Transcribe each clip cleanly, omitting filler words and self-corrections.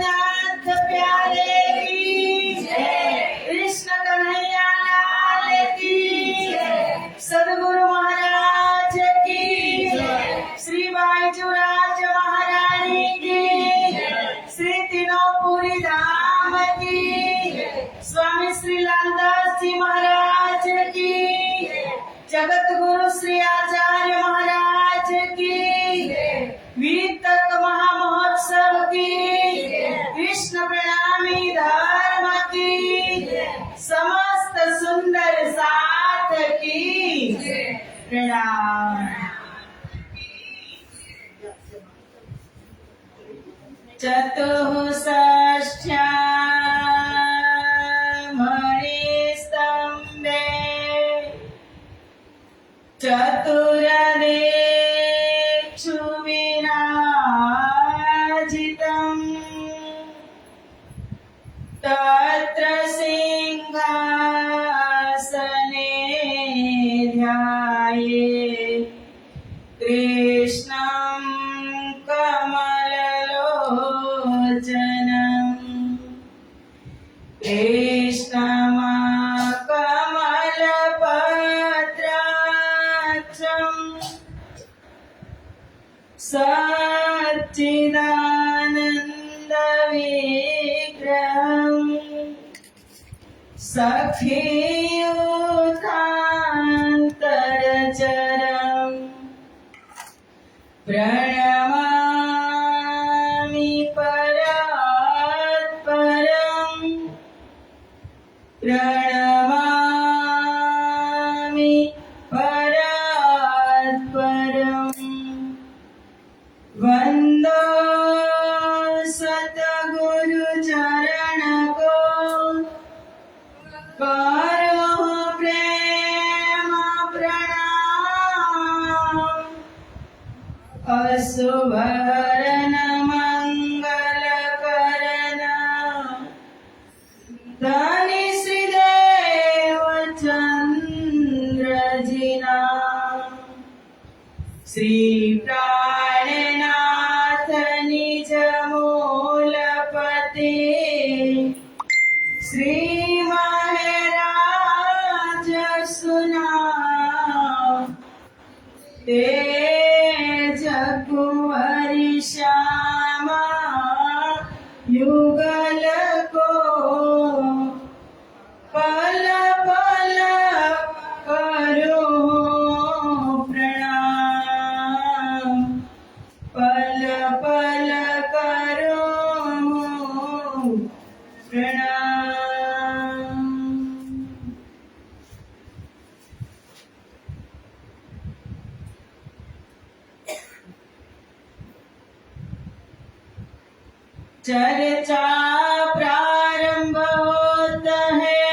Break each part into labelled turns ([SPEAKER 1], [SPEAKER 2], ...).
[SPEAKER 1] नाथ प्यारे की जय। कृष्ण कन्हैया लाल की जय। सदगुरु महाराज की जय। श्री बाईजूराज महारानी की जय। श्री तीनोपुरी धाम की जय। स्वामी श्री लालदास जी महाराज की जय। जगत गुरु श्री आचार्य महाराज की जय। वीतक महामहोत्सव की, कृष्ण प्रणामी धर्म की, समस्त सुंदर साथ की प्रणाम। चतुष्षष्ट्यां मणिस्तंभे चतुरदिक्षु विराजितम् तत्र सिंहासने ध्यायेत् कृष्णं कमललोचनम् कृष्णमाकमलपत्राक्षम् सच्चिदानन्दविग्रहम् सखीयुतान्तरचरम् प्रणमामि परात्परम् प्रणमामि परात्परम् वन्दो सद्गुरुचरणको करो प्रेम प्रणाम असुभरण मंगलकरण धनि श्रीदेव चंद्रजिना श्री प्राणनाथ निज मूलपति श्री महाराज सुना तेज कुंवरी श्यामा युगल को पल पल करो प्रणाम पल पल करो प्रणाम। चर्चा प्रारंभ होता है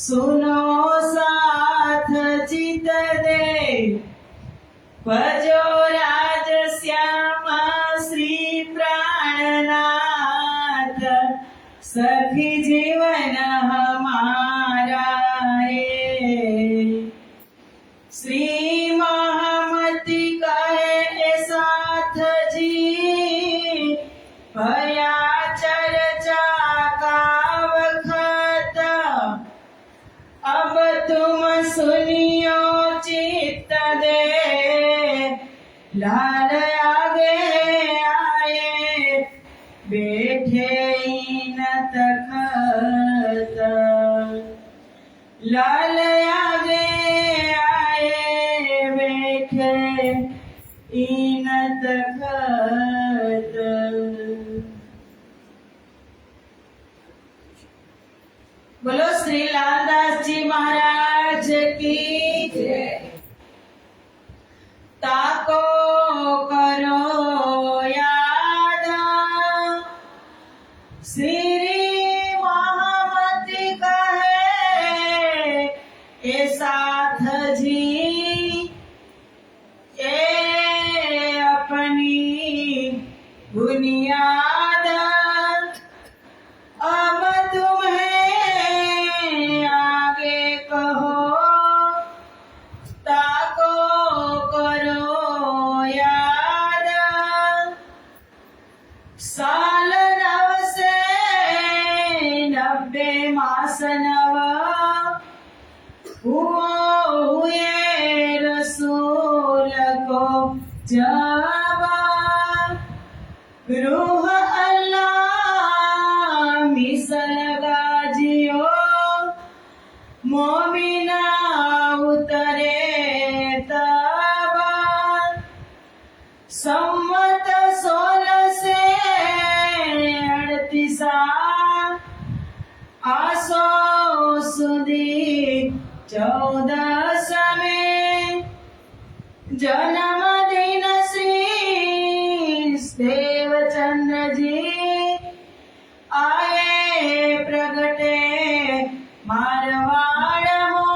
[SPEAKER 1] सुनो साथ चित दे भजो राज श्यामा श्री प्राणनाथ सखी जीवन हमारा श्री महामती कहे साथ जी भया चर्चा का वखत अब तुम सुनियो चित्त दे लाल आगे आए बैठे न तखत लाल आगे आए बैठे इन तखत। बोलो श्री लालदास जी महाराज की जय। ताको करो याद श्री महामती कहे ए साथ जी ए अपनी बुनियाद अब तुम्हें आगे कहो ताको करो याद साल नवसे 90 मास नव हुए रसूल को जब रूह अल्लाह मिसल गाजियो मोमिना उतरे तब संवत 1638 आसो सुधी 14 में जन्मदिन श्री देवचंद्र जी आए प्रगटे मारवाड़ मो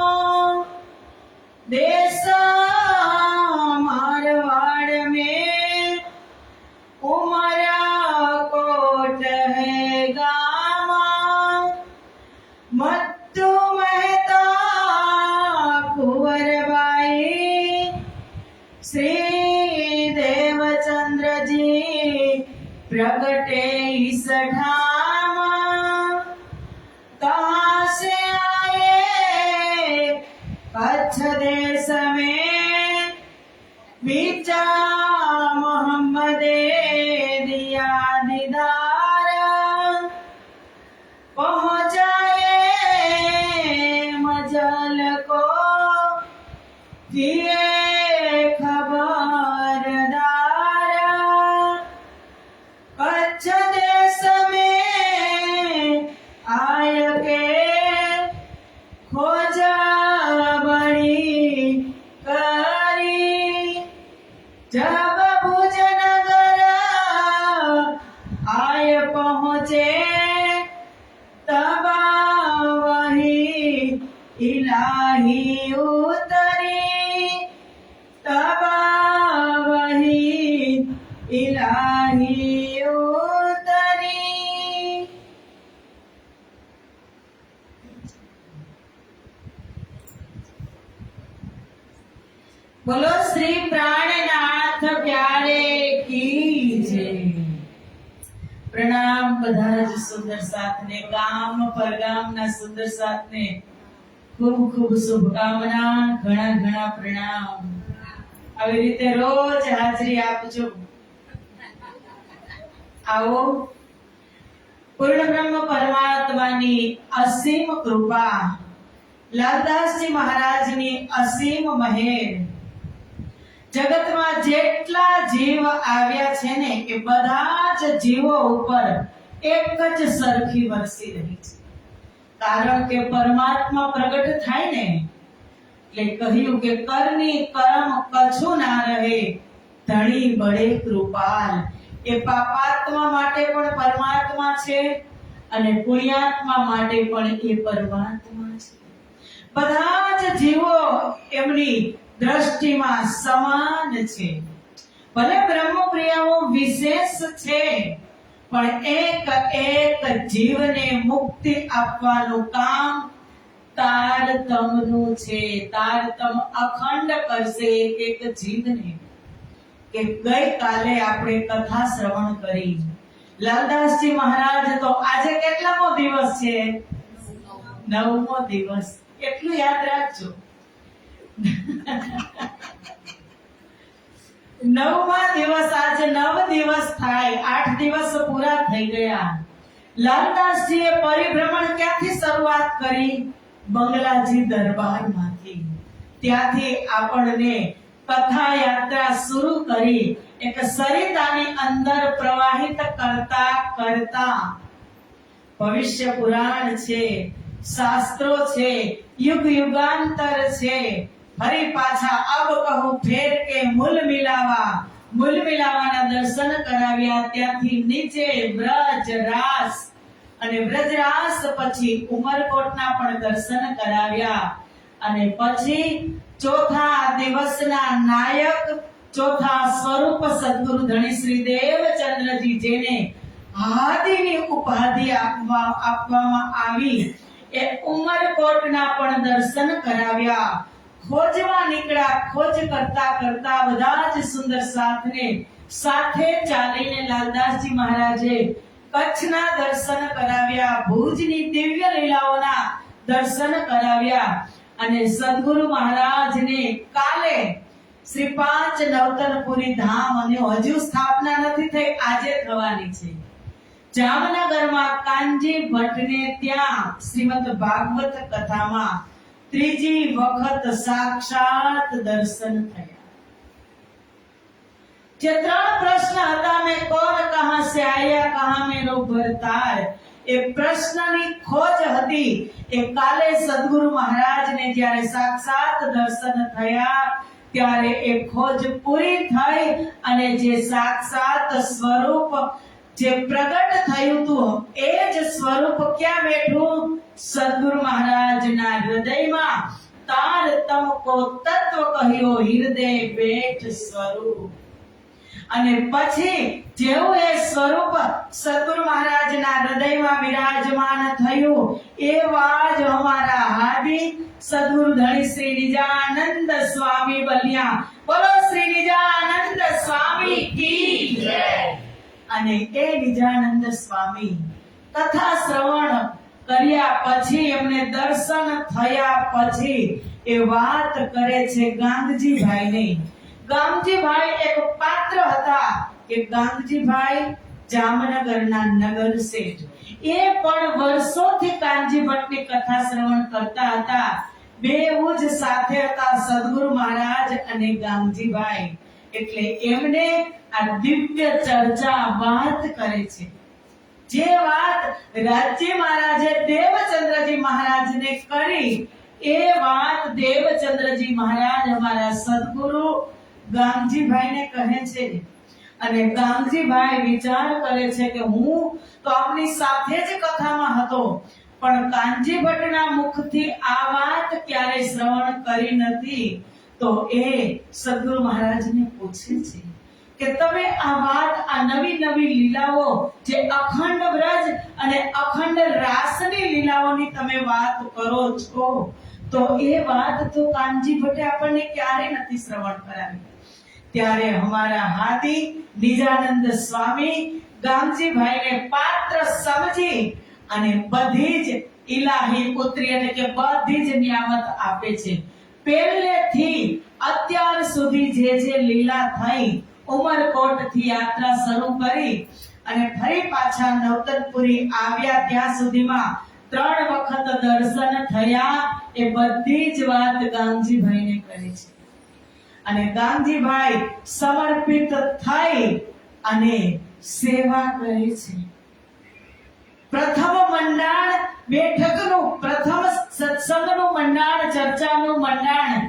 [SPEAKER 1] देश मारवाड़ में उमरा कोट है गामा मत्तु मेहता कुंवरबाई श्री देवचंद्र जी प्रगटे इस ढामा कहाँ से आए कच्छ देश में बीचा मोहम्मदे दिया दीदार पहुंचाए मजल को किए खबरदार कच्छ देश में आय के खोज बड़ी करी जब भुजनगर आय पहुंचे तब वही इलाही उतरी तब वही इलाही उतरी। बोलो श्री प्राणनाथ प्यारे की जय। प्रणाम બધા જ સુંદર સાથને ગામ પરગામના સુંદર સાથને ખૂબ ખૂબ શુભકામના ઘણા ઘણા પ્રણામ। આવી રીતે રોજ હાજરી આપજો। आओ पूर्ण ब्रह्म परमात्मानी असीम कृपा लालदासजी महाराजनी असीम महेर जगतમાં જેટલા જીવ આવ્યા છે ને એ બધા જ જીવો ઉપર એક જ સરખી વરસી રહી છે। કારણ કે પરમાત્મા પ્રગટ થાય ને એટલે કહ્યું કે કરની કરમ કછું ના રહે ધણી બળે કૃપાલ। એ પાપાત્મા માટે પણ પરમાત્મા છે અને પુણ્યાત્મા માટે પણ એ પરમાત્મા છે। બધા જ જીવો એમની દ્રષ્ટિમાં સમાન છે। ભલે બ્રહ્મપ્રિયાઓ વિશેષ છે પણ એક એક જીવને મુક્તિ આપવાનું કામ તારતમનું છે। તારતમ અખંડ કરશે એક એક જીવને। કે ગઈ કાલે આપણે કથા શ્રવણ કરી લાલદાસજી મહારાજ તો આજે કેટલામો દિવસ છે 9મો દિવસ। એટલું યાદ રાખજો 9મા દિવસ આજે 9 દિવસ થાય 8 દિવસ પૂરા થઈ ગયા। લાલદાસજીએ પરિભ્રમણ ક્યાંથી શરૂઆત કરી બંગલાજી દરબારમાંથી। ત્યાંથી આપણને कथा यात्रा शुरू करी एक सरितानी अंदर प्रवाहित करता करता भविष्य पुराण छे शास्त्रों छे युग युगांतर छे फरी पाछा अब कहूं फेर के मूल मिलावाना दर्शन कराव्या। त्याथी नीचे ब्रज रास अने ब्रज रास पछी उमरकोटना पण दर्शन कराव्या अने पछी चौथा दिवसना नायक चौथा स्वरूप सद्गुरु धणी श्री देवचंद्र जी जेने आदिनी उपाधि आपवामां आवी ए उमरकोटना पण दर्शन कराव्या। खोजवा निकळ्या खोज करता करता બધા જ સુંદર સાથને સાથે ચાલીને લાલદાસજી મહારાજે કચ્છના દર્શન કરાવ્યા, ભુજની દિવ્ય લીલાઓના દર્શન કરાવ્યા અને સદગુરુ મહારાજને કાલે શ્રી પાંચ નવતરપુરી ધામ અને હજુ સ્થાપના નથી થઈ, આજે થવાની છે. જામનગરમાં કાનજી ભટ્ટને ત્યાં શ્રીમદ ભાગવત કથામાં ત્રીજી વખત સાક્ષાત દર્શન થયા. જે ત્રણ પ્રશ્ન હતા, મેં કોણ કહા સે આયા, કહા મેરો ભરતાર, એ પ્રશ્નની ખોજ હતી. એ કાલે સદગુરુ મહારાજને જ્યારે સાક્ષાત દર્શન થયા ત્યારે એ ખોજ પૂરી થઈ અને જે સાક્ષાત સ્વરૂપ જે પ્રગટ થયું હતું એ જ સ્વરૂપ ક્યાં બેઠું? સદગુરુ મહારાજના હૃદયમાં. તાર તમકો તત્વ કહ્યો હૃદય બેઠ સ્વરૂપ. અને પછી જેવું એ સ્વરૂપ સદગુરુ મહારાજના હૃદયમાં વિરાજમાન થયું, એવા જ અમારા હાદી સદગુરુ ધણી શ્રી નિજાનંદ સ્વામી બન્યા. બોલો શ્રી નિજાનંદ સ્વામી કી જય. અને એ નિજાનંદ સ્વામી કથા શ્રવણ કર્યા પછી, એમને દર્શન થયા પછી એ વાત કરે છે ગાંગજીભાઈને. ગામજીભાઈ એક પાત્ર હતા કે ગામજીભાઈ જામનગરના નગર શેઠ. એ પણ વર્ષોથી કાનજી ભટ્ટની કથા શ્રવણ કરતા હતા. બેઉ જ સાથે હતા, સદગુરુ મહારાજ અને ગામજીભાઈ. એટલે એમને આ દિવ્ય ચર્ચા વાત કરે છે. જે વાત રાજ્ય મહારાજે દેવચંદ્રજી મહારાજને કરી, એ વાત દેવચંદ્રજી મહારાજ અમારા સદગુરુ ગામજીભાઈને કહે છે. અને ગામજીભાઈ વિચાર કરે છે કે હું તો આપની સાથે જ કથામાં હતો, પણ કાનજી ભટ્ટના મુખથી આ વાત ક્યારે શ્રવણ કરી નથી. તો એ સદગુરુ મહારાજને પૂછે છે કે તમે આ વાત, આ નવી નવી લીલાઓ, જે અખંડ વ્રજ અને અખંડ રાસની લીલાઓની તમે વાત કરો છો, તો એ વાત તો કાનજી ભટ્ટે આપણને ક્યારે નથી શ્રવણ કરાવી. ત્યારે અમારા હાદી નિજાનંદ સ્વામી ગામજીભાઈને પાત્ર સમજી અને બધી જ ઇલાહી પુત્રી એટલે કે બધી જ નિયામત આપે છે. પહેલેથી અત્યાર સુધી જે લીલા થઈ, ઉમરકોટ થી યાત્રા શરૂ કરી અને ફરી પાછા નવતરપુરી આવ્યા ત્યાં સુધીમાં 3 વખત દર્શન થયા. એ બધી જ વાત ગામજીભાઈને કરે છે. અને ગામજીભાઈ સમર્પિત થઈ અને સેવા કરે છે. પ્રથમ મંડાણ બેઠકનું, પ્રથમ સત્સંગનું મંડાણ, ચર્ચાનું મંડાણ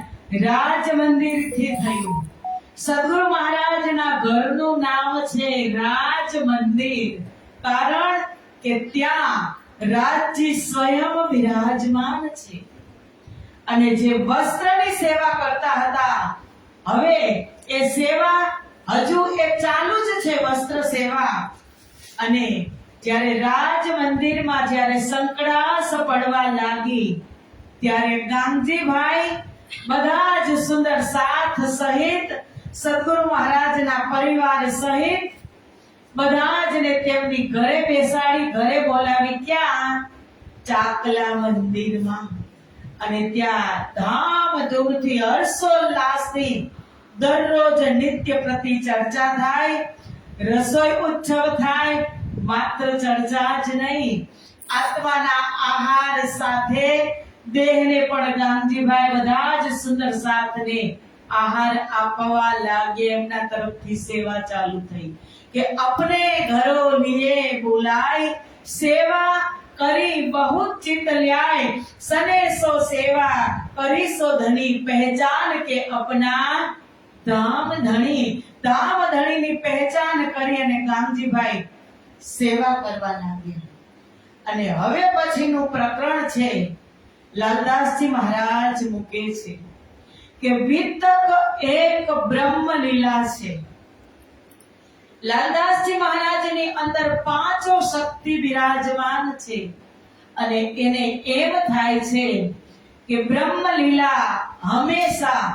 [SPEAKER 1] રાજ મંદિરથી થયું. સદગુરુ મહારાજના ઘરનું નામ છે રાજ મંદિર, કારણ કે ત્યાં રાજજી સ્વયં બિરાજમાન છે. અને જે વસ્ત્રની સેવા કરતા હતા, હવે એ સેવા હજુ એ ચાલુ જ છે, વસ્ત્ર સેવા. અને જ્યારે રાજ મંદિરમાં જ્યારે સંકળાસ પડવા લાગી, ત્યારે ગામજીભાઈ બધા જ સુંદર સાથ સહિત, સદગુરુ મહારાજના પરિવાર સહિત બધા જ ને તેમની ઘરે બેસાડી, ઘરે બોલાવી. ક્યાં? ચાકલા મંદિરમાં. અને ત્યાં ધામધૂમથી હર્ષોલ્લાસથી દરરોજ નિત્ય પ્રતિ ચર્ચા થાય, રસોઈ ઉત્સવ થાય. માત્ર ચર્ચા જ નહીં, આત્માના આહાર સાથે દેહને પણ ગામજીભાઈ બધા જ સુંદર સાથને આહાર આપવા લાગે. એમના તરફથી સેવા ચાલુ થઈ કે अपने घरों लिए बुलाए, सेवा કરી બહુ ચિત્ત લ્યાય, સને સો સેવા કરી સો ધની, પહેચાન કે અપના ધામ ધણી. ધામ ધણીની પહેચાન કરી અને ગામજીભાઈ સેવા કરવા લાગ્યા. અને હવે પછીનું પ્રકરણ છે, લાલદાસજી મહારાજ મૂકે છે કે વિતક એક બ્રહ્મ લીલા છે. લાલદાસજી મહારાજની અંદર 5 શક્તિ બિરાજમાન છે. અને એને એમ થાય છે કે બ્રહ્મ લીલા હંમેશા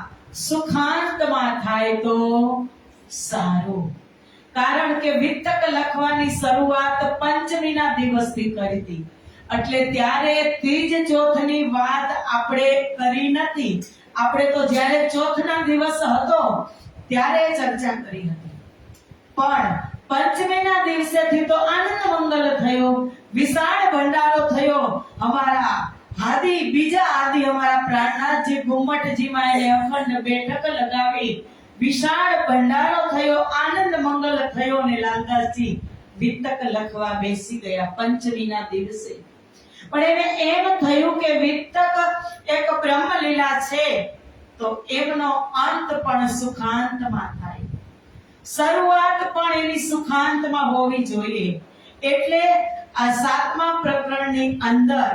[SPEAKER 1] સુખાંતમાં થાય તો સારું. કારણ કે વિતક લખવાની શરૂઆત પંચમીના દિવસથી કરી હતી, એટલે ત્યારે ત્રીજ ચોથની વાત આપણે કરી નથી. આપણે તો જ્યારે ચોથના દિવસ હતો ત્યારે ચર્ચા કરી હતી, પણ પંચમીના દિવસેથી તો આનંદ મંગલ થયો, વિશાળ ભંડારો થયો. અમારા બીજા આદિ અમારા પ્રાણનાથજી ઘુમ્મટજીમાં એને અખંડ બેઠક લગાવી, વિશાળ ભંડારો થયો, આનંદ મંગલ થયો ને લાલદાસજી વિતક લખવા બેસી ગયા પંચમીના દિવસે. પણ એને એમ થયું કે વિતક એક બ્રહ્મલીલા છે તો એમનો અંત પણ સુખાંતમાં થાય, શરૂઆત પણ એની સુખાંતમાં હોવી જોઈએ. એટલે આ 7મા પ્રકરણની અંદર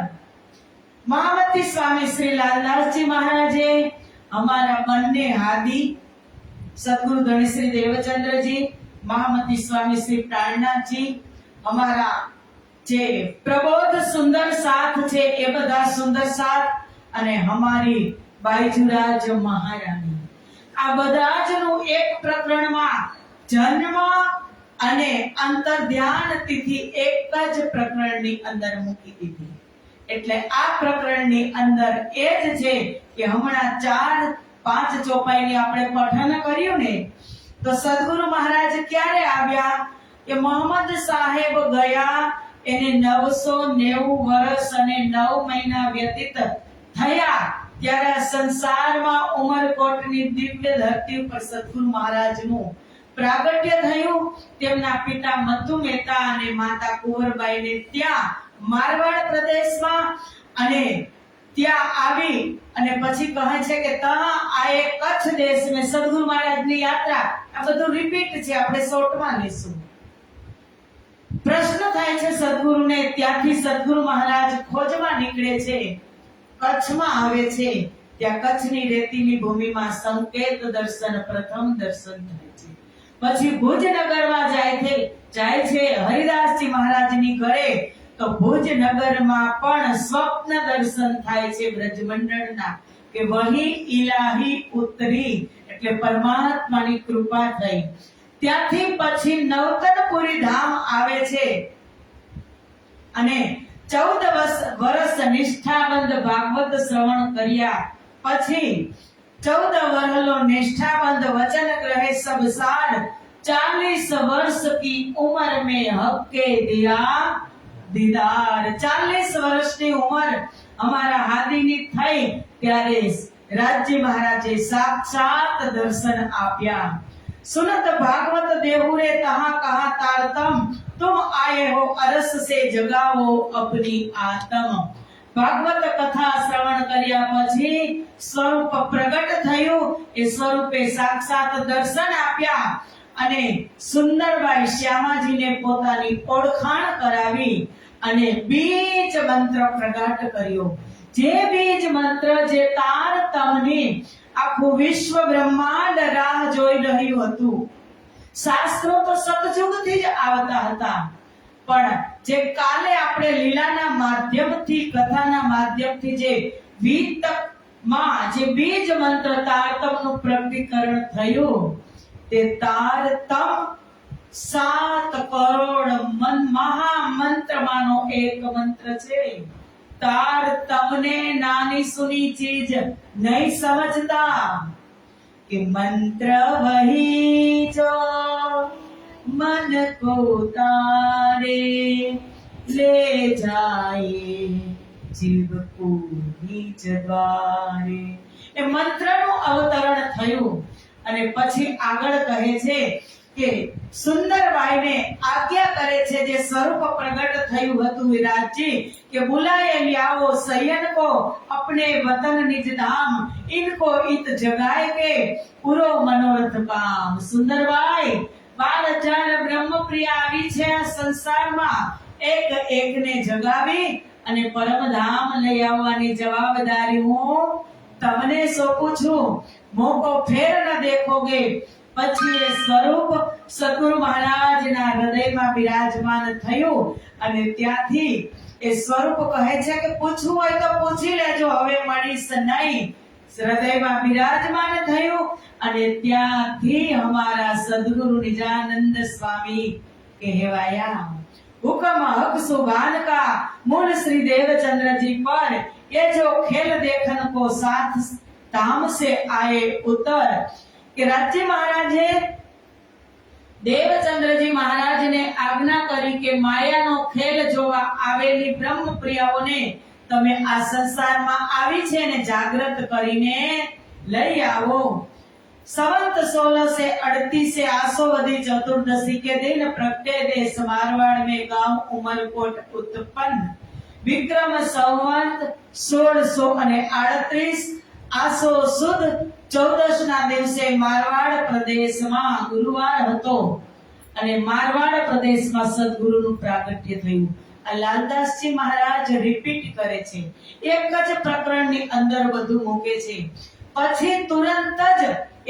[SPEAKER 1] મહામતી સ્વામી શ્રી લાલદાસજી મહારાજે અમારા બંને હાદી સદગુરુ ધણીશ્રી દેવચંદ્રજી, મહામતી સ્વામી શ્રી પ્રાણનાથજી, અમારા જે પ્રબોધ સુંદર સાથ છે એ બધા સુંદર સાથ, અને અમારી બાઈજુરાજ મહારાણી, આ બધા જનું એક પ્રકરણમાં જન્મ અને અંતર ધ્યાન તિથિ એક જ પ્રકરણની અંદર મૂકી દીધી. એટલે આ પ્રકરણની અંદર એ જ છે કે હમણાં 4-5 ચોપાઈની આપણે પઠન કર્યું ને, તો સદગુરુ મહારાજ ક્યારે આવ્યા કે મોહમ્મદ સાહેબ ગયા, એને 990 વર્ષ અને 9 મહિના વ્યતીત થયા, ત્યારે સંસારમાં ઉમરકોટની દિવ્ય ધરતી પર સદગુરુ મહારાજનું પ્રાગટ્ય થયું. તેમના પિતા મધુ મહેતા અને માતા કુંવરબાઈને ત્યાં મારવાડ પ્રદેશમાં, અને ત્યાં આવી અને પછી કહે છે કે ત્યાં આ એક કચ્છ દેશ में સદગુરુ મહારાજની યાત્રા, આ બધું રિપીટ છે, આપણે શોર્ટમાં લેશું. પ્રશ્ન થાય છે સદગુરુને, ત્યાંથી સદગુરુ મહારાજ ખોજવા નીકળે છે, કચ્છમાં આવે છે, ત્યાં કચ્છની રેતીની ભૂમિમાં સંકેત દર્શન પ્રથમ દર્શન થાય છે. પછી ભુજનગરમાં જાય છે હરિદાસજી મહારાજની ઘરે, તો ભુજનગરમાં પણ સ્વપ્ન દર્શન થાય છે બ્રજમંડળના, કે વહી ઇલાહી ઉતરી, એટલે પરમાત્માની કૃપા થઈ. ત્યાંથી પછી નવતનપુરી ધામ આવે છે, અને 14 વર્ષ નિષ્ઠાબંધ ભાગવત શ્રવણ કર્યા પછી 14 વરલો નિष्ठाबंध वचन ग्रहे सब सार, 40 वर्ष की उम्र में हक के दिया दीदार. 40 વર્ષની ઉંમર અમારા હાદીની થઈ ત્યારે રાજજી મહારાજે સાક્ષાત દર્શન આપ્યા. सुनत भागवत देहुरे तहा कहा तारतम, तुम आए हो अरस से जगाओ अपनी आत्म. ભાગવત કથા શ્રવણ કર્યા પછી સ્વરૂપ પ્રગટ થયું, એ સ્વરૂપે સાક્ષાત દર્શન આપ્યા, અને સુંદરબાઈ શ્યામાજીને પોતાની ઓળખાણ કરાવી અને બીજ મંત્ર પ્રગટ કર્યો. જે બીજ મંત્ર, જે તાર તમની આખું વિશ્વ બ્રહ્માંડ રાહ જોઈ રહ્યું હતું. શાસ્ત્રો તો સતયુગથી જ આવતા હતા, પણ જે કાલે આપણે લીલાના માધ્યમથી, કથાના માધ્યમથી જે વિતકમાં જે બીજ મંત્ર તારતમનું પ્રગટીકરણ થયું, તે તારતમ 7 કરોડ મહામંત્રમાંનો એક મંત્ર છે. તારતમને નાની સુની ચીજ નહીં સમજતા, કે મંત્ર વહી જો मन को तारे ले जाए जीव को नीच द्वारे. એ મંત્રનું અવતરણ થયું, અને પછી આગળ કહે છે કે સુંદરબાઈને આજ્ઞા કરે છે, જે સ્વરૂપ પ્રગટ થયું હતું વિરાટજી, કે बुलाए लियाओ सयन को अपने वतन निज धाम, इनको इत जगाए के पूरो मनोरथ काम. સુંદરબાઈ 12,000 બ્રહ્મપ્રિયા આવી છે આ સંસારમાં, એકને જગાવી અને પરમધામ લઈ આવવાની જવાબદારી હું તમને સોંપું છું. મોકો ફેર ન દેખોગે. પછી એ સ્વરૂપ સદગુરુ મહારાજના હૃદયમાં બિરાજમાન થયું, અને ત્યાંથી એ સ્વરૂપ કહે છે કે પૂછવું હોય તો પૂછી લેજો, હવે મળીશ નહીં. હૃદયમાં બિરાજમાન થયું અને ત્યાંથી અમારા સદગુરુ નિજાનંદ સ્વામી કહેવાયા। हुक्म हक सुभान का मूल श्री देवचंद्र जी पर ये जो खेल देखन को साथ धाम से आए उतर कि राज्य महाराजे देवचंद्रजी महाराज ने आज्ञा करी के माया नो खेल जोवा आवेली ब्रह्म प्रियाओने तमे आ संसार में आवी छे ने जागृत करीने लई आवो। संवत 1638 से आसोवदी चतुर्दशी के दिन प्रगटे देश मारवाड़ में गांव उमरकोट उत्पन्न विक्रम संवत 1638 आसो सुद 14 ना दिवसे मारवाड़ प्रदेश में गुरुवार हतो અને મારવાડ પ્રદેશમાં સદગુરુનું પ્રાગટ્ય થયું। આ લાલદાસજી મહારાજ રિપીટ કરે છે, એક જ પ્રકરણની અંદર બધું મૂકે છે, પછી તુરંત જ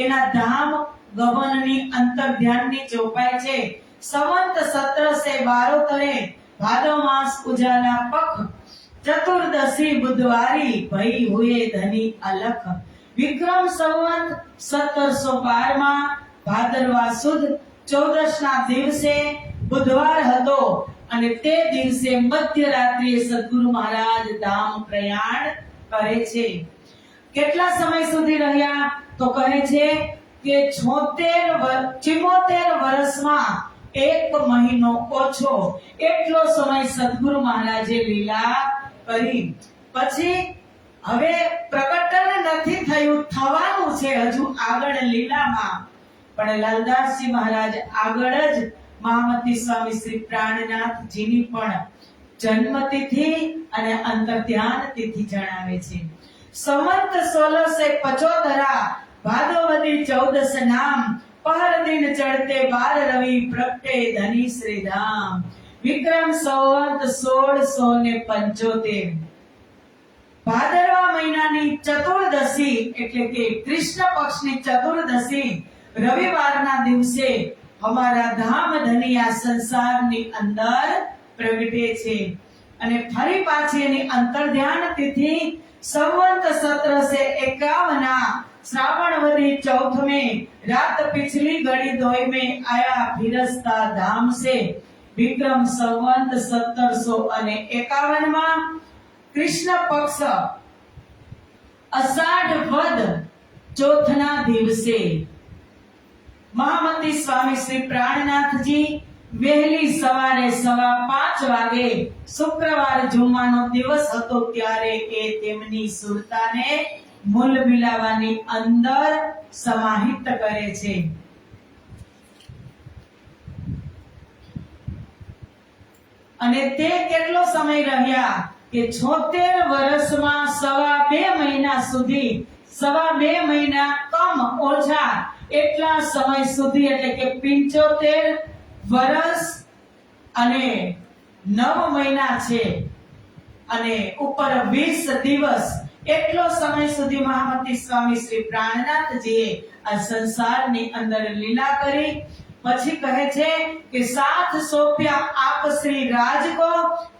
[SPEAKER 1] એના ધામ ગમનની અંતર ધ્યાનની ચોપાઈ છે। સંવત 1712 ભાદો માસ ઉજાલા પખ ચતુર્દશી બુધવારી ભઈ હુએ ધની અલખ। વિક્રમ સંવત 1712 માં ભાદરવા સુદ 14 ના દિવસે બુધવાર હતો અને તે દિવસે મધ્યરાત્રિએ સદગુરુ મહારાજ ધામ પ્રયાણ કરે છે। કેટલા સમય સુધી રહ્યા તો કહે છે કે 74 વર્ષમાં એક મહિનો ઓછો એટલો સમય સદગુરુ મહારાજે લીલા કરી। પછી હવે પ્રકટન નથી થયું, થવાનું છે હજુ આગળ લીલામાં, પણ લાલદાસજી મહારાજ આગળ જ મહામતી સ્વામી શ્રી પ્રાણનાથજીની પણ જન્મતિથિ અને અંતર્ધ્યાન તિથિ જણાવે છે। संवत 1675 भादोवदी 14 नाम पहर दिन चढ़ते 12 रवि प्रगटे धनी श्री धाम। विक्रम संवत 1675 भादरवा महीनानी चतुर्दशी એટલે કે કૃષ્ણ પક્ષની ચતુર્દશી રવિવારના દિવસે અમારા ધામ ધનિયા સંસારની અંદર પ્રગટે છે અને ફરી પાછી એની અંતર્ધ્યાન તિથિ संवत 1751 श्रावणवदी चौथ में रात पिछली घड़ी दोई में आया फिरस्ता धाम से। विक्रम संवत 1751 में कृष्ण पक्ष अषाढ़ वद चौथना दिवसे महामती स्वामी श्री प्राणनाथ जी वહેલી સવારે 5:15 વાગે શુક્રવાર જુમ્માનો દિવસ હતો ત્યારે એ તેમની સુરતાને મૂલ મિલાવાની અંદર સમાહિત કરે છે। અને તે કેટલો સમય રહ્યા કે 76 વર્ષમાં 2.5 મહિના સુધી 2.5 મહિના કમ ઓછા એટલા સમય સુધી એટલે કે 75 વર્ષ અને 9 મહિના છે અને ઉપર 20 દિવસ એટલો સમય સુધી મહામતી સ્વામી શ્રી પ્રાણનાથજીએ આ સંસારની અંદર લીલા કરી। પછી કહે છે કે સાથ સોંપ્યા આપ શ્રી રાજ को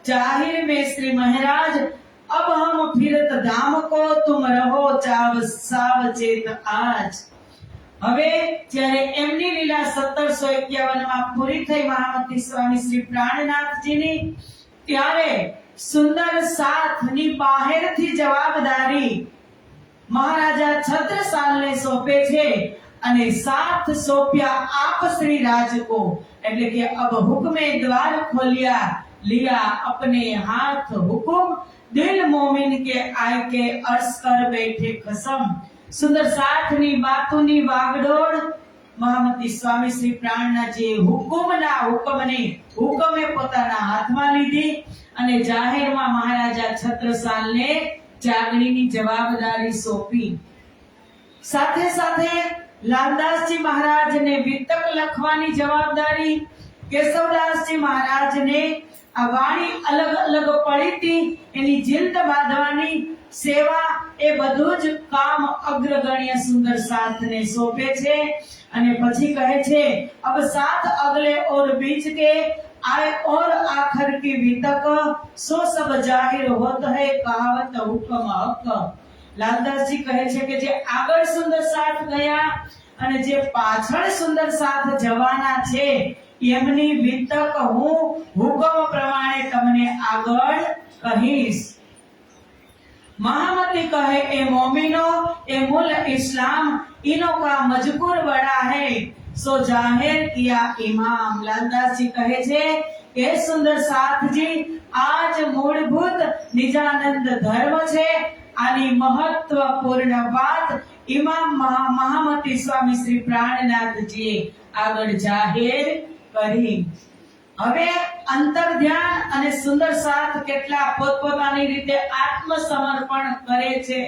[SPEAKER 1] जाहिर में श्री महाराज अब हम फिरत धाम को तुम रहो सावचेत आज। હવે જ્યારે એમની લીલા 1751 માં પૂરી થઈ મહામતી સ્વામી શ્રી પ્રાણનાથજીની, ત્યારે સુંદર સાથની બહારથી જવાબદારી મહારાજા છત્રસાલને સોંપે છે અને સાથ સોંપ્યા આપ શ્રી રાજ को એટલે કે अब हुक्मे द्वार खोलिया लिया अपने हाथ हुकुम दिल मोमिन के आय के अर्श कर बैठे कसम। सुंदर साथनी बातोनी वागडोळ મહામતી સ્વામી શ્રી પ્રાણનાથજીએ હુકમે પોતાના હાથમાં લીધી અને જાહેરમાં મહારાજા છત્રસાલને જાગણીની જવાબદારી સોંપી। સાથે સાથે લાલદાસજી મહારાજને વિતક લખવાની જવાબદારી, કેશવદાસજી મહારાજને આ વાણી અલગ અલગ પડીતી એની જીલ્દ બાંધવાની સેવા એ બધું જ કામ અગ્રગણ્ય સુંદર સાથને સોંપે છે। અને પછી કહે છે अब साथ अगले और बीच के आए और आखिर की वितक सो सब जाहिर होत है कहावत हुक्म हक। લાલદાસજી કહે છે કે જે આગળ સુંદર સાથ ગયા અને જે પાછળ સુંદર સાથ જવાના છે એમની વિતક હું હુકમ પ્રમાણે તમને આગળ કહીશ. महामती कहे ए मोमिनो ए मुल इस्लाम इनो का मजबूर बड़ा है सो जाहिर किया इमाम. लालदास जी कहे છે કે સુંદર સાથજી આજ મૂળભૂત નિજાનંદ ધર્મ છે. આની મહત્વપૂર્ણ વાત ઇમામ મહામતી સ્વામી શ્રી પ્રાણનાથજીએ આગળ જાહેર કરી. હવે અંતર ધ્યાન અને સુંદર સાથ કેટલા પોતપોતાની રીતે આત્મસમર્પણ કરે છે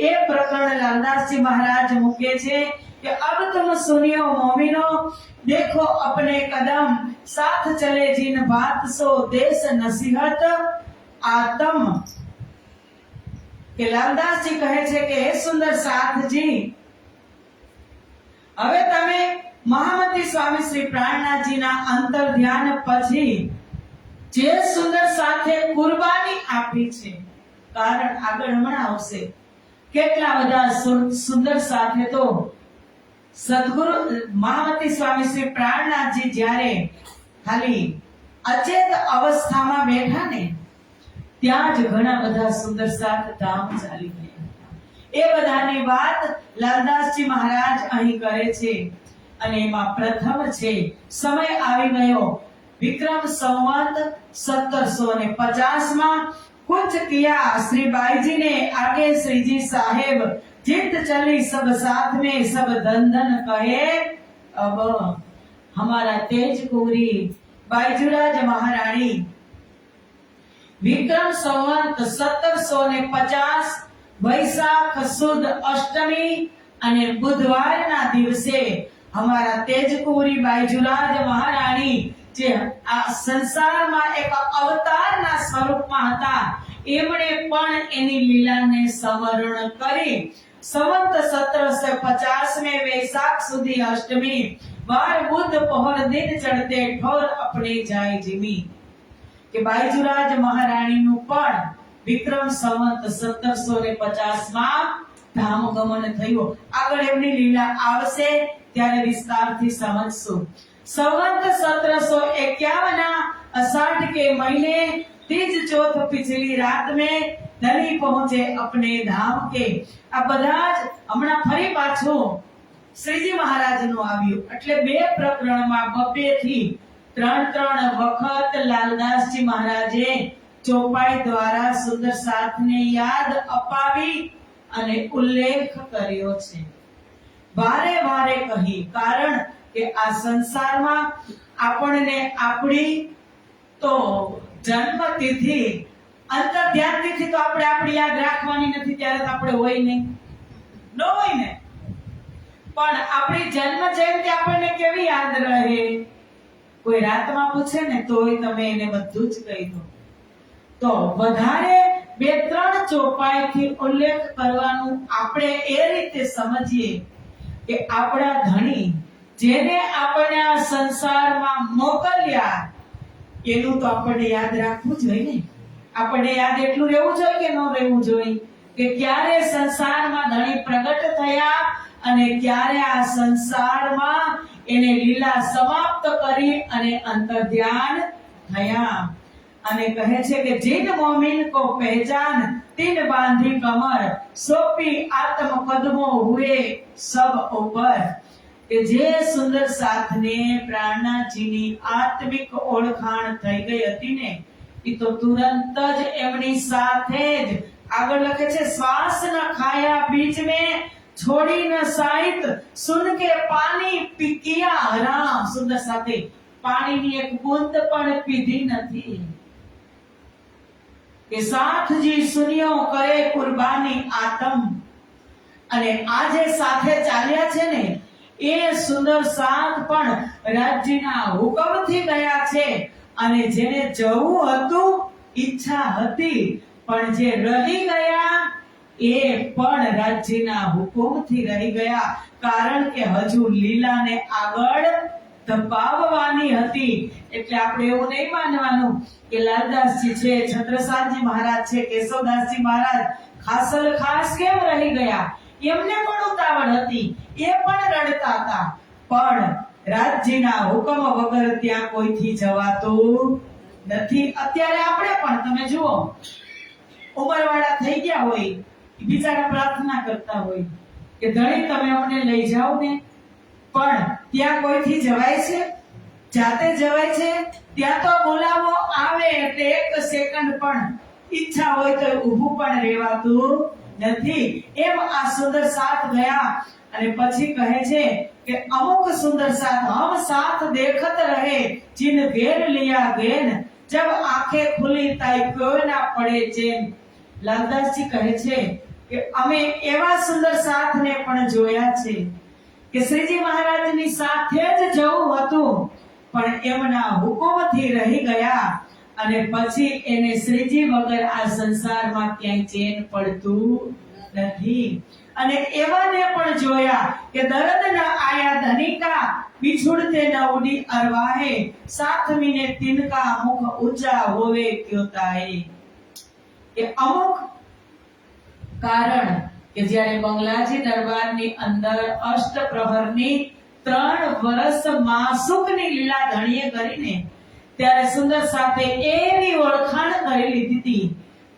[SPEAKER 1] એ પ્રકરણ લાલદાસજી મહારાજ મૂકે છે कि अब तुम सुनियो मोमिनो देखो अपने कदम साथ चले जिन बात सो देश नसीहत आत्म. કે લાલદાસજી કહે છે કે હે સુંદર સાથજી હવે તમે મહામતી સ્વામી શ્રી પ્રાણનાથજીના અંતર ધ્યાન પછી જે સુંદર સાથે કુરબાની આપી છે, કારણ આગળ હમણાં આવશે કેટલા બધા સુંદર સાથે તો સદગુરુ મહામતી સ્વામી શ્રી પ્રાણનાથજી જ્યારે ખાલી અચેત અવસ્થામાં બેઠા ને ત્યાં જ ઘણા બધા સુંદર સાથ ધામ ચાલી ગયા. એ બધાની વાત લાલદાસજી મહારાજ અહીં કરે છે અને એમાં પ્રથમ છે સમય આવી ગયો વિક્રમ સંવત 1750 માં कुछ किया श्री बाई जी ने आगे श्री जी साहेब जित चली सब साथ में सब धन धन कहे. अब हमारा तेज कुंवरी बाईजुराज महारानी विक्रम संवत 1750 વૈશાખ સુદ અષ્ટમી અને બુધવારના દિવસે અમારા તેજકુંવરી બાઈજુરાજ મહારાણી જે આ સંસારમાં એક અવતારના સ્વરૂપમાં હતા એમણે પણ એની લીલાને સ્મરણ કરી સંવત 1750 में वैशाख सुदी अष्टमी बार बुध पहर दिन चढ़ते ठोर अपने जाय जिमी. કે બાઈજુરાજ મહારાણીનું પણ વિક્રમ સંવત 1750 માં ધામ ગમન થયું. આગળ એમની લીલા આવશે ત્યારે વિસ્તારથી સમજશું. संवत 1751 अषाढ़ के महीने तीज चौथ पिछली रात में धनी पहुंचे अपने धाम के. આ બધા જ હમણાં ફરી પાછું શ્રીજી મહારાજનું આવ્યું એટલે બે પ્રકરણમાં બબ્બે થી ત્રણ વખત લાલદાસજી મહારાજે ચોપાઈ દ્વારા સુંદર સાથને યાદ અપાવી અને ઉલ્લેખ કર્યો છે. વારે વારે કહી કારણ કે આ સંસારમાં આપણને આપણી તો જન્મ તિથિ અંતર ધ્યાન તિથિ તો આપણે આપણી યાદ રાખવાની નથી ત્યારે તો આપણે હોય નહીં ન હોય ને, પણ આપણી જન્મ જયંતિ આપણને કેવી યાદ રહે? કોઈ રાતમાં પૂછે ને તોય તમે એને બધું જ કહી દો. તો વધારે બે ત્રણ ચોપાઈથી ઉલ્લેખ કરવાનું આપણે એ રીતે સમજીએ કે આપણા ધણી જેને આપણે આ સંસારમાં મોકલ્યા એનું તો આપણે યાદ રાખવું જોઈએ ને. આપણે યાદ એટલું રહેવું જોઈએ કે ન રહેવું જોઈએ કે ક્યારે સંસારમાં ધણી પ્રગટ થયા અને ક્યારે આ સંસારમાં એને લીલા સમાપ્ત કરી અને અંતર ધ્યાન થયા. અને કહે છે કે जिन मोमिन को पहचान तिन बांधी कमर सोपी आत्म कदमों हुए सब ऊपर. કે જે સુંદર સાથને પ્રાણનાથજીની આત્મિક ઓળખાણ થઈ ગઈ હતી ને એ તો તુરંત જ એમની સાથે જ આગળ લખે છે શ્વાસ ન ખાયા બીચ में छोड़ी न साहित सुन के पानी पी किया हराम. સુંદર સાથે પાણીની એક બૂંદ પણ પીધી નથી. કે સાથજી સુનિયો કરે કુરબાની આતમ. અને આજે સાથે ચાલ્યા છે ને એ સુંદર સાથ પણ રાજ્યના હુકમથી ગયા છે અને જેને જવું હતું ઈચ્છા હતી પણ જે રહી ગયા એ પણ રાજ્યના હુકમથી રહી ગયા કારણ કે હજુ લીલાને આગળ ધપાવવાની હતી. એટલે આપણે એવું નહીં માનવાનું કે લાલદાસજી છે, છત્રસાલજી મહારાજ છે, કેશવદાસજી મહારાજ ખાસલ ખાસ કેમ રહી ગયા. એમને પણ ઉતાવળ હતી, એ પણ રડતા હતા, પણ રાજજીના હુકમ વગર ત્યાં કોઈથી જવાતું નથી. અત્યારે આપણે પણ તમે જુઓ, ઉંમરવાળા થઈ ગયા હોય, બિચારા પ્રાર્થના કરતા હોય કે ધણી તમે અમને લઈ જાઓ ને, પણ ત્યાં કોઈથી જવાય છે? જાતે જવાય છે? ત્યાં તો બોલાવો આવે એટલે એક સેકન્ડ પણ ઈચ્છા હોય તો ઊભું પણ રહેવાતું નથી. એમ આ સુંદર સાથ ગયા અને પછી કહે છે કે અમુક સુંદર સાથ હમ સાથ દેખત રહે જીન ઘેર લિયા ગેન જબ આંખે ખુલી તાઈ કોઈ ના પડે ચેન. લાલદાસજી કહે છે કે અમે એવા સુંદર સાથને પણ જોયા છે કે શ્રીજી મહારાજની સાથે જ જવું હતું, પણ એમના હુકમથી રહી ગયા અને પછી એને શ્રીજી વગર આ સંસારમાં ક્યાંય ચેન પડતું નથી. અને એવાને પણ જોયા કે દર્દ ન આયા ધનિકા બિછુડતે ન ઉડી અરવાહે સાથ મીને તિનકા મુખ ઊંચા હોવે ક્યો તાએ. કે અમુક કારણ કે જ્યારે બંગલાજી દરબારની અંદર અષ્ટપ્રહરની 3 વર્ષ માસુકની લીલા ધણીએ કરીને ત્યારે સુંદર સાથે એવી ઓળખાણ કરી લીધી હતી,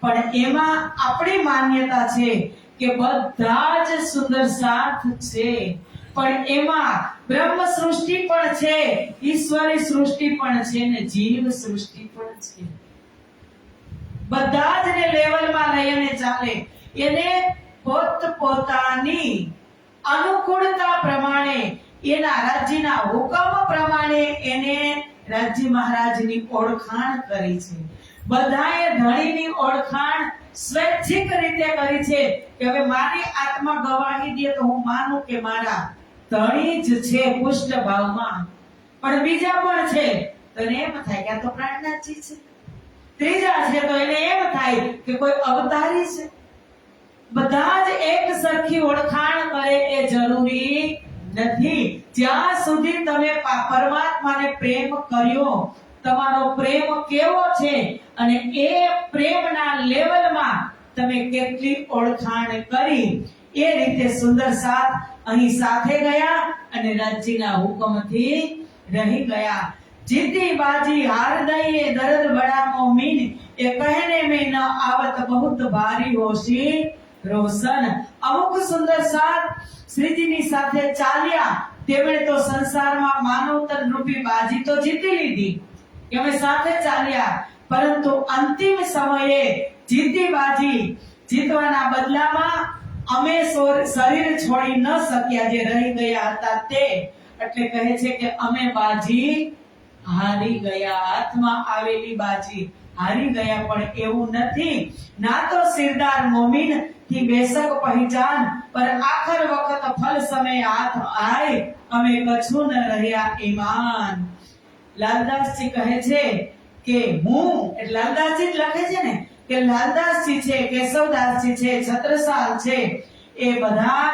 [SPEAKER 1] પણ એમાં આપણી માન્યતા છે કે બધા જ સુંદર સાથ છે, પણ એમાં બ્રહ્મ સૃષ્ટિ પણ છે, ઈશ્વરી સૃષ્ટિ પણ છે ને જીવ સૃષ્ટિ પણ છે. બધા જ ને લેવલમાં લઈને ચાલે, એને પોતપોતાની અનુકૂળતા પ્રમાણે, એના રાજ્યના હુકમ પ્રમાણે એને રાજ્ય મહારાજની ઓળખાણ કરી છે. બધાએ ધણીની ઓળખાણ સ્વૈચ્છિક રીતે કરી છે કે હવે મારી આત્મા ગવાહી દે તો હું માનું કે મારા ધણી જ છે પુષ્ટ ભાવમાં, પણ બીજા પણ છે તો એને એમ થાય કે આ તો પ્રાણનાથજી છે, ત્રીજા છે તો એને એમ થાય કે કોઈ અવતારી છે. બધા જ એક સરખી ઓળખાણ કરે એ જરૂરી નથી. જ્યાં સુધી તમે પરમાત્માને પ્રેમ કર્યો, તમારો પ્રેમ કેવો છે અને એ પ્રેમના લેવલમાં તમે કેટલી ઓળખાણ કરી, એ રીતે સુંદર સાથ અહીં સાથે ગયા અને રાજ્યના હુકમથી રહી ગયા. જીતી બાજી હાર દઈએ દર્દ બડા મોમીન એ કહેને में न आवत बहुत भारी होशी रोशन. અમુક સુંદર સાથ શ્રીજીની સાથે ચાલ્યા, તેમણે તો સંસારમાં માનવતન રૂપી બાજી તો જીતી લીધી કે અમે સાથે ચાલ્યા, પરંતુ અંતિમ સમયે જીતી બાજી જીતવાના બદલામાં અમે શરીર છોડી ન શક્યા, જે રહી ગયા હતા તે. એટલે કહે છે કે અમે બાજી હારી ગયા, હાથમાં આવેલી બાજી હારી ગયા, પણ એવું નથી. ના તો સિરદાર મોમીન થી બેશક પહેચાન પર આખર વખત ફલ સમય હાથ આય અમે કછું ન રહ્યા ઈમાન. લાલદાસજી કહે છે કે હું, એટલે લાલદાસજી લખે છે ને કે લાલદાસજી છે, કેશવદાસજી છે, છત્રસાલ છે, એ બધા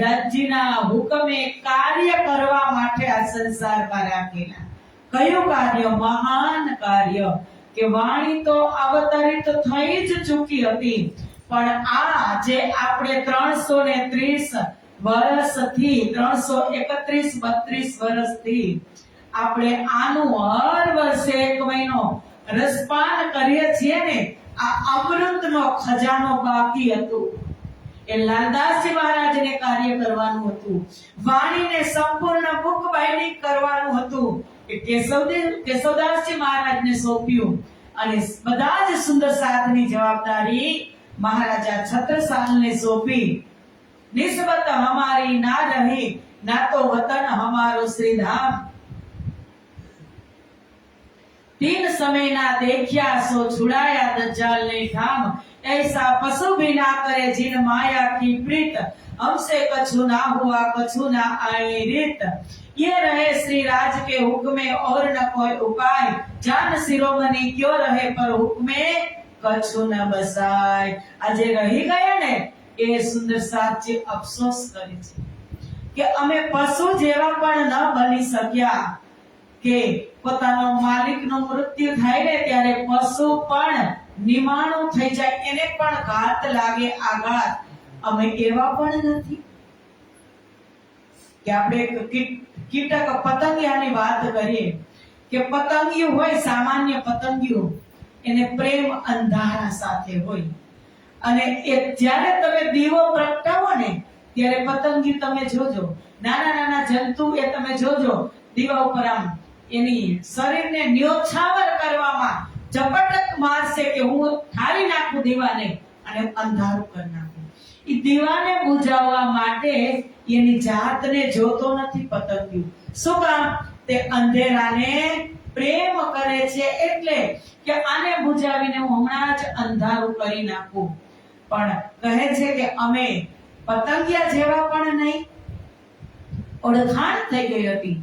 [SPEAKER 1] રાજ્યના હુકમે કાર્ય કરવા માટે આ સંસારમાં રાખેલા. કયું કાર્ય? મહાન કાર્ય કે વાણી તો અવતરિત થઈ જ ચૂકી હતી, પણ આ જે આપણે 330 વર્ષથી 331-32 વર્ષથી આપણે આનું હર વર્ષે 1 મહિનો રસપાન કરીએ છીએ ને, આ અમૃતનો ખજાનો બાકી હતું. એ લાલદાસજી મહારાજને કાર્ય કરવાનું હતું, વાણીને સંપૂર્ણ બુક બાઇન્ડિંગ કરવાનું હતું, એ કેશવદાસજી મહારાજને સોંપ્યું. અને બધા જ સુંદર સાથની જવાબદારી મહારાજા છત્રસાલને સોંપી. નિસ્બત હમારી ના રહી ના તો વતન હમારો શ્રીધામ. 3 समय ना देखिया सो छुड़ाया दज्जाल ने ठाम. ऐसा पशु भी ना करे जिन माया की प्रीत, हमसे कछु ना हुआ कछु ना आए रीत. ये रहे श्री राज के हुक्मे और न कोई उपाय, जान शिरोमणि क्यों रहे पर हुक्मे कछु न बसाय. આજે રહી ગયા ને એ સુંદર સાચે અફસોસ કરે છે કે અમે પશુ જેવા પણ ન બની શક્યા, કે પોતાનો માલિકનું મૃત્યુ થાય ને ત્યારે પશુ પણ નિમાણું થઈ જાય, એને પણ ઘાત લાગે, આઘાત. અમે એવા પણ નથી કે આપણે કીટક પતંગિયાની વાત કરીએ કે પતંગિયું હોય, સામાન્ય પતંગિયું, એને પ્રેમ અંધારા સાથે હોય, અને એ જ્યારે તમે દીવો પ્રગટાવો ને ત્યારે પતંગિયું તમે જોજો, નાના નાના જંતુ એ તમે જોજો દીવા ઉપર આમ એની શરીરને ન્યોછાવર કરવામાં ઝપટક મારશે કે હું ઠારી નાખું દીવાને અને અંધારું કરી નાખું. એ દીવાને બુજાવવા માટે એની જાતને જોતો નથી પતંગિયું. શું કામ? તે અંધેરાને પ્રેમ કરે છે, એટલે કે આને બુજાવીને હું હમણાં જ અંધારું કરી નાખું. પણ કહે છે કે અમે પતંગિયા જેવા પણ નહીં. ઓળખાણ થઈ ગઈ હતી.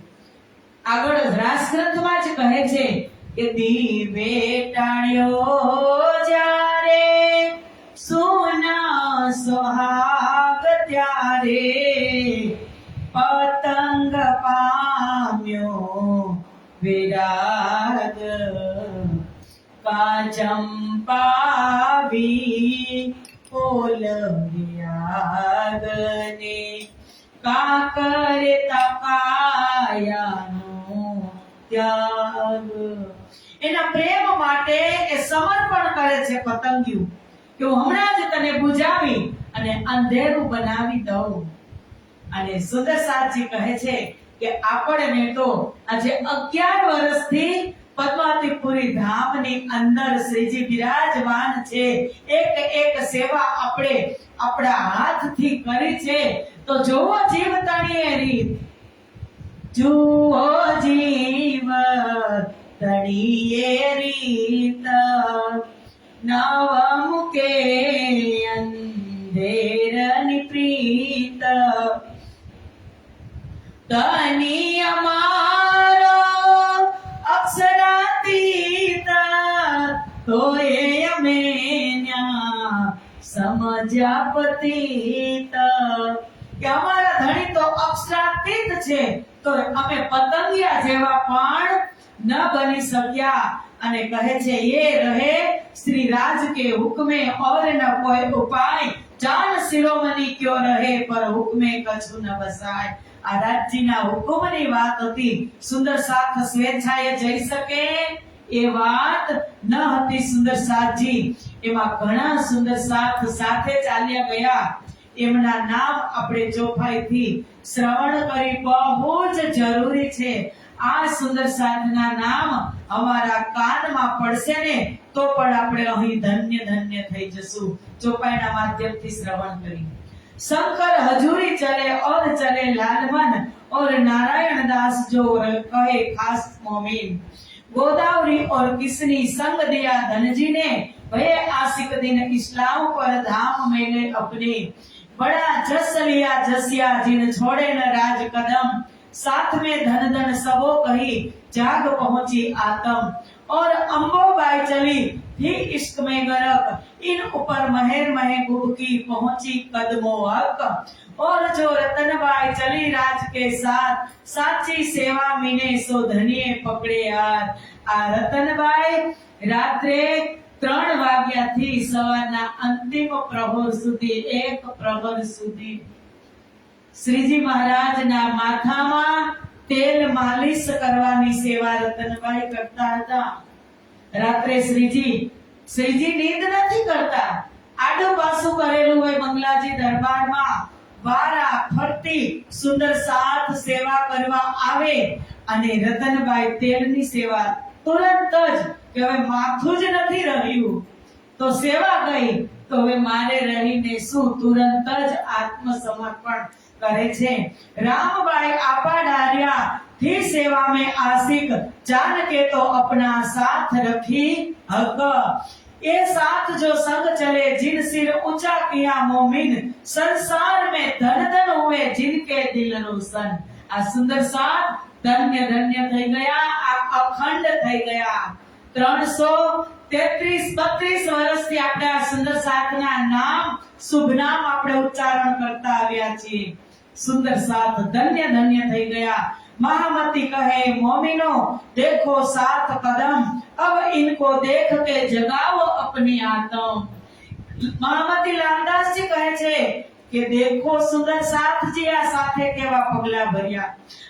[SPEAKER 1] આગળ રાસ ગ્રંથમાં જ કહે છે કે દીવે ટાળ્યો જ્યારે સોના સુહાગ ત્યારે પતંગ પામ્યો વિરાગ કાચંપાવી પોલવ્યાગને કાકરે તકાયાનો ત્યાગ. એના પ્રેમ માટે એ સમર્પણ કરે છે પતંગિયું કે હું હમણાં જ તને બુજાવી અને અંધેરું બનાવી દઉં. અને સુંદરસાજી કહે છે કે આપણને તો આજે 11 વર્ષથી પદ્માવતીપુરી ધામની અંદર શ્રીજી બિરાજમાન છે. એક એક સેવા આપણે આપણા હાથથી કરી છે. તો જોવો જીવ તણીએ રીત, જુઓ જીવ તણીએ રીત, નવ મુકે અંધેરની પ્રીત, તની અમારો અક્ષરાતીત, તોય અમે ન્યા સમજ્યા પતિત. કે અમારા ધણી તો અક્ષરાતીત છે, તો અમે પતંગિયા જેવા પણ ન બની શક્યા. અને કહે છે ये रहे श्री राज के हुक्मे और न कोई उपाय, जान शिरोमणि क्यों रहे पर हुक्मे कछु न बसाय. આ રાજજીના હુકમની વાત હતી. સુંદર સાથ સ્વેચ્છાએ જઈ શકે એ વાત ન હતી સુંદર સાથજી. એમાં ઘણા સુંદર સાથ સાથે ચાલ્યા ગયા. એમના નામ આપણે ચોપાઈથી શ્રવણ કરી બહુ જ જરૂરી છે. આ સુંદર સાધના નામ અમારા કાનમાં પડશે ને તો પણ આપણે અહીં ધન્ય ધન્ય થઈ જશું. ચોપાઈના માધ્યમથી શ્રવણ કરી. शंकर हजूरी चले और चले लालमन और नारायण दास जो कहे खास मोमिन, गोदावरी और किसनी संग दिया धन जी ने, भय आशिक दिन इस्लाम पर धाम में गए अपने, बड़ा जस लिया जसिया जिन छोड़े न राज कदम, साथ में धन धन सबो कही जाग पहुंची आत्म, और अंबोबाई चली ही इश्क में गरक, इन ऊपर महर महे गुबकी पहुंची कदमों हक, और जो रतनबाई चली राज के साथ, साची सेवा मीने सो धनिये पकड़े हाथ. आ रतनबाई रात्रे 3 વાગ્યાથી સવારના અંતિમ પ્રહર સુધી 1 પ્રહર સુધી શ્રીજી મહારાજના માથામાં તેલ માલિશ કરવાની સેવા રતનબાઈ કરતા હતા. રાત્રે શ્રીજી નીંદ નથી કરતા. આડું પાછું કરેલું હોય બંગલાજી દરબારમાં, વારા ફરતી સુંદર સાથ સેવા કરવા આવે અને રતનબાઈ તેલની સેવા તુરંત જ કે હવે માથું જ નથી રહ્યું તો સેવા ગઈ તો હવે મારે રહીને શું, તુરંત જ આત્મસમર્પણ करे छे. रामबाई आपा डारिया थी सेवा में आशिक, जान के तो अपना साथ रखी हक. ये साथ जो संग चले जिन सिर ऊंचा किया मोमिन, संसार में धन धन हुए जिनके दिल रोशन. आ सुंदर साथ धन्य धन्य થઈ ગયા. આ અખંડ થઈ ગયા. 333-32 વર્ષથી આપણે આ સુંદર સાથના નામ શુભ નામ આપણે ઉચ્ચારણ કરતા આવ્યા છીએ. સુંદર સાથ ધન્ય ધન્ય થઈ ગયા. महामती कहे मोमिनो देखो 7 कदम, अब इनको देख के जगाओ अपनी आत्म। महामती लालदासजी કહે છે કે દેખો સુંદર સાથજી આ સાથે કેવા પગલા ભર્યા,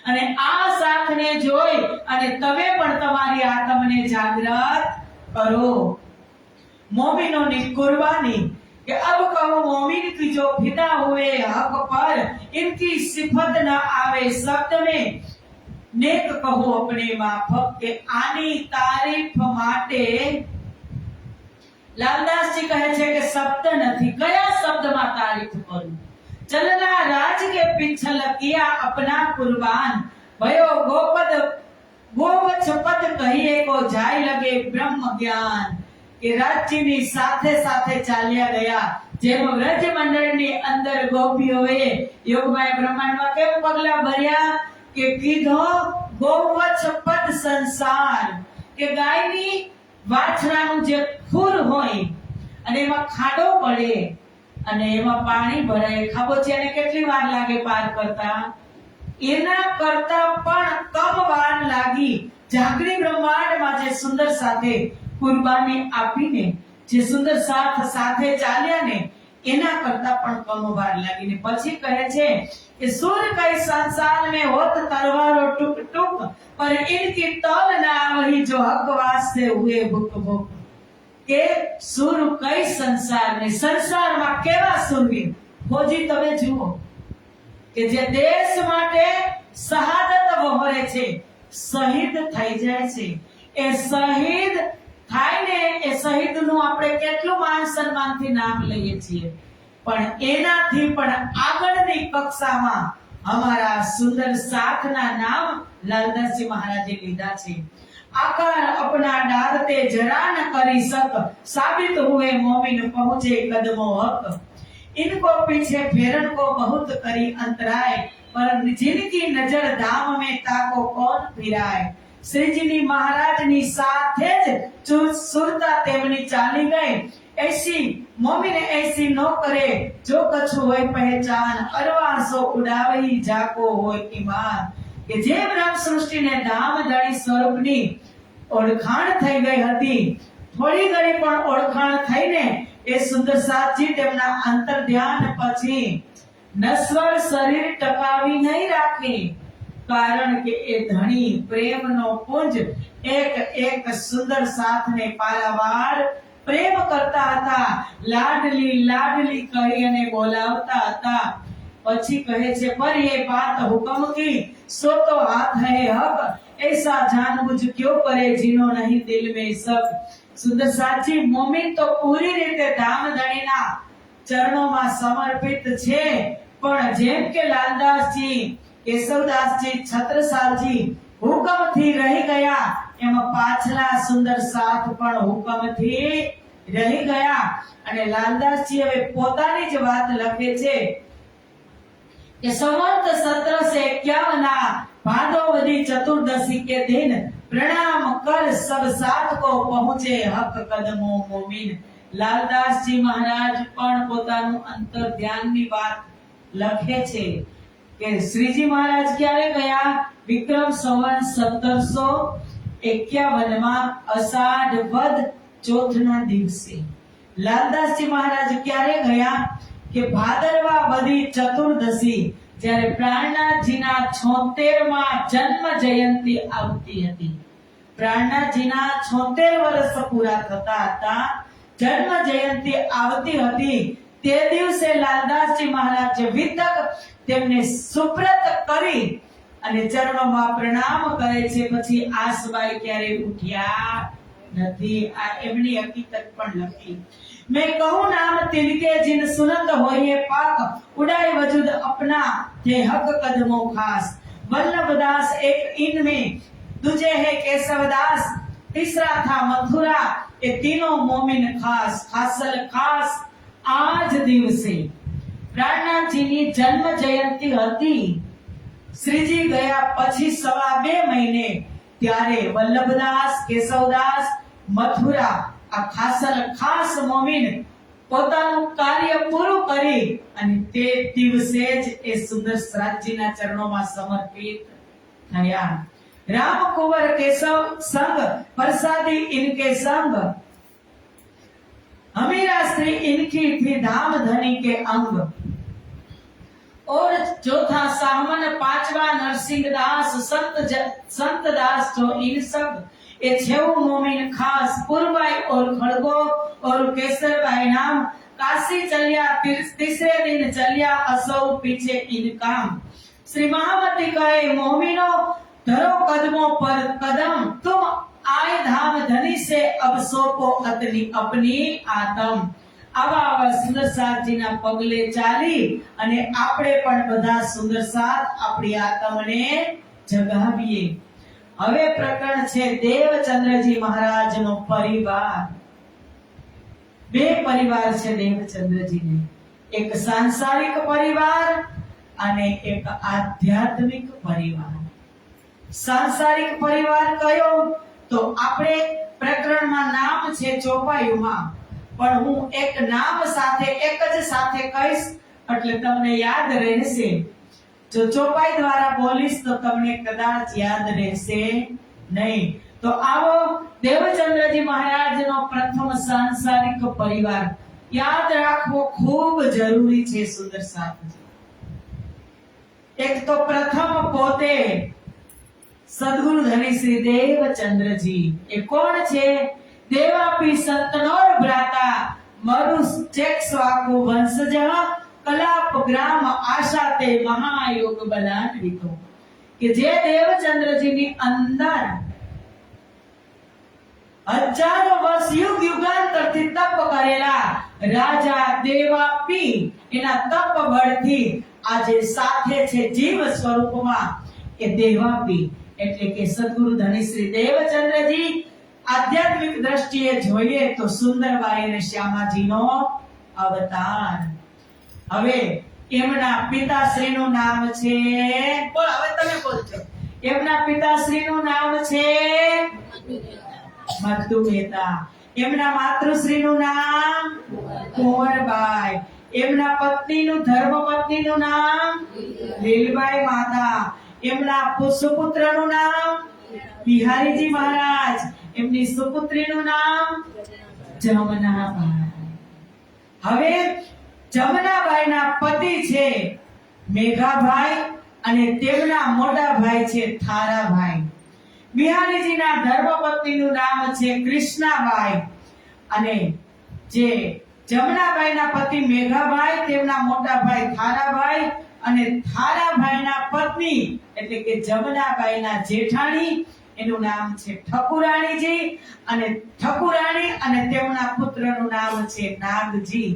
[SPEAKER 1] અને આ સાથને જોઈ અને તમે પણ તમારી આત્મને જાગૃત કરો। मोमिनों की कुर्बानी कि अब कहो मोमिन की जो फिदा हुए हक पर, इनकी सिफत न आवे शब्द में, नेक कहो अपने माफक के आनी तारीफ माटे। लालदास जी कहे छे के शब्द नहीं, कया शब्द में तारीफ करूं। चलना राज के पिछल किया अपना कुर्बान, भयो गोवछ पद कहिए को जाय लगे ब्रह्म ज्ञान। કે રાજ્યની સાથે સાથે ચાલ્યા ગયા, જેમ વ્રજ મંડળની અંદર ગોપીઓએ યોગમાય બ્રહ્માંડમાં કેમ પગલા ભર્યા કે કીધો ગોવછ પદ સંસાર, કે ગાયની વાછરાનું જે ખુર હોય અને એમાં ખાડો પડે અને એમાં પાણી ભરાય, ખાબોચિયાને કેટલી વાર લાગે પાર કરતા, એના કરતા પણ કમ વાર લાગી જાગરી બ્રહ્માંડમાં જે સુંદર સાથે कुर्बानी आपीने जे सुंदर साथ साथे चाल्या ने एना करता पण कम वार लागी ने પછી કહે છે કે સુર કઈ સંસાર में होत तलवारो टुक टुक, पर इनकी तौल ना वही जो हक वास्ते हुए भुक भुक। के સુર કઈ સંસાર में, संसार में केवा सुरवीर खोजी तमे जुओ કે જે દેશ માટે શહાદત વહોરે છે, શહીદ થઈ જાય છે। એ શહીદ થાય ને એ શહીદનું આપણે કેટલું માન સન્માનથી નામ લઈએ છીએ, પણ એનાથી પણ આગળની કક્ષામાં અમારા સુંદર સાથના નામ લાલદાસજી મહારાજે લીધા છે। આકાર अपना डारते जरा न करी सक, साबित हुए मोमिन पहुंचे कदमों हक। इनको पीछे फेरन को बहुत करी अंतराय, पर जिनकी नजर धाम में ताको कौन फिराय। श्रीजीनी महाराजनी साथे ज सुरता तेमनी चाली गई, ऐसी मोमिन ऐसी नो करे जो कछु होय पहचान, अरवासो उडावई जाको होय ईमान। કે જે બ્રહ્મ સૃષ્ટિને ધામ ધણી સ્વરૂપની ઓળખાણ થઈ ગઈ હતી, થોડી ઘણી પણ ઓળખાણ થઈને એ સુંદર સાચી તેમના અંતર ધ્યાન પછી નશ્વર શરીર ટકાવી નહીં રાખે, કારણ કે એ ધણી પ્રેમનો પુંજ એક એક સુંદર સાથને પારાવાર પ્રેમ કરતા હતા, લાડલી લાડલી કહી અને બોલાવતા હતા। પછી કહે છે પર ये बात हुक्म की सो तो हाथ है हक, ऐसा जानबूझ क्यों करे जिनो नहीं दिल में सब। સુંદર સાચી મોમિન તો પૂરી રીતે ધામધણીના ચરણોમાં સમર્પિત છે, પણ જેમ કે લાલદાસજી, કેશવદાસજી, છત્રસાલજી હુકમથી રહી ગયા, એમાં પાછલા સુંદર સાથ પણ હુકમથી રહી ગયા। અને લાલદાસજી હવે પોતાની જ વાત લખે છે कि संवत 1751 भादोवदी चतुर्दशी के दिन प्रणाम कर सब साथ को पहुंचे हक कदमों मोमिन। लालदास जी महाराज पण પોતાનું અંતર ધ્યાનની વાત લખે છે કે શ્રીજી મહારાજ ક્યારે ગયા? વિક્રમ સંવત 1751 માં અષાઢ વદ ચોથના દિવસે લાલદાસજી મહારાજ ક્યારે ગયા કે ભાદરવા વદી ચતુર્દશી, જ્યારે પ્રાણનાથજીના 76મા જન્મ જયંતિ આવતી હતી। પ્રાણનાથજીના 76 વર્ષ પૂરા થતા હતા, જન્મ જયંતિ આવતી હતી, તે દિવસે લાલદાસજી મહારાજ વિતક તેમને સુપ્રત કરી અને ચરણોમાં પ્રણામ કરે છે। પછી આસબાઈ ક્યારે ઉઠ્યા નથી, આ એમની હકીકત પણ લખી। मैं कहूँ नाम तिनके जिन सुनत होइए पाक, उड़ाई वजूद अपना थे हक कदमों खास। वल्लभदास एक इनमें, दूजे है केशवदास, तीसरा था मथुरा, ये तीनों मोमिन खास। खासल खास आज दिवसे प्राणनाथजीनी जन्म जयंती હતી, શ્રીજી ગયા પછી 2.5 મહિને, ત્યારે વલ્લભદાસ, કેશવદાસ, મથુરા આ ખાસલ ખાસ મોમિન પોતાનું કાર્ય પૂરું કરી અને તે દિવસે જ એ સુંદર શ્રાદ્ધજીના ચરણોમાં સમર્પિત थया। राम कुंवर केशव संग प्रसादी इनके संग, हमीरा स्त्री इनकी थी धाम धनी के अंग। और चौथा सामन, पांचवा नरसिंह दास, संत दास जो इन सब, ये छेऊ मोमिन खास, पुरबाई और खड़गो और केसरबाई नाम। काशी चलिया तीसरे दिन चलिया असौ पीछे इन काम। श्री महावती कहे मोमिनो धरो कदमों पर कदम, तुम आए धाम धनी से अब सोपो अपनी आतम। आवा सुंदर साथजीના પગલે ચાલી અને આપણે પણ બધા સુંદર સાથ આપણી આત્મને જગાવીએ। હવે પ્રકરણ છે દેવચંદ્રજી મહારાજનો પરિવાર। બે પરિવાર છે દેવચંદ્રજીને, એક સાંસારિક પરિવાર અને એક આધ્યાત્મિક પરિવાર। સાંસારિક પરિવાર કયો તો આપણે પ્રકરણમાં નામ છે ચોપાયુમાં, પણ હું એક નામ સાથે એક જ સાથે કહીશ એટલે તમને યાદ રહેશે। જો ચોપાઈ દ્વારા બોલીશ તો તમને કદાચ યાદ રહેશે નહીં। તો આવો દેવચંદ્રજી મહારાજનો પ્રથમ સાંસારિક પરિવાર યાદ રાખવો ખૂબ જરૂરી છે સુંદર સાથજી। એક તો પ્રથમ પોતે સદગુરુ ધની શ્રી દેવચંદ્રજી, એ કોણ છે? देवापी संतनोर भ्राता, मरु चेक स्वाको वंशज, कलाप ग्राम आशा ते महायोग बलान्वितो। कि जे देवचंद्रजी ની અંદર હજારો વર્ષ યુગ યુગાંતરથી તપ કરેલા રાજા દેવાપી એના તપ બળથી આજે સાથે છે જીવ સ્વરૂપમાં એ દેવાપી એટલે કે સદગુરુ ધની શ્રી દેવચંદ્રજી। आध्यात्मिक दृष्टिए જોઈએ તો સુંદરબાઈ અને શ્યામાજીનો અવતાર। હવે એમના પિતાશ્રીનું નામ છે, બોલ હવે તમે બોલજો। એમના પિતાશ્રીનું નામ છે મધુ મહેતા, એમના માતૃશ્રીનું નામ કુંવરબાઈ, એમના પત્નીનું ધર્મપત્નીનું નામ લીલબાઈ માતા, એમના સુપુત્રનું નામ બિહારીજી મહારાજ, એમની સુપુત્રીનું નામ જમનાબાઈ। હવે જમનાબાઈના પતિ છે મેઘાભાઈ અને તેમના મોટા ભાઈ છે થારાભાઈ। બિહારીજીના ધર્મપત્નીનું નામ છે કૃષ્ણાબાઈ અને જે જમનાબાઈના પતિ મેઘાભાઈ, તેમના મોટા ભાઈ થારાભાઈ અને થારાભાઈના પત્ની એટલે કે જમનાબાઈના જેઠાણી એનું નામ છે ઠકુરાણીજી અને ઠકુરાણી અને તેમના પુત્રનું નામ છે નાગજી।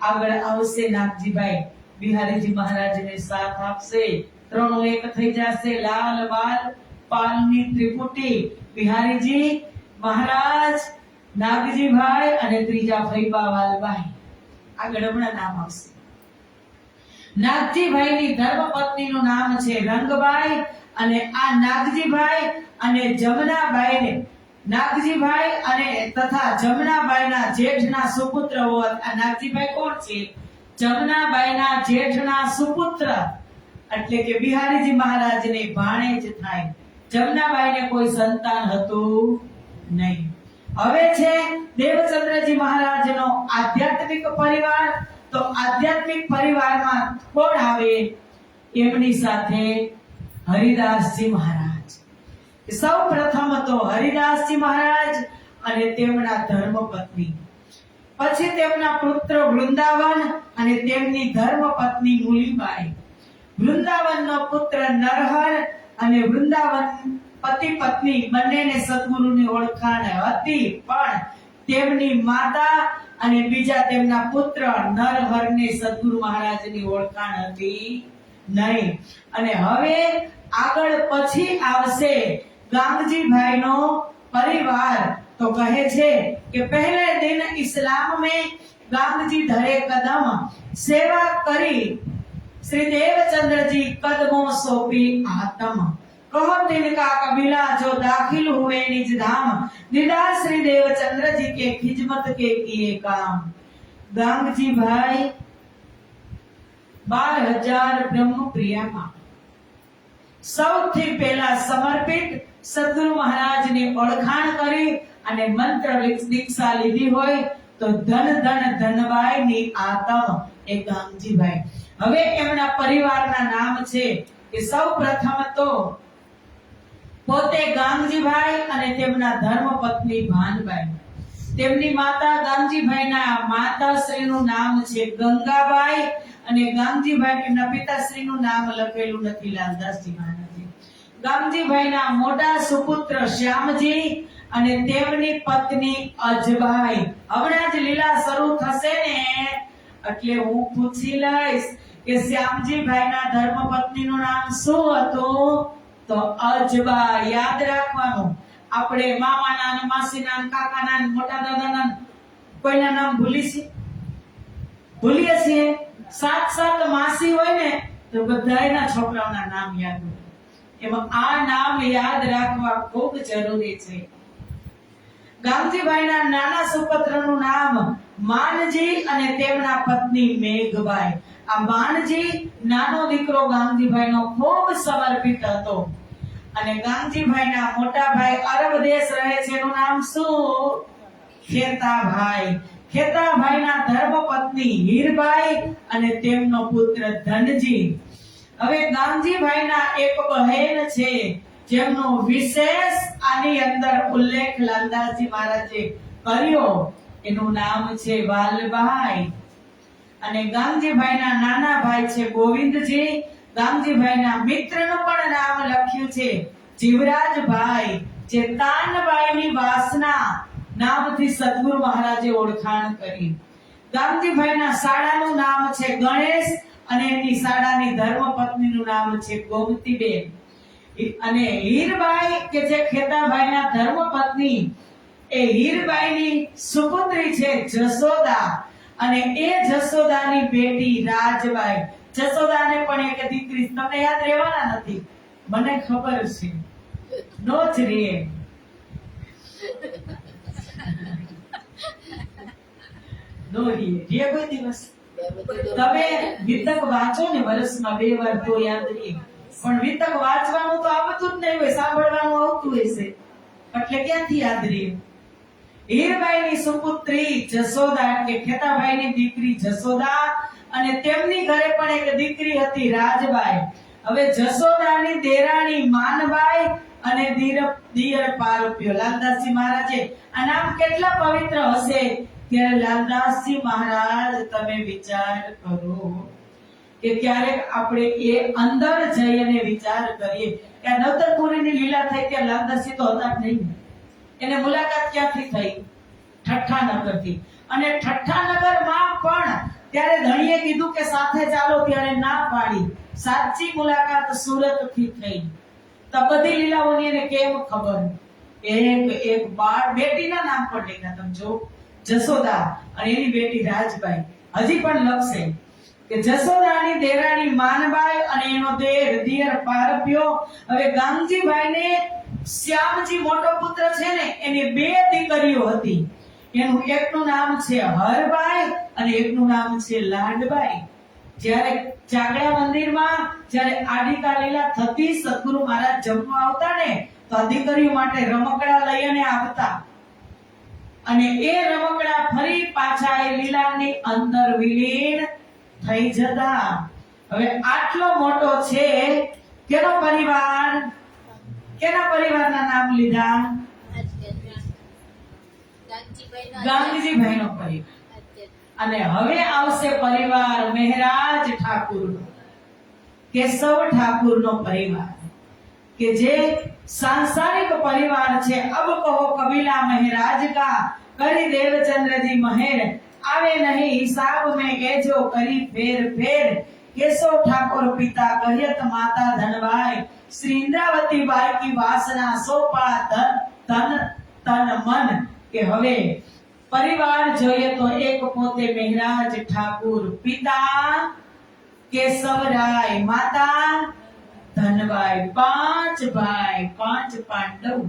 [SPEAKER 1] આગળ આવશે નાગજીભાઈ, બિહારીજી મહારાજને સાથ આપશે, ત્રણો એક થઈ જશે। લાલ બાલ પાલની ત્રિપુટી, બિહારીજી મહારાજ, નાગજીભાઈ અને ત્રીજા ફૈબાવાલભાઈ। આગળ હમણાં નામ આવશે। નાગજીભાઈની ધર્મપત્નીનું નામ છે રંગબાઈ અને આ નાગજીભાઈ અને જમનાબાઈને, નાગજીભાઈ અને તથા જમનાબાઈના જેઠના સુપુત્ર હોત। આ નાગજીભાઈ કોણ છે? જમનાબાઈના જેઠના સુપુત્ર એટલે કે બિહારીજી મહારાજને ભાણેજ થાય। જમનાબાઈને કોઈ સંતાન હતું નહીં। હવે છે દેવચંદ્રજી મહારાજનો આધ્યાત્મિક પરિવાર। તો આધ્યાત્મિક પરિવારમાં કોણ આવે? એમની સાથે હરિદાસજી મહારાજ। સૌ પ્રથમ તો હરિદાસજી મહારાજ અને તેમના ધર્મપત્ની, પછી તેમના પુત્ર વૃંદાવન અને તેમની ધર્મપત્ની મુલીબાઈ। વૃંદાવનનો પુત્ર નરહર અને વૃંદાવન પતિ પત્ની બંનેને સદગુરુની ઓળખાણ હતી, પણ તેમની માતા અને બીજા તેમના પુત્ર નરહરને સદગુરુ મહારાજની ઓળખાણ હતી નહીં। અને હવે આગળ પછી આવશે ગાંગજીભાઈનો परिवार। तो कहे छे कि पहले दिन इस्लाम में गांगजी धरे कदम, सेवा करी श्री देवचंद्र जी कदमों सौंपी आत्म। कहो तिनका कबीला जो दाखिल हुए निज धाम, दीदार श्री देवचंद्र जी के खिजमत के किए काम। गांगजी भाई 12,000 ब्रह्म प्रिया मां સૌથી પહેલા સમર્પિત સદગુરુ મહારાજની ઓળખાણ કરી અને મંત્ર દીક્ષા લીધી હોય તો ધન ધન ધનબાઈની આતમ એ ગામજીભાઈ. હવે એમના પરિવારના નામ છે કે સૌ પ્રથમ તો પોતે ગામજીભાઈ અને તેમના ધર્મપત્ની ભાનબાઈ. તેમની માતા ગામજીભાઈના માતાશ્રીનું નામ છે ગંગાબાઈ અને ગામજીભાઈ એમના પિતાશ્રીનું નામ લખેલું નથી, લાલદાસજી મહારાજે. ગામજીભાઈના મોટા સુપુત્ર શ્યામજી અને તેમની પત્ની અજબાઈ. હમણાં જ લીલા શરૂ થશે ને એટલે હું પૂછી લઈશ કે શ્યામજીભાઈના ધર્મપત્નીનું નામ શું હતું? તો અજબા. યાદ રાખવાનું. આપણે મામાના અને માસીના અને કાકાના અને મોટા દાદાના કોઈના નામ ભૂલીએ છીએ. સાત માસી હોય ને તો બધાયના છોકરાઓના નામ યાદ હોય. એમાં આ નામ યાદ રાખવા ખૂબ જરૂરી છે. ગામજીભાઈના નાના સુપુત્રનું નામ માનજી અને તેમના પત્ની મેઘબાઈ. આ માનજી નાનો દીકરો ગામજીભાઈનો ખૂબ સમર્પિત હતો અને ગામજીભાઈના મોટા ભાઈ અરબ દેશ રહે છે, એનું નામ શું? ખેતાભાઈ. ખેતાભાઈના ધર્મપત્ની હીરબાઈ અને તેમનો પુત્ર ધનજી. હવે ગામજીભાઈના એક બહેન છે જેમનો વિશેષ આની અંદર ઉલ્લેખ લાલદાસજી મહારાજે કર્યો, એનું નામ છે વાલબાઈ. અને ગામજીભાઈના નાના ભાઈ છે ગોવિંદજી. ગામજીભાઈના મિત્રનું પણ નામ લખ્યું છે જીવરાજભાઈ, જે તાનબાઈની વાસના નામથી સદગુરુ મહારાજે ઓળખાણ કરી. ગામજીભાઈના શાળાનું નામ છે ગણેશ અને એમની શાળાની ધર્મપત્નીનું નામ છે ગોમતીબેન. અને હીરબાઈ કે જે ખેતાભાઈના ધર્મપત્ની, એ હીરબાઈની સુપુત્રી છે જસોદા અને એ જસોદાની બેટી રાજબાઈ. જસોદાને પણ એક દીકરી, તમને યાદ રહેવાના નથી, મને ખબર છે, નો જ રે. નો રે કોઈ દિવસ. તમે વિતક વાંચો ને વર્ષમાં 2 વાર તો યાદ રહે, પણ વિતક વાંચવાનું તો આવતું જ નહીં હોય, સાંભળવાનું આવતું હશે એટલે ક્યાંથી યાદ રહે? હીરબાઈની સુપુત્રી જસોદા કે ખેતાભાઈની દીકરી જસોદા અને તેમની ઘરે પણ એક દીકરી હતી રાજબાઈ. હવે જસોદાની દેરાણી માનબાઈ અને દિયર પારુપ્યો. લાલદાસજી મહારાજે આ નામ કેટલા પવિત્ર હશે ત્યારે લાલદાસજી મહારાજ તમે વિચાર કરો કે ક્યારેક આપણે એ અંદર જઈ અને વિચાર કરીએ કે નવતરપુરીની લીલા થઈ ત્યાં લાલદાસજી તો હતા જ નહીં. એને મુલાકાત ક્યાંથી થઈ? ઠઠ્ઠાનગરથી. અને ઠઠ્ઠાનગરમાં પણ ત્યારે ધણીએ કીધું કે સાથે ચાલો, ત્યારે ના પાડી. સાચી મુલાકાત સુરતથી થઈ. તો બધી લીલાઓની એને કેમ ખબર? એક બાળ બેટીના નામ પણ લખ્યા. તમે જો જસોદા અને એની બેટી રાજબાઈ. હજી પણ લખશે કે જસોદાની દેરાણી માનબાઈ અને એનો દિયર પારપ્યો. હવે ગામજીભાઈને શ્યામજી મોટો પુત્ર છે ને, એની 2 દીકરીઓ હતી. એનું એકનું નામ છે હરબાઈ અને એકનું નામ છે લાડબાઈ. જ્યારે ચાગડા મંદિરમાં જ્યારે આડિકા લીલા થતી, સદગુરુ મહારાજ જમવા આવતા ને તો આ દીકરીઓ માટે રમકડા લઈને આવતા અને એ રમકડા ફરી પાછા એ લીલાની અંદર વિલીન થઈ જતા. હવે આટલો મોટો છે, કેનો પરિવાર? કેના પરિવારના નામ લીધા? ગાંધીજીભાઈનો પરિવાર. અને હવે આવશે પરિવાર મહેરાજ ઠાકુરનો, કેશવ ઠાકુરનો પરિવાર, કે જે सांसारिक परिवार છે. अब कहो कबीला महराज का કરી દેવચંદ્રજી મહેર આવે નહીં હિસાબ में કેજો કરી ફેર ફેર. કેશવ ઠાકોર પિતા કહિયત માતા ધનબાઈ, શ્રી ઇન્દ્રાવતી બાઈ की वासना सोपा तन तन मन. કે હવે પરિવાર જોઈએ તો એક પોતે મહેરાજ ઠાકુર, પિતા કેશવરાય, માતા ધનબાઈ. 5 ભાઈ, 5 પાંડવ,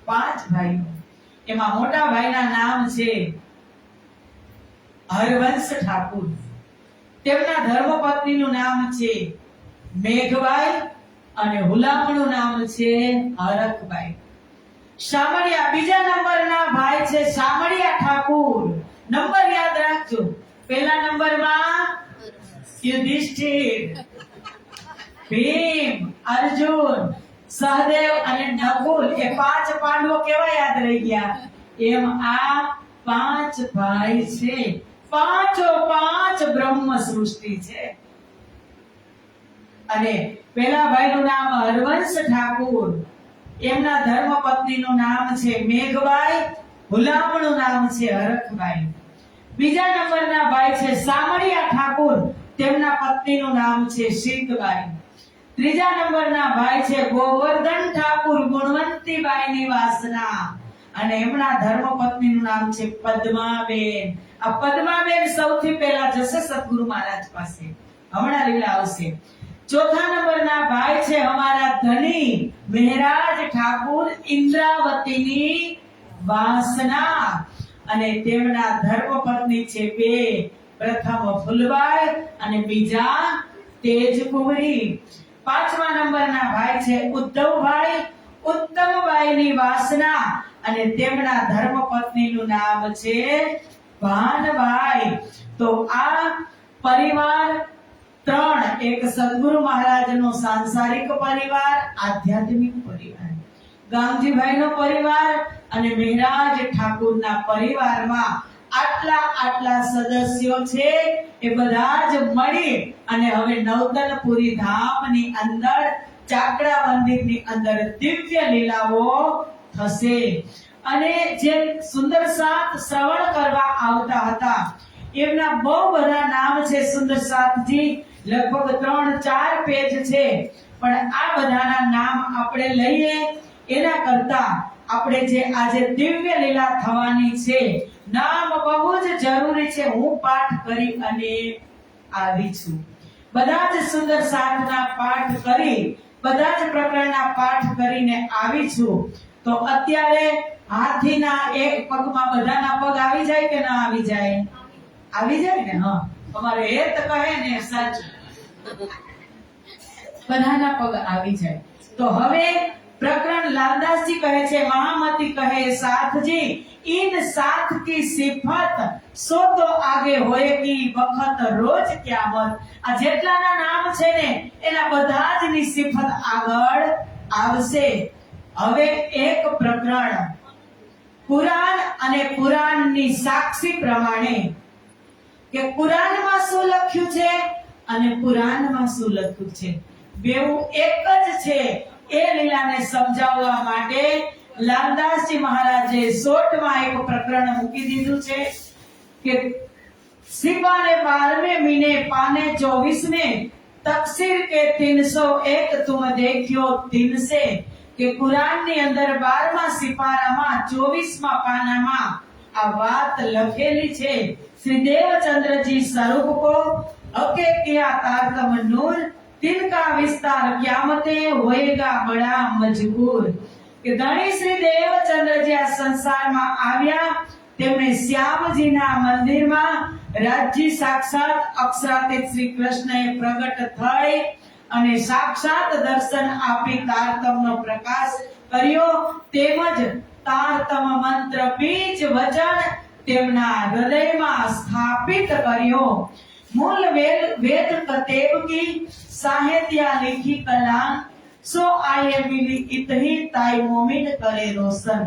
[SPEAKER 1] 5 ભાઈઓ. એમાં મોટા ભાઈના નામ છે હરવંશ ઠાકુર. તેમના ધર્મપત્નીનું નામ છે મેઘબાઈ અને હુલામણું નામ છે હરખભાઈ. શામળિયા બીજા નંબરના ભાઈ છે શામળિયા ઠાકુર. નંબર યાદ રાખજો. પહેલા નંબરમાં યુધિષ્ઠિર, ભીમ, અર્જુન, સહદેવ અને નકુલ. એ 5 પાંડવો કેવા યાદ રહી ગયા? એમ આ 5 ભાઈ છે. 5 બ્રહ્મ સૃષ્ટિ છે. અને પેલા ભાઈનું નામ હરવંશ ઠાકુર. એમના ધર્મપત્નીનું નામ છે મેઘબાઈ. હુલામણું નામ છે હરખભાઈ. બીજા નંબરના ભાઈ છે શામળિયા ઠાકુર. તેમના પત્નીનું નામ છે શીતબાઈ. ત્રીજા નંબરના ભાઈ છે ગોવર્ધન ઠાકુર. ગુણવંતીબાઈની વાસના. અને એમના ધર્મપત્નીનું નામ છે પદ્માબેન. આ પદ્માબેન સૌથી પહેલા જશે સદગુરુ મહારાજ પાસે. હમણાં લીલા આવશે. ચોથા નંબરના ભાઈ છે અમારા ધની મહેરાજ ઠાકુર. ઇન્દ્રાવતીની વાસના. અને તેમના ધર્મપત્ની છે 2. પ્રથમ ફૂલબાઈ અને બીજા તેજકુંવરી. 5મા નંબરના ભાઈ છે ઉદ્ધવભાઈ. ઉત્તમબાઈની વાસના. અને તેમના ધર્મપત્નીનું નામ છે ભાનબાઈ. તો આ પરિવાર 3, એક સદગુરુ મહારાજનો સાંસારિક પરિવાર, આધ્યાત્મિક પરિવાર, ગામજીભાઈનો પરિવાર અને મહેરાજ ઠાકુરના પરિવારમાં આટલા સદસ્યો છે. એ બધા જ મળી અને હવે નવતનપુરી ધામની અંદર ચાકડા મંદિરની અંદર દિવ્ય લીલાઓ થશે. અને જે સુંદર સાત શ્રવણ કરવા આવતા હતા એમના બહુ બધા નામ છે. સુંદર સાતજી લગભગ 3-4 પેજ છે. પણ આ બધાના નામ આપણે લઈએ એના કરતા આપણે જે આજે દિવ્ય લીલા થવાની છે, નામ બહુ જ જરૂરી છે. હું પાઠ કરી અને આવી છું. બધા જ સુંદર સાતના પાઠ કરી, બધા જ પ્રકરણના પાઠ કરીને આવી છું. તો અત્યારે હાથીના એક પગમાં બધાના પગ આવી જાય કે ના આવી જાય? આવી જાય ને? હા, અમારે હેત કહે ને સાચું, બધાના પગ આવી જાય. તો હવે प्रकरण लालदास जी कहे छे, महामती कहे साथ जी इन साथ की सिफत सो तो आगे होएगी वखत रोज क्यामत. आ जेटलाना नाम छे ने एना बधा ज ની સિફત આગળ આવશે. હવે એક પ્રકરણ કુરાન અને કુરાનની સાક્ષી પ્રમાણે કે કુરાનમાં શું લખ્યું છે અને પુરાણમાં શું લખ્યું છે, બેઉ એક જ છે. એ લીલાને સમજાવવા માટે લાલદાસજી મહારાજે શોર્ટમાં એક પ્રકરણ મૂકી દીધું છે કે સિપાને 12वें महीने पाने 24वें तफसीर के 301 तुम देखियो दिन से કે કુરાનની અંદર 12મા સિપારામાં 24મા પાનામાં આ વાત લખેલી છે. શ્રી દેવચંદ્રજી स्वरूप को अके किया तारतम नूर तिनका विस्तार क्यामते होएगा बड़ा मजबूर. કે ધણી શ્રી દેવચંદ્રજી આ સંસારમાં આવ્યા, તેમણે શ્યામજીના મંદિરમાં રાજજી સાક્ષાત અક્ષરાતીત શ્રી કૃષ્ણએ પ્રગટ થઈ અને સાક્ષાત દર્શન આપી તારતમનો પ્રકાશ કર્યો. તેમજ તારતમ મંત્ર બીજ વચન તેમના હૃદયમાં સ્થાપિત કર્યો. मूल वेद कतेब की साहित्या लिखी कलाम सो आये मिली इतही ताई मोमिन करे रोशन.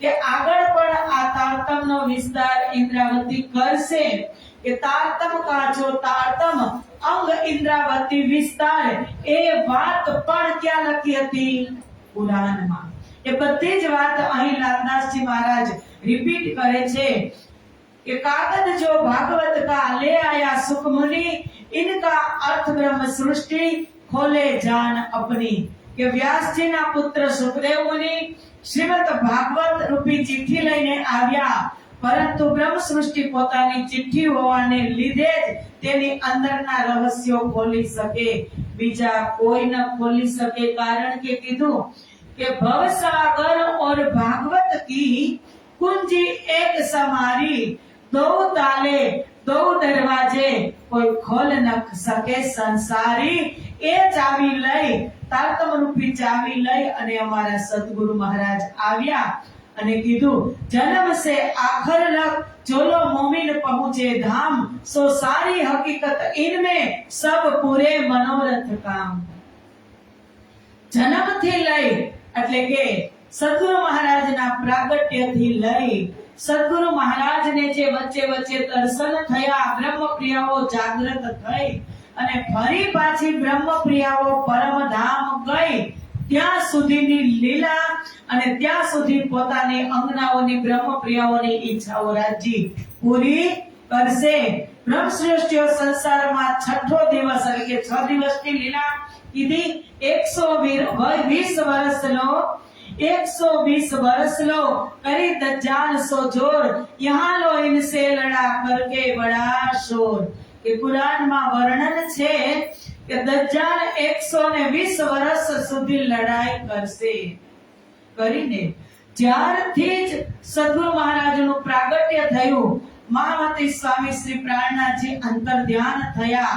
[SPEAKER 1] કે આગળ પણ આ તારતમનો વિસ્તાર ઇન્દ્રાવતી કરશે. કે તારતમ કાચો તારતમ અંગ ઇન્દ્રાવતી વિસ્તાર, એ વાત પણ ક્યાં લખી હતી? પુરાણમાં. એ બધી જ વાત અહીં લાલદાસજી મહારાજ રિપીટ કરે છે कि कागज जो भागवत का ले आया सुख मुनि, इनका अर्थ ब्रह्म सृष्टि खोले जान अपनी. कि व्यास जी ना पुत्र सुखदेव मुनि श्रीमद भागवत रूपी चिट्ठी लઈને આવ્યા, પરંતુ બ્રહ્મ સૃષ્ટિ પોતાની ચિઠ્ઠી હોવાને લીધે જ તેની અંદરના રહસ્યો ખોલી શકે, બીજા કોઈ ન ખોલી શકે. કારણ કે કીધું કે ભવસાગર और भागवत की कुंजी एक समारी, दो ताले દો દરવાજે કોઈ ખોલ ન શકે સંસારી, એ ચાવી લઈ, તારતમ રૂપી ચાવી લઈ અને અમારા સદગુરુ મહારાજ આવ્યા અને કીધું, જન્મ સે આખર લગ જોલો મોમિન પहुंचे धाम, सो सारी हकीकत इनमें सब पूरे मनोरथ काम। જન્મથી લઈ એટલે કે સદગુરુ મહારાજના પ્રાગટ્યથી લઈ સદગુરુ મહારાજને જે વચ્ચે વચ્ચે દર્શન થયા, બ્રહ્મપ્રિયાઓ જાગૃત થઈ અને ફરી પાછી બ્રહ્મપ્રિયાઓ પરમધામ ગઈ, ત્યાં સુધીની લીલા અને ત્યાં સુધી પોતાની અંગનાઓની બ્રહ્મપ્રિયાઓની ઈચ્છાઓ રાજી પૂરી કરશે। બ્રહ્મ સૃષ્ટિઓ સંસારમાં છઠ્ઠો દિવસ એટલે કે 6 દિવસની લીલા કીધી। 120 वर्ष लो करी दज्जाल सो जोर, यहाँ लो इनसे लड़ा करके बड़ा शोर। કે કુરાનમાં વર્ણન છે કે દજ્જાલ 120 વર્ષ સુધી લડાઈ કરશે કરીને જ્યારથી જ સદગુરુ મહારાજનું પ્રાગટ્ય થયું, મહામતી સ્વામી શ્રી પ્રાણનાથજી અંતર ધ્યાન થયા,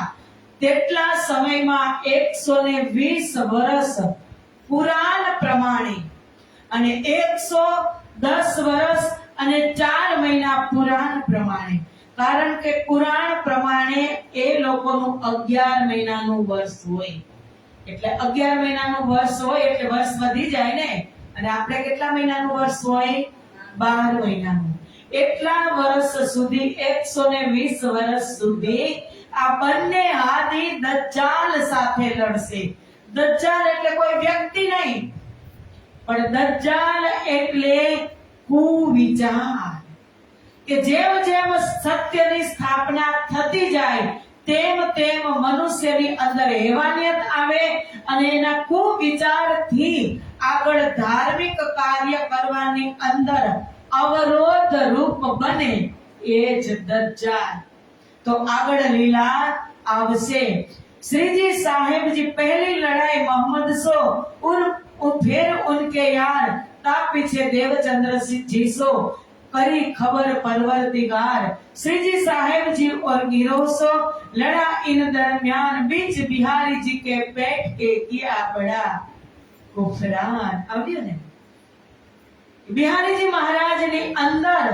[SPEAKER 1] તેટલા સમયમાં 120 વર્ષ પુરાણ પ્રમાણે અને 110 વર્ષ અને 4 મહિના પુરાણ પ્રમાણે, કારણ કે પુરાણ પ્રમાણે એ લોકોનું 11 મહિનાનું વર્ષ હોય, એટલે 11 મહિનાનું વર્ષ હોય એટલે વર્ષ વધી જાય ને, અને આપણે કેટલા મહિનાનું વર્ષ હોય? 12 મહિનાનું। એટલા વર્ષ સુધી 120 વર્ષ સુધી આ બંને હાથી દજ્જાલ સાથે લડશે। દજ્જાલ એટલે કોઈ વ્યક્તિ નહીં, પણ દજ્જાલ એટલે કુવિચાર, કે જેમ જેમ સત્યની સ્થાપના થતી જાય તેમ તેમ મનુષ્યની અંદર હેવાનિયત આવે અને એના કુવિચારથી આગળ ધાર્મિક કાર્ય કરવાની અંદર અવરોધ રૂપ બને, એ જ દજ્જાલ। તો આગળ લીલા આવશે। श्रीजी साहेब जी पहली लड़ाई मोहम्मद सो फिर उनके यार, ता पीछे देवचंद्र जी सो करी खबर परवरदिगार। श्रीजी साहेब जी और गिरोह सो लड़ा इन दरमियान, बीच बिहारी जी के पेट के किया बड़ा कुफरान। આવ્યું ને, બિહારીજી મહારાજની અંદર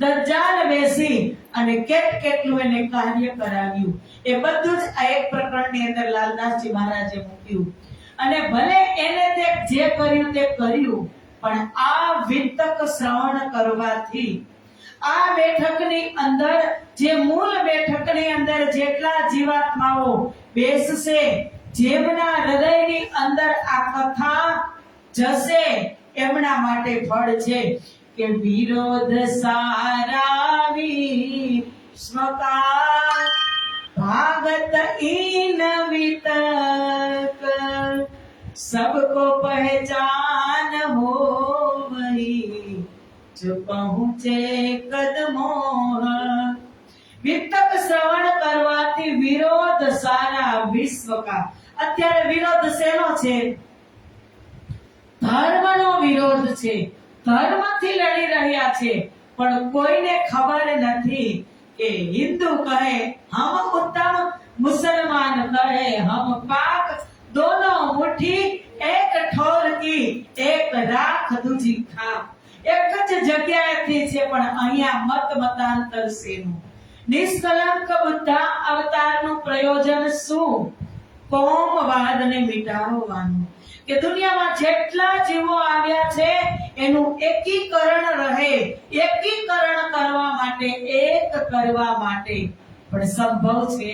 [SPEAKER 1] દજ્જાલ બેસી અને કેટલું એને કાર્ય કરાવ્યું, એ બધું જ આ એક પ્રકરણની અંદર લાલદાસજી મહારાજે મૂક્યું। અને ભલે એને તે જે કર્યું તે કર્યું, પણ આ વિતક શ્રવણ કરવાથી આ બેઠકની અંદર, જે મૂળ બેઠકની અંદર જેટલા જીવાત્માઓ બેસશે, જેમના હૃદયની અંદર આ કથા જશે, એમના માટે ફળ છે કે વિરોધ સારા વિશ્વકા भागत इन वितक, सबको पहचान हो वही जो पहुंचे कदमों। વિતક શ્રવણ કરવાથી વિરોધ સારા વિશ્વકા। અત્યારે વિરોધ શેનો છે? ધર્મનો વિરોધ છે, ધર્મથી લડી રહ્યા છે, પણ કોઈને ખબર નથી કે हिंदू कहे हम उत्तम, मुसलमान कहे हम पाक, दोनों मुट्ठी एक ठोर की, एक राख दूजी खाक। એક જ જગ્યાએથી છે, પણ અહીંયા મત મતાંતર શેનું? નિષ્કલંક બુદ્ધા અવતારનું પ્રયોજન શું? કોમવાદને મિટાવવાનું, કે દુનિયામાં જેટલા જીવો આવ્યા છે એનું એકીકરણ રહે, એકીકરણ કરવા માટે, એક કરવા માટે। પણ સંભવ છે?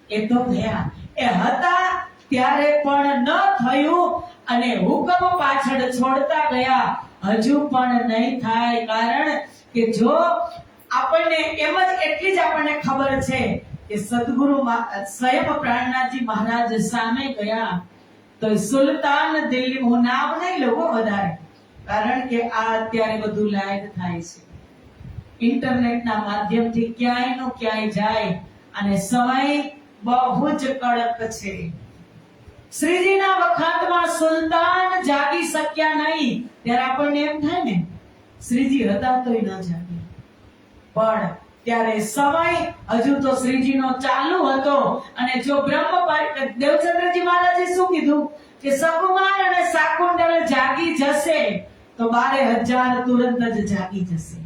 [SPEAKER 1] એ તો થયા, એ હતા ત્યારે પણ ન થયું, અને હુકમ પાછળ છોડતા ગયા, હજુ પણ નહીં થાય। કારણ કે જો આપણને એમ જ એટલી જ આપણને ખબર છે કે સદગુરુ સ્વયં પ્રાણનાથજી મહારાજ સામે ગયા, તો સુલતાન દિલ્હી, હું નામ નહીં લઉં વધારે, કારણ કે આ અત્યારે બધું લાઈવ થાય છે, ઇન્ટરનેટના માધ્યમથી ક્યાંય નો ક્યાંય જાય, અને સમય બહુ જ કડક છે। શ્રીજીના વખાતમાં સુલતાન જાગી શક્યા નહીં, ત્યારે આપણને એમ થાય ને શ્રીજી હતા તોય ન જાગ્યા, પણ ત્યારે સમય હજુ તો શ્રીજીનો ચાલુ હતો અને જો દેવચંદ્રજી મહારાજે શું કીધું કે સકુમાર અને શાકુંતલ જાગી જશે તો 12,000 તુરંત જ જાગી જશે.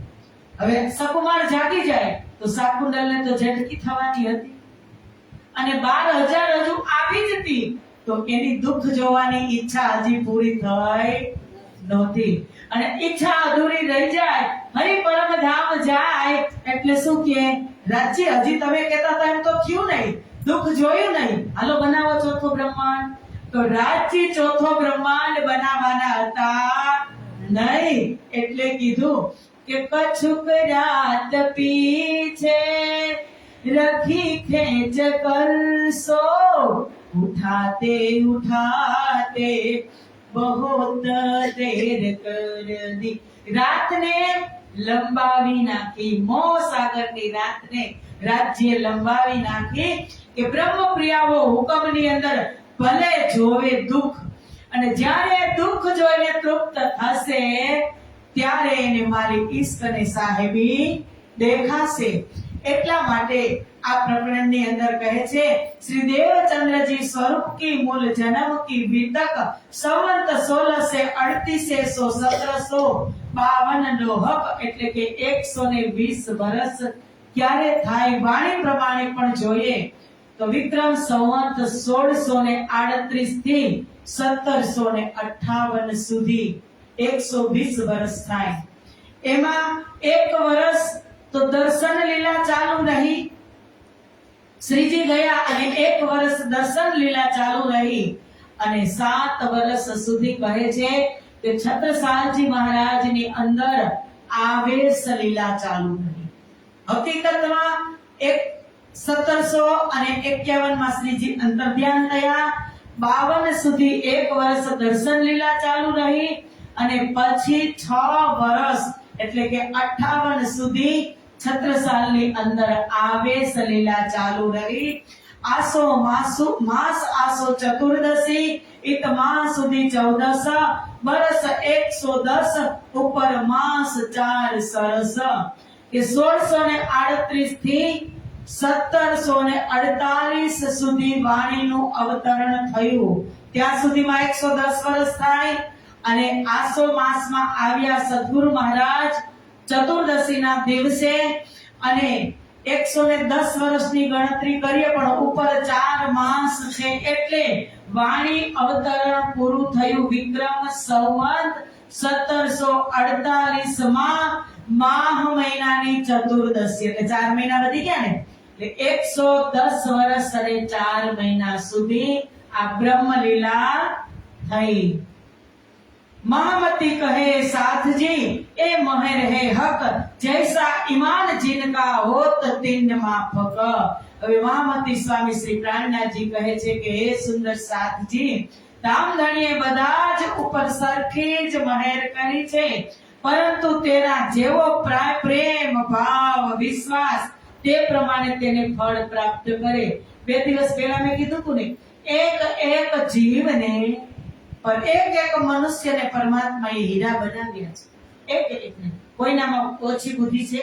[SPEAKER 1] હવે સકુમાર જાગી જાય તો શાકુંતલને તો ઝટકી થવાની હતી અને 12,000 હજુ આવી જ હતી તો એની દુઃખ જોવાની ઈચ્છા હજી પૂરી થઈ નહોતી અને ઈચ્છા અધૂરી રહી જાય. હરિ પરમ ધામ જાય એટલે શું કે રાજ્ય હજી તમે કહેતા હતા એમ તો થયું નહીં, દુઃખ જોયું નહીં, હાલો બનાવો ચોથો બ્રહ્માંડ. તો રાજ્ય ચોથો બ્રહ્માંડ બનાવવાના હતા નહીં એટલે કીધું કે કછુક રાત પીછે रखी खेच कर सो उठाते उठाते बहुत देर कर दी. રાતને લંબાવી નાખી, મોહ સાગરની રાતને રાજ્ય લંબાવી નાખી કે બ્રહ્મપ્રિયાઓ હુકમની અંદર ભલે જોવે દુઃખ અને જ્યારે દુઃખ જોઈને તૃપ્ત થશે ત્યારે એને મારી ઈશ્ક અને સાહેબી દેખાશે. એટલા માટે આ પ્રકરણની અંદર કહે છે શ્રી દેવચંદ્રજી સ્વરૂપ કી મૂલ જન્મ કી વિતક સંવંત 1638 લોહક એટલે કે 120 વર્ષ ક્યારે થાય વાણી પ્રમાણે પણ જોઈએ તો વિક્રમ સંવંત 1638 થી 1758 સુધી 120 વર્ષ થાય. એમાં એક વર્ષ તો દર્શન લીલા ચાલુ રહી, શ્રીજી ગયા અને એક વર્ષ દર્શન લીલા ચાલુ રહી અને 7 વર્ષ સુધી કહે છે કે છત્રસાલજી મહારાજની અંદર આવેશ લીલા ચાલુ રહી. હકીકતમાં 1751 માં શ્રીજી અંતર્ધ્યાન થયા, 52 સુધી એક વર્ષ દર્શન લીલા ચાલુ રહી અને પછી 6 વર્ષ એટલે કે 58 સુધી છત્રસાલની અંદર આવેશ લીલા ચાલુ રહી. આસો માસ આસો ચતુર્દશી ઇત માસ સુધી 14 વર્ષ 110 ઉપર માસ 4 સરસ કે 1638 થી 1748 સુધી વાણીનું અવતરણ થયું. ત્યાં સુધીમાં 110 વર્ષ થાય અને આસો માસમાં આવ્યા સદગુરુ મહારાજ ચતુર્દશીના દિવસે અને 110 વર્ષની ગણતરી કરીએ પણ ઉપર 4 માસ છે એટલે વાણી અવતરણ પૂરું થયું વિક્રમ સંવત 1748 માં માહ મહિનાની ચતુર્દશી એટલે 4 મહિના વધી ગયા ને એટલે 110 વર્ષ અને 4 મહિના સુધી આ બ્રહ્મલીલા થઈ. महामती कहे साथ जी ए महर है हक जैसा ईमान जिनका होत तिन माफक. હવે મહામતી સ્વામી શ્રી પ્રાણનાથજી કહે છે કે હે સુંદર સાથજી, ધામધણીએ બધા જ ઉપર સરખી જ મહેર કરી છે પરંતુ તેના જેવો પ્રેમ ભાવ વિશ્વાસ તે પ્રમાણે તેને ફળ પ્રાપ્ત કરે. 2 દિવસ પહેલા મેં કીધું તું ને એક જીવને पर एक मनुष्यने परमात्माए हीरा बनाव्या છે. એકને કોઈનામાં ઓછી બુદ્ધિ છે,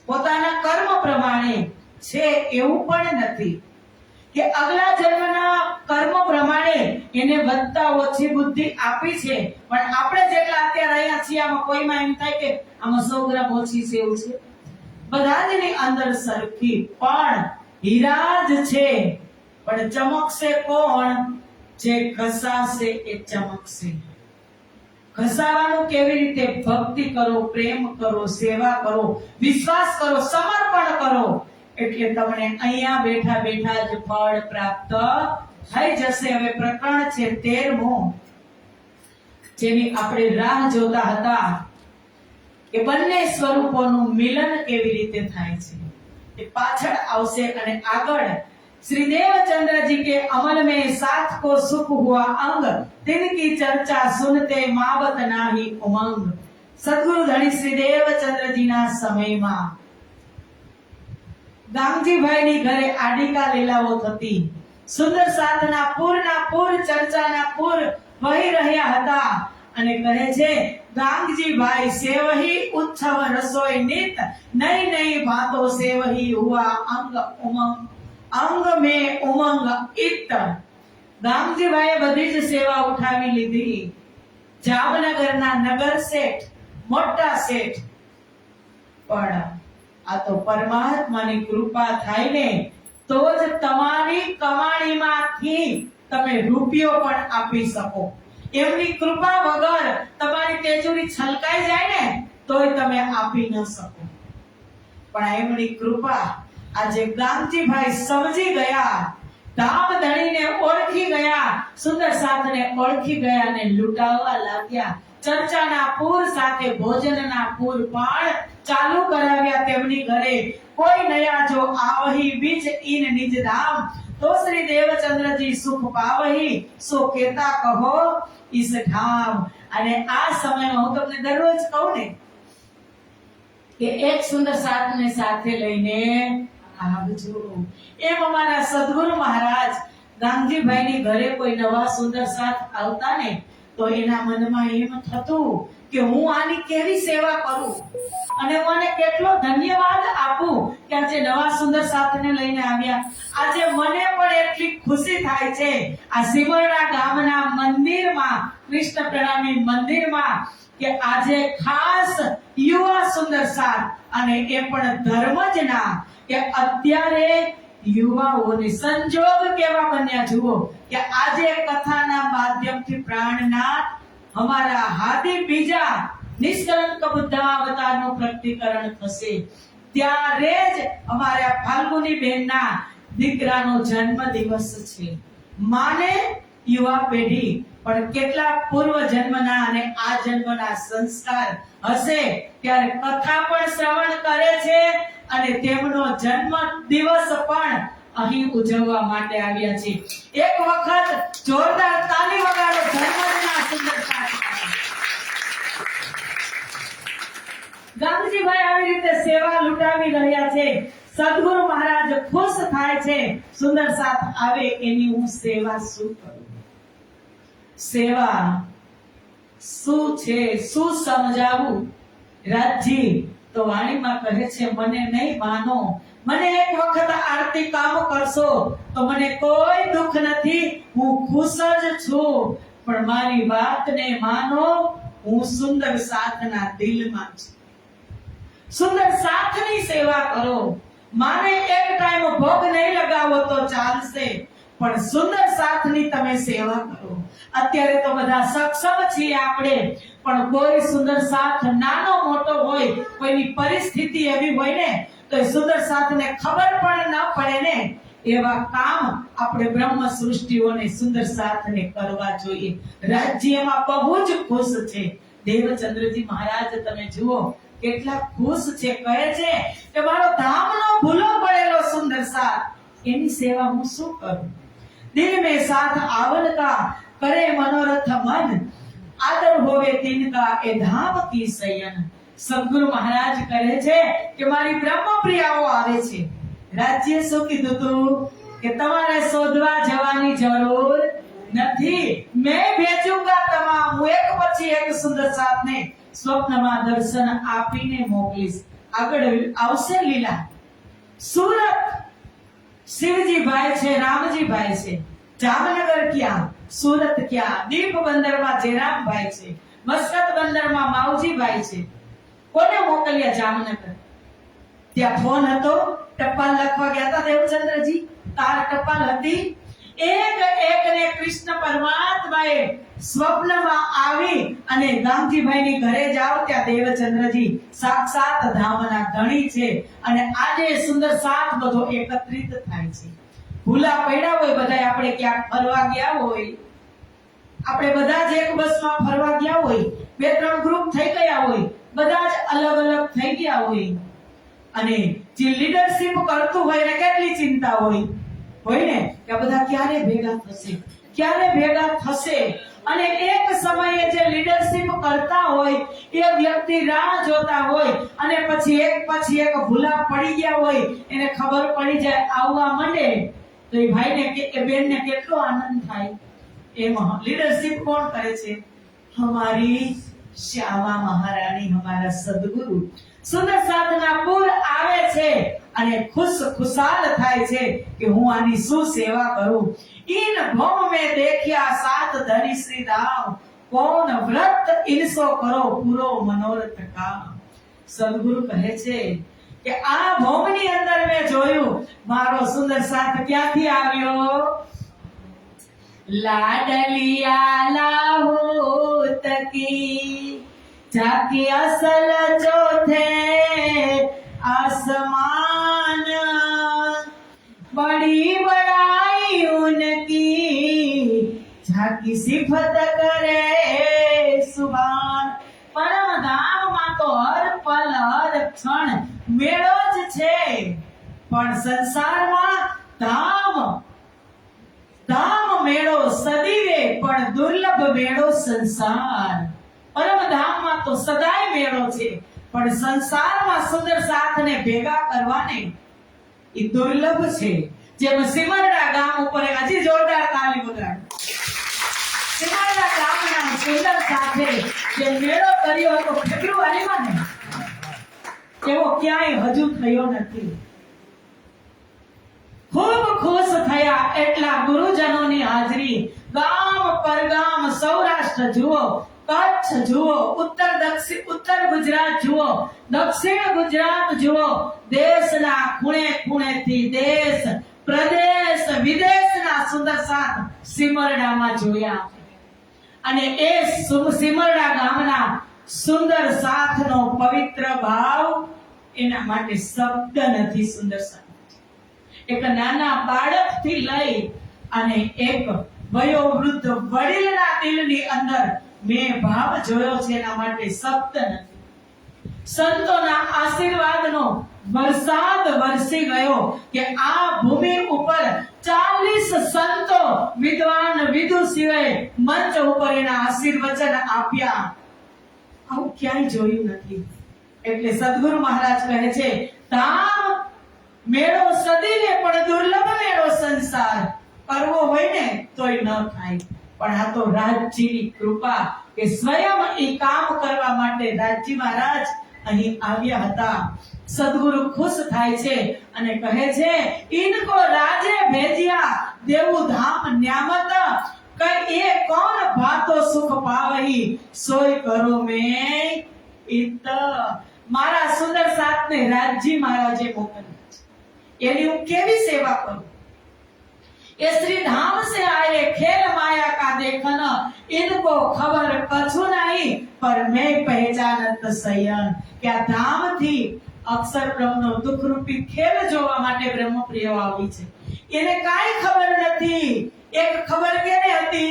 [SPEAKER 1] પોતાના કર્મ પ્રમાણે છે એવું પણ નથી કે અગલા જન્મના કર્મ પ્રમાણે એને વધતા ઓછી બુદ્ધિ આપી છે પણ આપણે જેટલા અત્યારે અહીંયા છીએ આમાં કોઈમાં એમ થાય કે આમાં 100 ગ્રામ ઓછી છે એવું છે? બધાની અંદર સરખી પણ હીરા જ છે પણ ચમકશે કોણ? જે ઘસાશે એ ચમકશે. ઘસાવાનું કેવી રીતે? ભક્તિ કરો, પ્રેમ કરો, સેવા કરો, વિશ્વાસ કરો, સમર્પણ કરો એટલે તમને અહીંયા બેઠા બેઠા જ ફળ પ્રાપ્ત થઈ જશે. હવે પ્રકરણ છે 13મું જેની આપણે રાહ જોતા હતા કે બંને સ્વરૂપોનું મિલન કેવી રીતે થાય છે એ પાછળ આવશે અને આગળ श्री देवचंद्र जी के अमल में साथ को सुख हुआ अंग तिनकी चर्चा सुनते मावत नाही उमंग. सदगुरु धनी श्री देवचंद्र जी ना समय में गामजी भाई ની ઘરે આડિકા લીલાઓ થતી, સુંદર સાધના પૂરના પૂર ચર્ચાના પૂર વહી રહ્યા હતા અને કહે છે गांगजी भाई सेवही उत्सव रसोई नित, नई नई बातों से वही हुआ अंग में उमंग इत। ગામજી ભાઈએ બધી જ સેવા ઉઠાવી લીધી. જામનગરના નગર શેઠ, મોટા શેઠ, પણ આ તો પરમાત્માની કૃપા થાય ને તો જ તમારી કમાણીમાંથી તમે રૂપિયો પણ આપી શકો. એમની કૃપા વગર તમારી તેજુરી છલકાઈ જાય ને તોય તમે આપી ન શકો. પણ એમની કૃપા આજે ગામજી ભાઈ સમજી ગયા, ધામ ધણીને ઓળખી ગયા, સુંદર સાથને ઓળખી ગયા ને લૂંટાવવા લાગ્યા. ચર્ચાના પૂર સાથે ભોજનના પૂર પણ ચાલુ કરાવ્યા તેમની ઘરે. કોઈ નયા જો આવહી બીજ ઇન નિજ ધામ, તો શ્રી દેવચંદ્રજી સુખ પાવહી, સો કેતા કહો ઇસ ધામ. અને આ સમયમાં હું તમને દરરોજ કહું ને કે એક સુંદર સાથને સાથે લઈને આવજો. એમ અમારા સદગુરુ મહારાજ ગાંધીભાઈની ઘરે કોઈ નવા સુંદર સાથ આવતા ને તો એના મનમાં એમ થતું કે હું આની કેવી સેવા કરું અને મને કેટલો ધન્યવાદ આપું કે આજે નવા સુંદર સાથને લઈને આવ્યા. આજે મને પણ એટલી ખુશી થાય છે આ સિમરણા ગામના મંદિરમાં, કૃષ્ણ પ્રણામી મંદિરમાં, કે આજે ખાસ યુવા સુંદર સાથ, અને એ પણ ધર્મ જ ના, કે અત્યારે યુવાઓને સંજોગ કેવા બન્યા જુઓ કે આજે કથાના માધ્યમથી પ્રાણનાથ અમારા હાથી બીજા નિષ્કલંક બુદ્ધ અવતારનું પ્રગટીકરણ થશે. ત્યારે જ અમારા ફાલ્ગુની બહેનના દીકરાનો જન્મ દિવસ છે. માને યુવા પેઢી પણ કેટલા પૂર્વ જન્મના અને આ જન્મના સંસ્કાર હશે ત્યારે કથા પણ શ્રવણ કરે છે અને તેમનો જન્મ દિવસ પણ અહીં ઉજવવા માટે આવ્યા છે. એક વખત જોરદાર તાલી વગાડો જન્મદિનના સુંદરતા. ગાંધીભાઈ આવી રીતે સેવા લૂંટાવી રહ્યા છે. સદગુરુ મહારાજ ખુશ થાય છે. સુંદર સાથ આવે એની હું સેવા શું કરું? સેવા શું છે, શું સમજાવું? રાજજી તો વાણીમાં કહે છે, મને નહીં માનો, મને એક વખત આરતી કામ કરશો તો મને કોઈ દુઃખ નથી, હું ખુશ જ છું. પણ મારી વાતને માનો, હું સુંદર સાથના દિલમાં છું. સુંદર સાથની સેવા કરો. માને એક ટાઈમ ભોગ નહીં લગાવો તો ચાલશે, પણ સુંદર સાથની તમે સેવા કરો. અત્યારે તો બધા સક્ષમ છીએ આપણે, પણ કોઈ સુંદર સાથ નાનો મોટો હોય, કોઈની પરિસ્થિતિ એવી હોય ને તો સુંદર સાથને ખબર પણ ન પડે ને એવા કામ આપણે બ્રહ્મ સૃષ્ટિઓને સુંદર સાથને કરવા જોઈએ. રાજ્યમાં બહુ જ ખુશ છે. દેવચંદ્રજી મહારાજ તમે જુઓ કેટલા ખુશ છે. કહે છે કે મારો ધામનો ભૂલો પડેલો સુંદર સાથ, એની સેવા હું શું કરું? દિલ में साथ आवन का करे मनोरथ मन, आदर होवे तिनका ए धाम की सयन. સદગુરુ મહારાજ કહે છે કે મારી બ્રહ્મ પ્રિયાઓ આવે છે. રાજ્ય શું કીધું તું કે તમારે શોધવા જવાની જરૂર નથી, મેં ભેજુંગા તમામ. હું એક પછી એક સુંદર સાથને સ્વપ્નમાં દર્શન આપીને મોકલીશ. આગળ આવશે લીલા. સુરત શિવજી ભાઈ છે, રામજી ભાઈ છે. જામનગર ક્યાં, સુરત ક્યાં? દીપ બંદરમાં જયરામભાઈ છે, મસ્કત બંદરમાં માવજીભાઈ છે. કોને મોકલ્યા જામનગર? ત્યાં ફોન હતો, ટપાલ લખવા ગયા હતા દેવચંદ્રજી, તાર ટપાલ હતી. એક ને કૃષ્ણ પરમાત્માએ સ્વપ્નમાં આવી અને ગાંધીભાઈની ઘરે જાઓ ત્યાં દેવચંદ્રજી સાક્ષાત ધામના ધણી છે. અને આજે સુંદર સાથ બધો એકત્રિત થાય છે. ભૂલા પડ્યા હોય બધા, આપણે ક્યાંક ફરવા ગયા હોય, આપણે બધા જ એક બસમાં ફરવા ગયા હોય, બે ત્રણ ગ્રુપ થઈ ગયા હોય, બધા જ અલગ અલગ થઈ ગયા હોય, અને જે લીડરશિપ કરતું હોય ને કેટલી ચિંતા હોય ને કે બધા ક્યારે ભેગા થશે, ક્યારે ભેગા થશે. અને એક સમયે જે લીડરશિપ કરતા હોય એ વ્યક્તિ રાહ જોતા હોય અને પછી એક ભૂલા પડી ગયા હોય, એને ખબર પડી જાય, આવવા માંડે તો એ ભાઈને કે બેનને કેટલો આનંદ થાય. એમાં લીડરશિપ કોણ કરે છે? हमारी श्यामा महारानी हमारा सदगुरु सुंदर साधना पूर आवे छे અને ખુશાલ થાય છે કે હું આની શું સેવા કરું। इन भव में देखिया सात धनी श्री राम कौन व्रत इनसो करो पूरो मनोरथ काम। सदगुरु કહે છે કે આ ભવની અંદર મેં જોયું મારો સુંદર સાથ ક્યાંથી આવ્યો। लाडलिया लाहौत की जाके असल चौथे आसमान बड़ी बड़ाई उनकी जाकी सिफत करे सुभान। परम धाम માં તો હર પલ હર ક્ષણ મેળો જ છે પણ સંસારમાં ધામ धाम मेड़ो सदीवे पण दुर्लभ मेड़ो संसार। परम धाम में तो सदाय मेड़ो छे पण संसार में सुंदर साथ ने भेगा करवाने ई दुर्लभ छे। जेम सिमरड़ा गाम ऊपर हजी जोरदार ताली बजाड़ो। सिमरड़ा गामना सुंदर साथे जे मेड़ो कर्यो तो फेब्रुआरी में ने एवो क्याय हजू थयो नथी। खूब खुश थया एटला गुरुजनोनी हाजरी गाम परगाम सौराष्ट्र जुओ कच्छ जुओ उत्तर गुजरात जुओ दक्षिण गुजरात जुओ देशना खूणे खूणे थी देश प्रदेश विदेशना सुंदर साथ सिमरडामां जोया अने ए सिमरडा गामना सुंदर साथनो पवित्र भाव एना माटे शब्द नथी। सुंदर साथ एक नाना बाळक थी लई अने एक वयोवृद्ध वडीलना दिलनी अंदर मैं भाव जोयो छे एना माटे शब्द नथी। संतोना आशीर्वादनो वरसाद वरसी गयो के आ भूमि ऊपर 40 संतो विद्वान विदुषीओए मंच ऊपर एना आशीर्वचन आप्या। आવું ક્યાંય જોયું નથી। એટલે સદગુરુ મહારાજ કહે છે ધામ મેળો સદીને પણ દુર્લભ મેળો સંસાર કરવો હોય ને તોય ન થાય પણ આ તો રાજજીની કૃપા કે સ્વયં એ કામ કરવા માટે રાજજી મહારાજ અહીં આવ્યા હતા। સદગુરુ ખુશ થાય છે અને કહે છે ઇनको રાજે ભેજ્યા દેવું ધામ ન્યામત કઈ એ કોણ ભાતો સુખ પાવહી સોય કરો મે इत। મારા સુંદર સાથને રાજજી મહારાજે મોકલ્યા यानी वो केवी सेवा करूं। ये श्री धाम से आए खेल माया का देखन इनको खबर कछु नहीं पर मैं पहचानत सयन। क्या धाम थी अक्षर ब्रह्मनो दुख रूपी खेल जोवा माटे ब्रह्मप्रियो आवी छे एने काई खबर नथी। एक खबर केने हती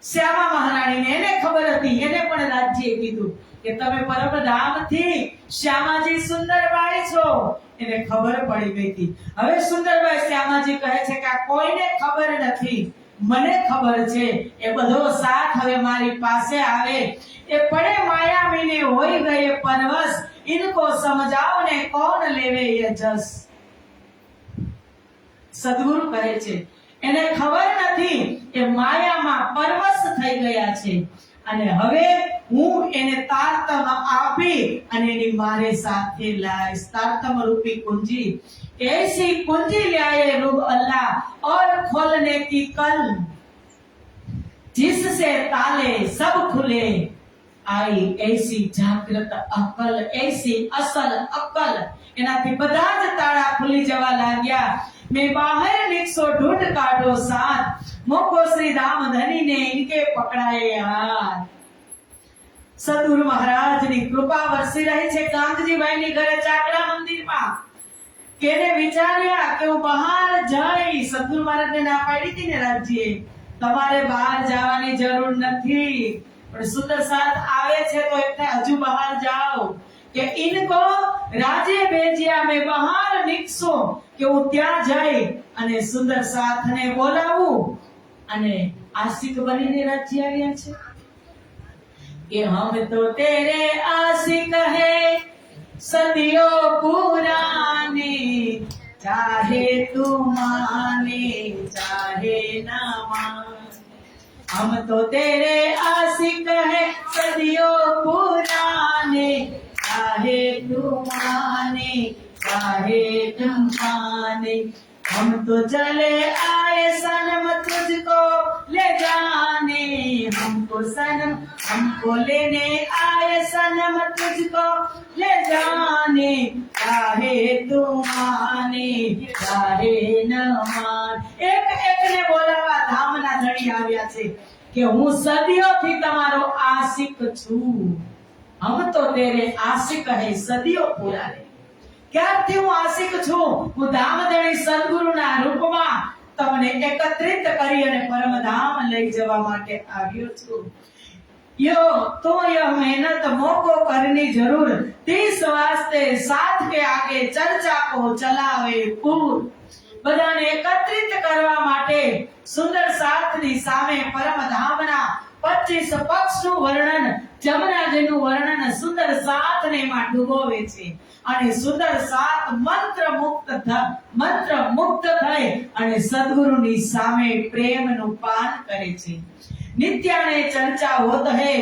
[SPEAKER 1] श्यामा महाराणी ने एने खबर हती एने पण राज्ये कीधुं કે તમે પરમ ધામથી શ્યામાજી સુંદરબાઈ છો એને ખબર પડી ગઈ હતી। હવે સુંદરબાઈ શ્યામાજી કહે છે કે આ કોઈને ખબર નથી મને ખબર છે એ બધો સાથ હવે મારી પાસે આવે એ પડે માયાવીને હોઈ ગયે પરવશ ઇनको સમજાવો ને કોણ લેવે એ જસ। સદગુરુ કહે છે એને ખબર નથી એ માયામાં પરવશ થઈ ગયા છે અને હવે હું એને તારતમ આપી અને એની મારે સાથે લાઈશ। તારતમ રૂપી कुंजी ऐसी कुंजी लाए रूह अल्लाह और खोलने की कल जिससे ताले सब खुले आई ऐसी जागृत अकल ऐसी असल अकल एनाथी બધા જ તાળા ખુલી જવા लाग्या। मैं बाहर निकसो ढूंढ काढो साथ मोको श्री राम धनी ने इनके पकड़ाए हाथ। सदगुरु महाराज ની કૃપા વરસી રહી છે કાંતજીભાઈ ની ઘરે ચાકડા મંદિરમાં કેને વિચાર્યા કે હું બહાર જઈ સદગુરુ મહારાજ ને ના પાડી હતી ને રાજજીએ તમારે બહાર જવાની જરૂર નથી પણ સુંદર સાથ આવે છે તો એટલે હજુ બહાર જાઓ કે ઇनको રાજે ભેજ્યા મેં બહાર નીકળો કે હું ત્યાં જઈ અને સુંદર સાથને બોલાવું અને આશિક બનીને રાજજી આવ્યા છે कि हम तो तेरे आशिक है सदियों पुराने चाहे तू माने चाहे ना माने हम तो तेरे आशिक है सदियों पुराने, चाहे तुम माने चाहे तुम माने, हम तो चले आए सनम तुझको ले जाने, हमको सनम हमको लेने आए सनम तुझको ले जाने, चाहे तुम माने चाहे न मान। એક ને બોલાવા ધામના ધણી આવ્યા છે કે હું સદીઓથી તમારો આશિક છું। હમ તો તેરે આશિક હૈ સદીઓ પુરાને, ક્યારથી હું આશિક છું? હું ધામધણી સદગુરુના રૂપમાં તમને એકત્રિત કરી અને પરમધામ લઈ જવા માટે આવ્યો છું। यो तो यह मेहनत मोको करनी जरूर, 30 वास्ते साथ के आगे चर्चा को चलावे पूर। બધાને એકત્રિત કરવા માટે સુંદર સાથની સામે પરમધામના 25 પક્ષનું વર્ણન, જમનાજીનું વર્ણન સુંદર સાથને માં ડૂબોવે છે અને સુંદર સાત મંત્ર મુક્ત થઈ અને સદગુરુની સામે પ્રેમનું પાન કરે છે। નિત્યાને ચર્ચા હોત હે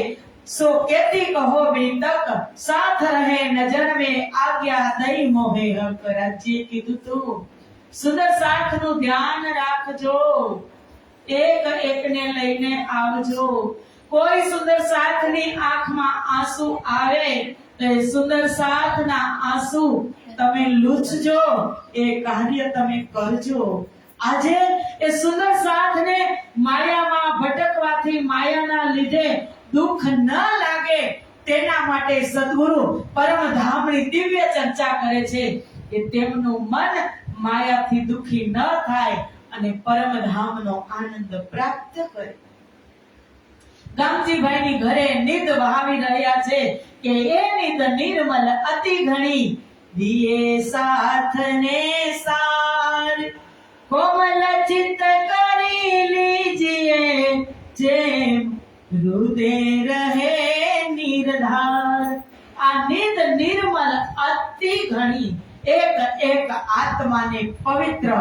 [SPEAKER 1] सो कहती कहो भी तक, साथ रहे नजर में आज्ञा दई मोहे हक, राज्य कीधुं તું સુંદર સાથનું ધ્યાન રાખજો, એક એકને લઈને આવજો। કોઈ સુંદર સાથની આંખમાં આંસુ આવે તો એ સુંદર સાથના આંસુ તમે લૂછજો, એ કાર્ય તમે કરજો। આજે એ સુંદર સાથને માયામાં ભટકવાથી, માયાના લીધે દુઃખ ન લાગે તેના માટે સદગુરુ પરમધામની દિવ્ય ચર્ચા કરે છે કે તેમનું મન માયાથી દુખી ન થાય અને પરમધામનો આનંદ પ્રાપ્ત કરે। ગામજીભાઈની ઘરે નિદ વહાવી રહ્યા છે કે એ નિદ નિર્મલ અતિ ઘણી, દિયે સાથને સાર કોમલ ચિત્ત કરી લીજીએ, જેમ હૃદય રહે નિર્ધાર। આ નિદ નિર્મલ અતિ ઘણી, એક એક આત્માને પવિત્ર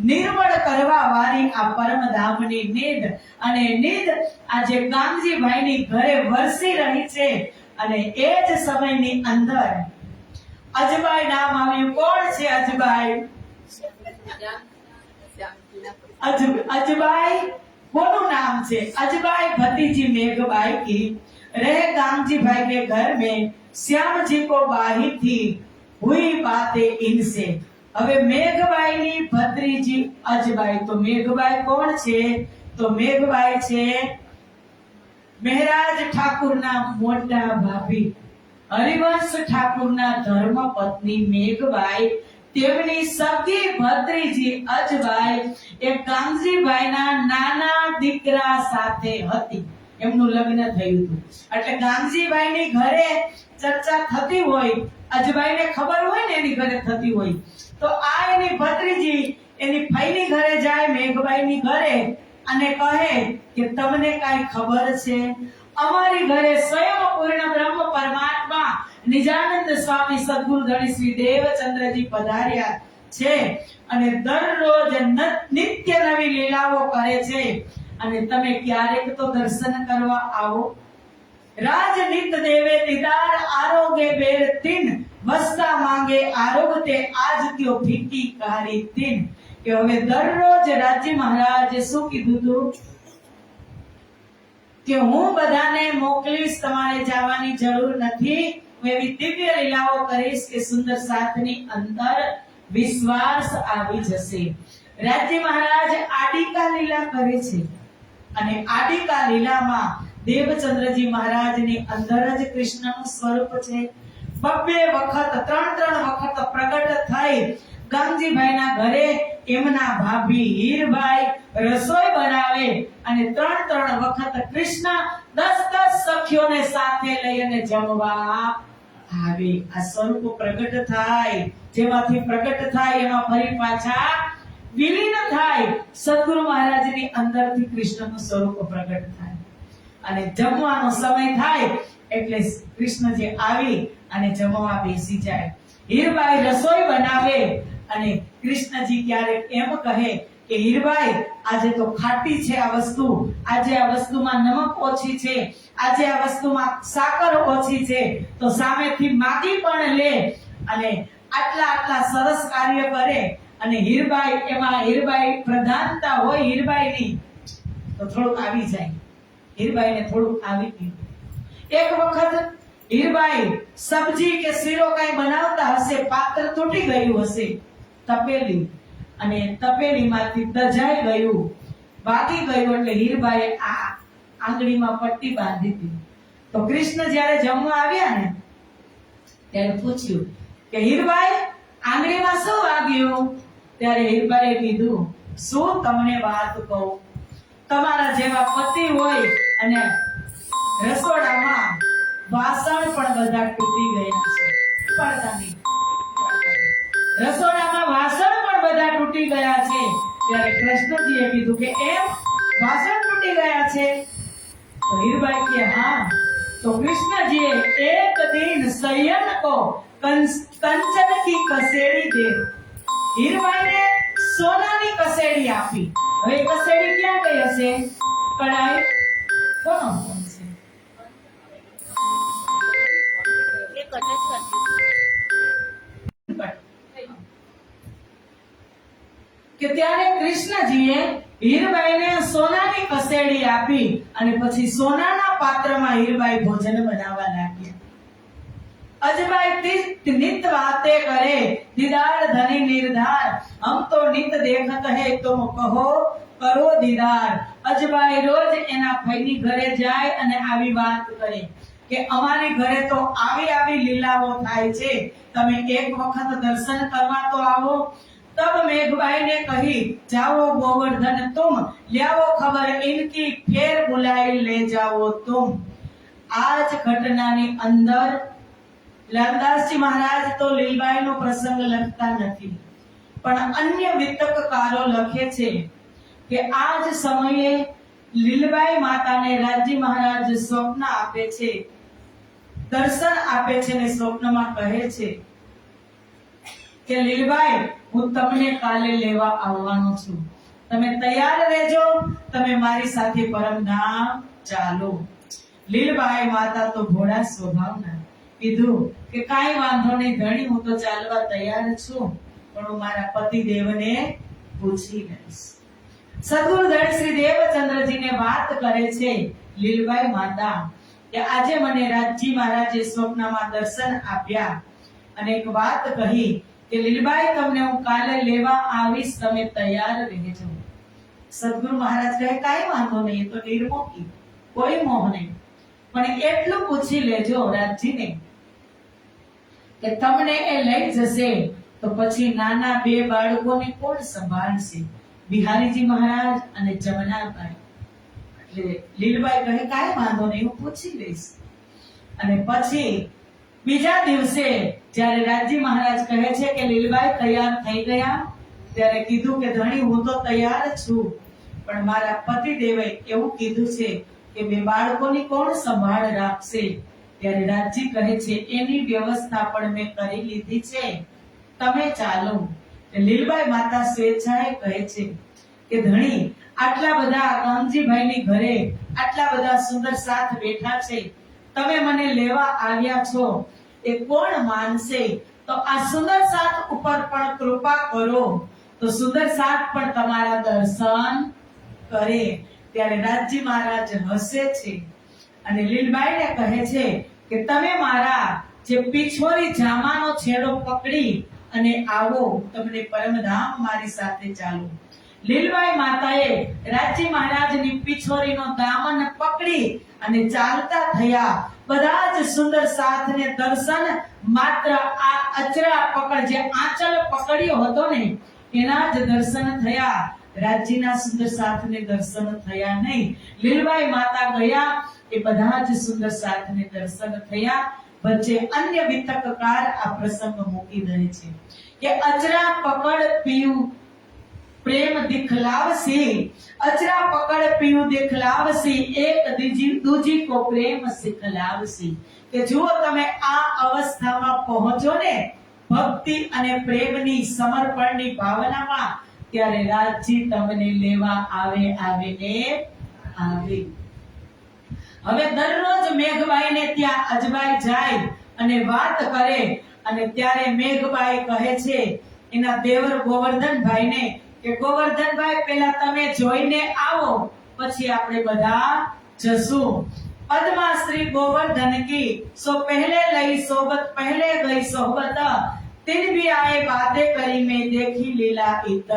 [SPEAKER 1] નિર્મળ કરવા વાળી આ પરમધામની નિદ, અને નિદ આજે ગામજીભાઈની ઘરે વરસી રહી છે। અને એ જ સમયની અંદર અજબાઈ નામ આવ્યું। કોણ છે અજબાઈ? अजबाई कोनु नाम से? अजबाई भतीजी मेघबाई की रह गामजी भाई के घर में श्याम जी को बाही थी, हुई बातें इनसे। હવે મેઘબાઈ ની ભત્રીજી અજબાઈ, તો મેઘબાઈ કોણ છે? તો મેઘબાઈ છે મહેરાજ ઠાકુરના મોટા ભાભી, હરિવંશ ઠાકુરના ધર્મ પત્ની મેઘબાઈ, તેમની સગી ભત્રીજી અજબાઈ એ ગામજીભાઈના નાના દીકરા સાથે હતી। એમનું લગ્ન થયું હતું, એટલે ગામજીભાઈની ઘરે ચર્ચા થતી હોય, અજબાઈને ખબર હોય ને એની ઘરે થતી હોય, તો આ એની ભત્રીજી એની ફઈની ઘરે જાય, મેઘબાઈની ઘરે, અને કહે કે તમને કાઈ ખબર છે? અમારી ઘરે સ્વયં પૂર્ણ બ્રહ્મ પરમાત્મા નિજાનંદ સ્વામી સદગુરુ ધણી શ્રી દેવચંદ્રજી પધાર્યા છે અને દરરોજ નિત્ય નવી લીલાઓ કરે છે, અને તમે ક્યારેક તો દર્શન કરવા આવો। રાજ નિત દેવે દીદાર આરોગે બેર તીન, વસતા માંગે આરોગ તે આજ ક્યો ફીકી કારી તીન। કે હવે દરરોજ રાજ્ય મહારાજે શું કીધું હતું કે હું બધાને મોકલીશ, તમારે જવાની જરૂર નથી, એવી દિવ્ય લીલાઓ કરીશ કે સુંદર સાથની અંદર વિશ્વાસ આવી જશે। રાજ્ય મહારાજ આડિકા લીલા કરે છે, અને આડિકા લીલામાં દેવચંદ્રજી મહારાજની અંદર જ કૃષ્ણનું સ્વરૂપ છે। બબ્બે વખત, ત્રણ વખત પ્રગટ થઈ ગામજીભાઈના ઘરે એમના ભાભી હીરબાઈ રસોઈ બનાવે, અને ત્રણ વખત કૃષ્ણ 10 સખીઓને સાથે લઈને જમવા આવે। આ સ્વરૂપ પ્રગટ થાય, જેમાંથી પ્રગટ થાય એમાં ફરી પાછા વિલીન થાય। સદગુરુ મહારાજની અંદરથી કૃષ્ણનું સ્વરૂપ પ્રગટ થાય, અને જમવાનો સમય થાય એટલે કૃષ્ણજી આવી અને જમવા બેસી જાય। હીરબાઈ રસોઈ બનાવે, અને કૃષ્ણજી ક્યારેક એમ કહે કે કે હીરબાઈ આજે તો ખાટી છે આ વસ્તુ, આજે આ વસ્તુમાં નમક ઓછી છે, આજે આ વસ્તુમાં સાકર ઓછી છે, તો સામેથી માગી પણ લે અને આટલા સરસ કાર્ય કરે. અને હીરબાઈ એમાં હીરબાઈ પ્રધાનતા હોય હીરબાઈની તો થોડુંક આવી જાય, હીરબાઈને થોડુંક આવી ગયું. એક વખત હીરબાઈ સબ્જી કે શીરો કઈ બનાવતા હશે, પાત્ર તૂટી ગયું હશે, તપેલી, અને તપેલીમાંથી દજાઈ ગયું, વાગી ગયું, એટલે હીરબાઈએ આ આંગળીમાં પટ્ટી બાંધી હતી. તો કૃષ્ણ જ્યારે જમવા આવ્યા ને ત્યારે પૂછ્યું કે હીરબાઈ આંગળીમાં શું વાગ્યું? ત્યારે હીરબાઈએ કીધું, શું તમને વાત કહું, તમારા જેવા પતિ હોય અને રસોડામાં વાસણ પણ બધા તૂટી ગયા છે. પડતાની રસોડામાં વાસણ પણ બધા તૂટી ગયા છે. ત્યારે કૃષ્ણજીએ કીધું કે એમ વાસણ તૂટી ગયા છે? તો હીરબાઈ કે હા. તો કૃષ્ણજીએ એક દિન શયન કો કંચન કી કસેડી દે, હીરબાઈને સોનાની કસેડી આપી. હવે કસેડી ક્યાં ગઈ હશે? કડાઈ કોણ છે? કે ત્યારે કૃષ્ણજીએ હીરબાઈને સોનાની કસેડી આપી અને પછી સોનાના પાત્રમાં હીરબાઈ ભોજન બનાવવા લાગ્યા. अजबाई नित बातें करे, दीदार धनी निर्धार, हम तो नित देखत है तुम कहो करो दीदार. अजबाई रोज एना भाईनी घरे जाए અને આવી વાત કરે કે અમારી ઘરે તો આવી લીલાઓ થાય છે, તમે એક વખત દર્શન કરવા તો આવો. तब मेघबाई ने कही, जाओ गोवर्धन तुम, ल्याओ खबर इनकी, फिर बुलाई ले जाओ तुम. आज घटनाની અંદર લાલદાસજી મહારાજ તો લીલબાઈનો પ્રસંગ લખતા નથી, પણ અન્ય વિતકકારો લખે છે કે આ જ સમયે લીલબાઈ માતાને રાજજી મહારાજ સ્વપ્ન આપે છે, દર્શન આપે છે ને સ્વપ્નમાં કહે છે કે લીલબાઈ હું તમને કાલે લેવા આવવાનો છું, તમે તૈયાર રહેજો, તમે મારી સાથે પરમધામ ચાલો. લીલબાઈ માતા તો ભોળા સ્વભાવના, કીધું કે કાઈ વાંધો નહીં ધણી, હું તો ચાલવા તૈયાર છું, પણ હું મારા પતિ દેવને પૂછી લઈશ. સદગુરુ ધણી શ્રી દેવચંદ્રજીને વાત કરે છે લીલબાઈ માતા કે આજે મને રાજજી મહારાજે સ્વપ્નમાં દર્શન આપ્યા અને એક વાત કહી કે લીલબાઈ તમને હું કાલે લેવા આવીશ, તમે તૈયાર રહેજો. સદગુરુ મહારાજ કહે કાઈ વાંધો નહીં, તો નિર્મોહી, કોઈ મોહ નહીં, પણ એટલું પૂછી લેજો રાજજીને કે તમને એ લઈ જશે તો પછી નાના બે બાળકોને કોણ સંભાળશે? બિહારીજી મહારાજ અને જમનાબાઈ. એટલે લીલબાઈ કહે કાઈ વાંધો નહીં, હું પૂછી લઈશ. અને પછી બીજા દિવસે જ્યારે રાજજી મહારાજ કહે છે કે લીલબાઈ તૈયાર થઈ ગયા, ત્યારે કીધું કે ધણી હું તો તૈયાર છું, પણ મારા પતિ દેવે એવું કીધું છે કે બે બાળકોની કોણ સંભાળ રાખશે? ત્યારે રાજજી કહે છે એની વ્યવસ્થા પણ મેં કરી લીધી છે, તમે ચાલો. લીલબાઈ માતા સ્વેચ્છાએ કહે છે કે ધણી આટલા બધા રામજીભાઈની ઘરે આટલા બધા સુંદર સાથ બેઠા છે, તમે મને લેવા આવ્યા છો, એ કોણ માનશે? તો આ સુંદર સાથ ઉપર પણ કૃપા કરો, તો સુંદર સાથ પણ તમારા દર્શન કરે. ત્યારે રાજજી મહારાજ હસે છે અને લીલબાઈને કહે છે કે તમે મારા જે પીછોરી જામાનો છેડો પકડી અને આવો, તમને પરમધામ મારી સાથે ચાલો. લીલબાઈ માતાએ રાજજી મહારાજની પીછોરીનો દામન પકડી અને ચાલતા થયા. બધા જ સુંદર સાથને દર્શન માત્ર આ અચરા પકડ, જે આંચલ પકડ્યો હતો ને એના જ દર્શન થયા. રાજજીના સુંદર સાથને દર્શન થયા નહીં. લીલબાઈ માતા ગયા, એ બધા જ સુંદર સાથને દર્શન થયા. વચ્ચે અન્ય વિતકકાર આ પ્રસંગ મૂકી દે છે કે અચરા પકડ પીયું પ્રેમ દિખલાવસી, અચરા પકડ પીયું દિખલાવસી, એક દૂજી કો પ્રેમ સિખલાવસી. કે જો તમે આ અવસ્થામાં પહોંચો ને, ભક્તિ અને પ્રેમની સમર્પણની ભાવનામાં, ત્યારે રાજજી તમને લેવા આવે. હવે દરરોજ મેઘબાઈને ત્યાં અજબાઈ જાય અને વાત કરે, અને ત્યારે મેઘબાઈ કહે છે એના દેવર ગોવર્ધનભાઈને કે ગોવર્ધનભાઈ પહેલા તમે જોઈને આવો, પછી આપણે બધા જશું. पद्मा श्री गोवर्धन की सो पहले लई सोबत पहले गई सोबत, तिन भी आए बातें करी में देखी लीला इत.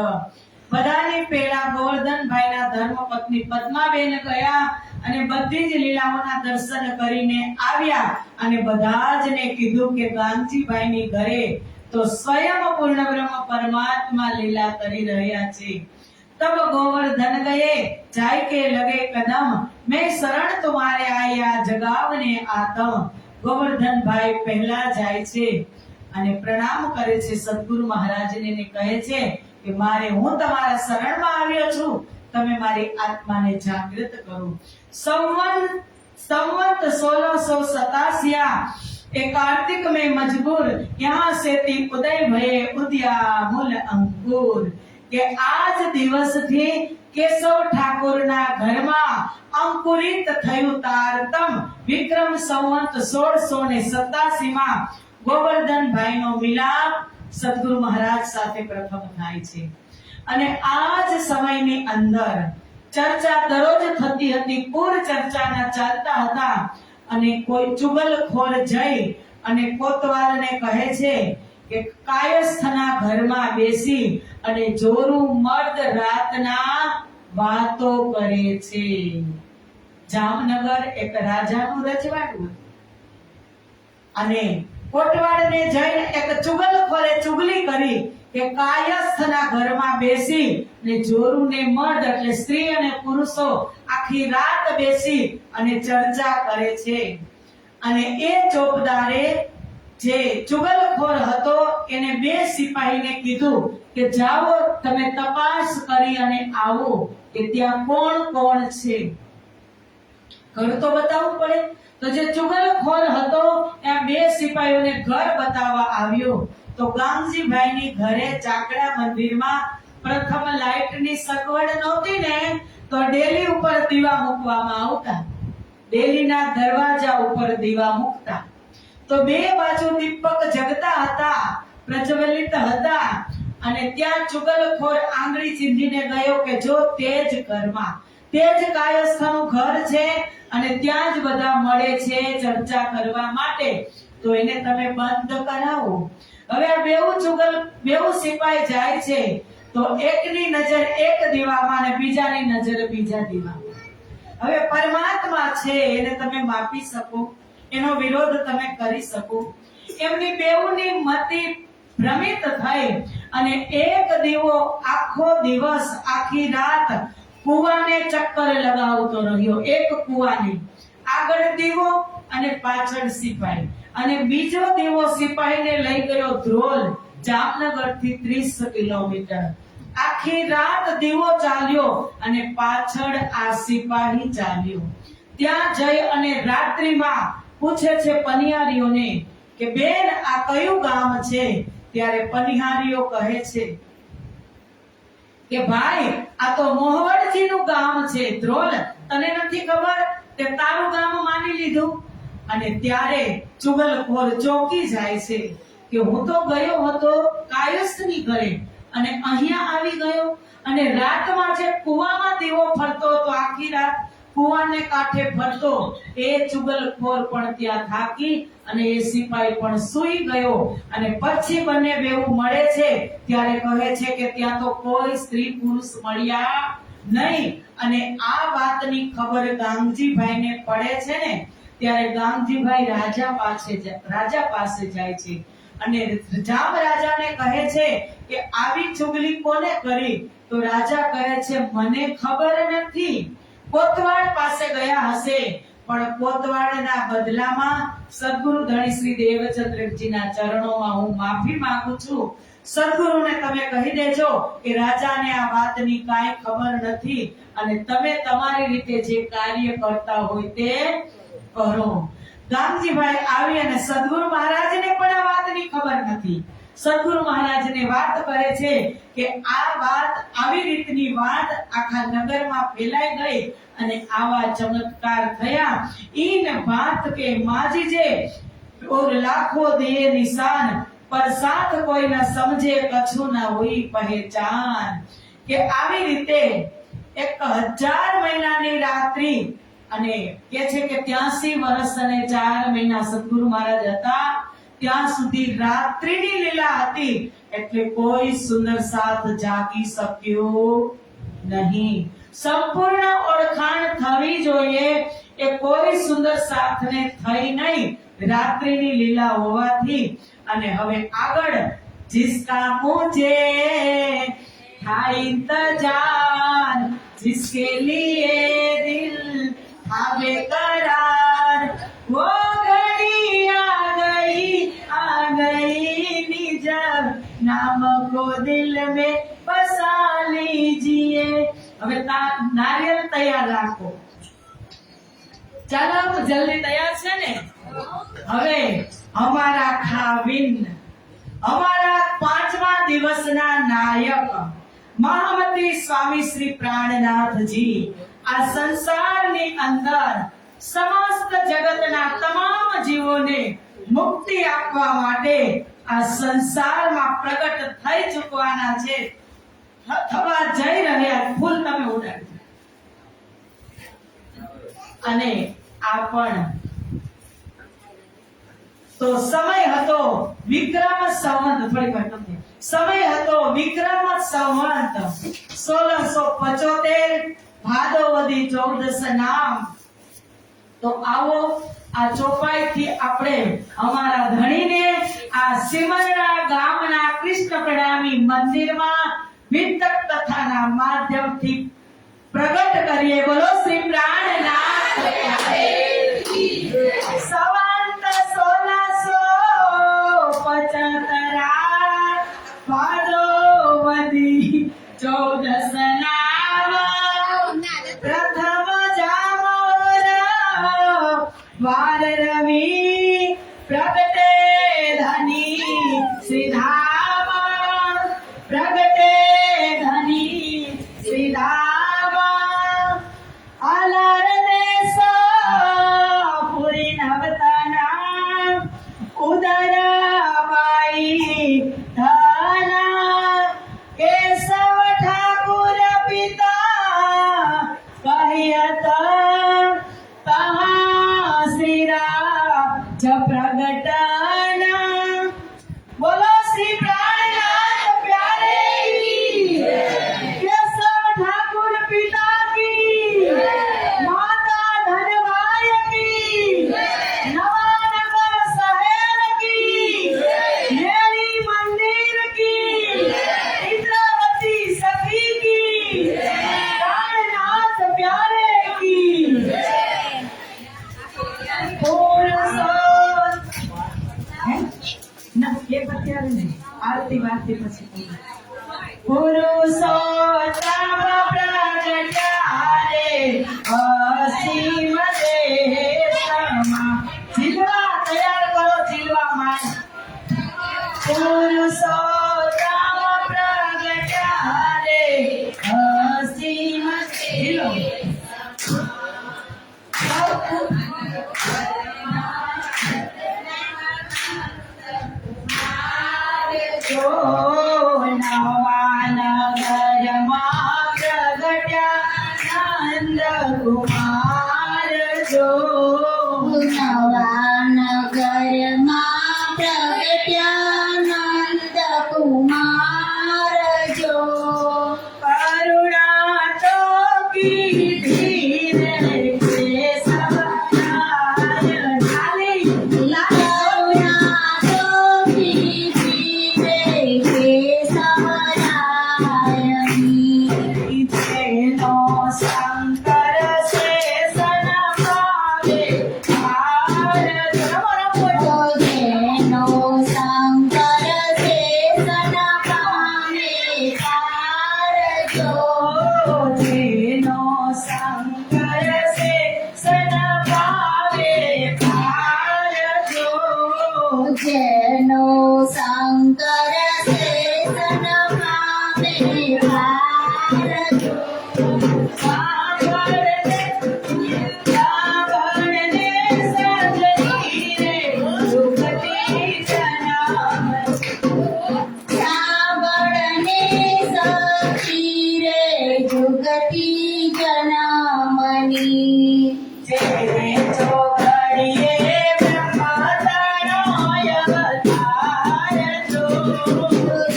[SPEAKER 1] બધાની પેલા ગોવર્ધનભાઈના ધર્મપત્ની પદ્માબેન ગયા અને બધી જ લીલાઓના દર્શન કરીને આવ્યા, અને બધા જને કીધું કે ગાંધીભાઈની ઘરે તો સ્વયં પૂર્ણ બ્રહ્મ પરમાત્મા લીલા કરી રહ્યા છે. तब गोवर्धन गए जाय के लगे कदम, मैं शरण तुम्हारे आया जगावने आतम. गोवर्धन भाई પહેલા જાય છે અને પ્રણામ કરે છે સદગુરુ મહારાજને ને કહે છે કે મારે હું તમારા શરણમાં આવ્યો છું, તમે મારી આત્માને જાગૃત કરો. संवत 1687 एक कार्तिक में मजबूर यहाँ से ती उदय भये उद्या मूल अंकुर. કે આજ દિવસથી કેશવ ઠાકોરના ઘરમાં અંકુરિત થયું તારતમ. વિક્રમ સંવત 1687 માં ગોવર્ધનભાઈનો મિલાપ સદગુરુ મહારાજ સાથે પ્રથમ થાય છે. અને આ જ સમયની અંદર ચર્ચા દરરોજ થતી હતી, પૂર ચર્ચાના ચાલતા હતા, અને કોઈ ચુગલખોર જઈ અને કોતવાલને કહે છે કે કાયસ્થના ઘરમાં બેસી અને જોરું મર્દ રાતના વાતો કરે છે. જામનગર એક રાજાનું રજવાડું, અને કોટવાડને જઈને એક ચુગલખોરે ચુગલી કરી કે કાયસ્થના ઘરમાં બેસી ને જોરુને મર્દ એટલે સ્ત્રી અને પુરુષો આખી રાત બેસી અને ચર્ચા કરે છે. અને એ ચોપદારે જે ચુગલખોર હતો એને બે સિપાહીને કીધું કે જાઓ તમે તપાસ કરી અને આવો કે ત્યાં કોણ કોણ છે. ઘર તો બતાવવું પડે, તો જે ચુગલખોર હતો એ બે સિપાહીઓને ઘર બતાવવા આવ્યો. તો ગામજીભાઈની ઘરે ચાકડા મંદિરમાં પ્રથમ લાઇટની સગવડ નહોતી ને, તો ડેલી ઉપર દીવા મૂકવામાં આવતા, ડેલીના દરવાજા ઉપર દીવા મૂકતા. તો બે બાજુ દીપક જગતા હતા, પ્રજ્વલિત હતા, અને ત્યાં ચુગલખોર આંગળી ચીંધીને ગયો કે જો તેજ ઘરમાં, તેજ કાયસ્થનું ઘર છે અને ત્યાં જ બધા મળે છે ચર્ચા કરવા માટે, તો એને તમે બંધ કરાવો. હવે આ બેઉ સિપાઈ જાય છે, તો એકની નજર એક દીવામાં અને બીજાની નજર બીજા દીવામાં. હવે પરમાત્મા છે એને તમે માપી શકો, એનો વિરોધ તમે કરી શકો. એમની બેઉની મતિ ભ્રમિત થઈ અને એક દીવો આખો દિવસ આખી રાત કુવાને ચક્કર લગાવતો રહ્યો. એક કુવાને આગળ દીવો અને પાછળ સિપાઈ, અને બીજો દીવો સિપાહીને લઈ ગયો ધ્રોલ, જામનગર થી 30 કિલોમીટર. આખી રાત દીવો ચાલ્યો અને પાછળ આ સિપાહી ચાલ્યો. ત્યાં જઈ અને રાત્રિમાં પૂછે છે પનિહારીઓને કે બેન આ કયું ગામ છે? ત્યારે પનિહારીઓ કહે છે કે ભાઈ આ તો મોહવડજીનું ગામ છે. ધ્રોલ, તને નથી ખબર? તે તારું ગામ માની લીધું. અને ત્યારે ચુગલખોર ચોકી જાય છે કે હું તો ગયો હતો કાયસ્થની ઘરે અને અહીંયા આવી ગયો, અને રાતમાં જે કુવામાં દીવો ફરતો તો આખી રાત કુવાને કાંઠે ફરતો એ ચુગલખોર પણ ત્યાં થાકી અને એ સિપાઈ પણ સૂઈ ગયો. અને પછી બંને બેઉ મળે છે ત્યારે કહે છે કે ત્યાં તો કોઈ સ્ત્રી પુરુષ મળ્યા નહીં. અને આ વાતની ખબર ગામજીભાઈને પડે છે ને, ત્યારે ગામજીભાઈ રાજા પાસે જાય છે અને જામ રાજાને કહે છે કે આવી ચુગલી કોને કરી? તો રાજા કહે છે મને ખબર નથી, કોતવાડ પાસે ગયા હશે. પણ કોતવાડના બદલામાં સદગુરુ ધણી શ્રી દેવચંદ્રજીના ચરણોમાં હું માફી માંગુ છું. સદગુરુને તમે કહી દેજો કે રાજાને આ વાતની કાંઈ ખબર નથી અને તમે તમારી રીતે જે કાર્ય કરતા હોય તે કરો. ગામજીભાઈ આવી અને સદગુરુ મહારાજને પણ આ વાતની ખબર નથી. સદગુરુ મહારાજને વાત કરે છે કે આ વાત આવી રીતની વાત આખા નગરમાં ફેલાઈ ગઈ અને આવા ચમત્કાર થયા. इन बात के माजी जे और लाखों दिए निशान पर साथ कोई न समझे कछु न हुई पहचान. કે આવી રીતે 1000 મહિનાની રાત્રિ અને કે છે કે 83 વર્ષ અને 4 મહિના સદગુરુ મહારાજ હતા ત્યાં સુધી રાત્રિની લીલા હતી. એટલે કોઈ સુંદર સાથ જાગી શક્યો નહીં. સંપૂર્ણ ઓળખાણ થવી જોઈએ એ કોઈ સુંદર સાથને થઈ નહીં રાત્રિની લીલા હોવાથી. અને હવે આગળ जिसका मुझे था इंतजार जिसके लिए दिल था बेकरार वो घड़ी आ गई निज नाम को दिल में बसा लीजिए. હવે નારિયેળ તૈયાર રાખો. ચાલો જલ્દી તૈયાર છે ને? હવે અમારા ખાવિન અમારા 5મા દિવસના નાયક મહામતી સ્વામી શ્રી પ્રાણનાથજી આ સંસારની અંદર સમસ્ત જગતના તમામ જીવોને મુક્તિ આપવા માટે આ સંસારમાં પ્રગટ થઈ ચૂકવાના છે, થવા જઈ રહ્યા. ફૂલ તમે ઉડાડજો. અને આ પણ તો સમય હતો વિક્રમ સંવત, થોડી વાર તમને સમય હતો વિક્રમ સંવત 1675 ભાદરવી 14 નામ. તો આવો આ ચોપાઈ થી આપણે અમારા ધણીને આ સિમરણા ગામના કૃષ્ણ પ્રણામી મંદિરમાં વિતક કથાના માધ્યમથી પ્રગટ કરીએ. બોલો શ્રી પ્રાણનાથ સવાંત 1675 ભાદરવી 14 નામ પ્રથમ જામોર વાર રવિ પ્રગટે ધની શ્રીધામ પ્રગટે ધની શ્રીધામ અલર દેશ પુરી નવતના ઉદર બાઈ ધના કેશવ ઠાકુર પિતા કહિયત તહા શ્રી રાજ પ્રગટના. બોલો શ્રી પ્રાણનાથ પ્યારે કી કેશવ ઠાકુર પિતા કી માતા ધનવાય કી નવાનગર શહેર કી મેરી મંદિર કી ઇન્દ્રવતી સખી કી પ્રાણનાથ પ્યારે કી. આરતી વારતી પછી પુરુષોત્તમ પ્રગટ્યારે અસીમ દેશમાં. જીલવા તૈયાર કરો, જીલવામાં પુરુષોત્તમ પ્રગટ્યારે અસીમ જીલો. જો નવાનગરમાં પ્રગટ્યા નંદ કુમાર. જો
[SPEAKER 2] નવાનગરમાં પ્રગટ્યા નંદ કુમાર. જો
[SPEAKER 1] કરુણા તો કીધી રે કેશવ ચાલી
[SPEAKER 2] કરુણા તો કીધી રે કેશવરાયની.
[SPEAKER 1] તેનો શંકર છે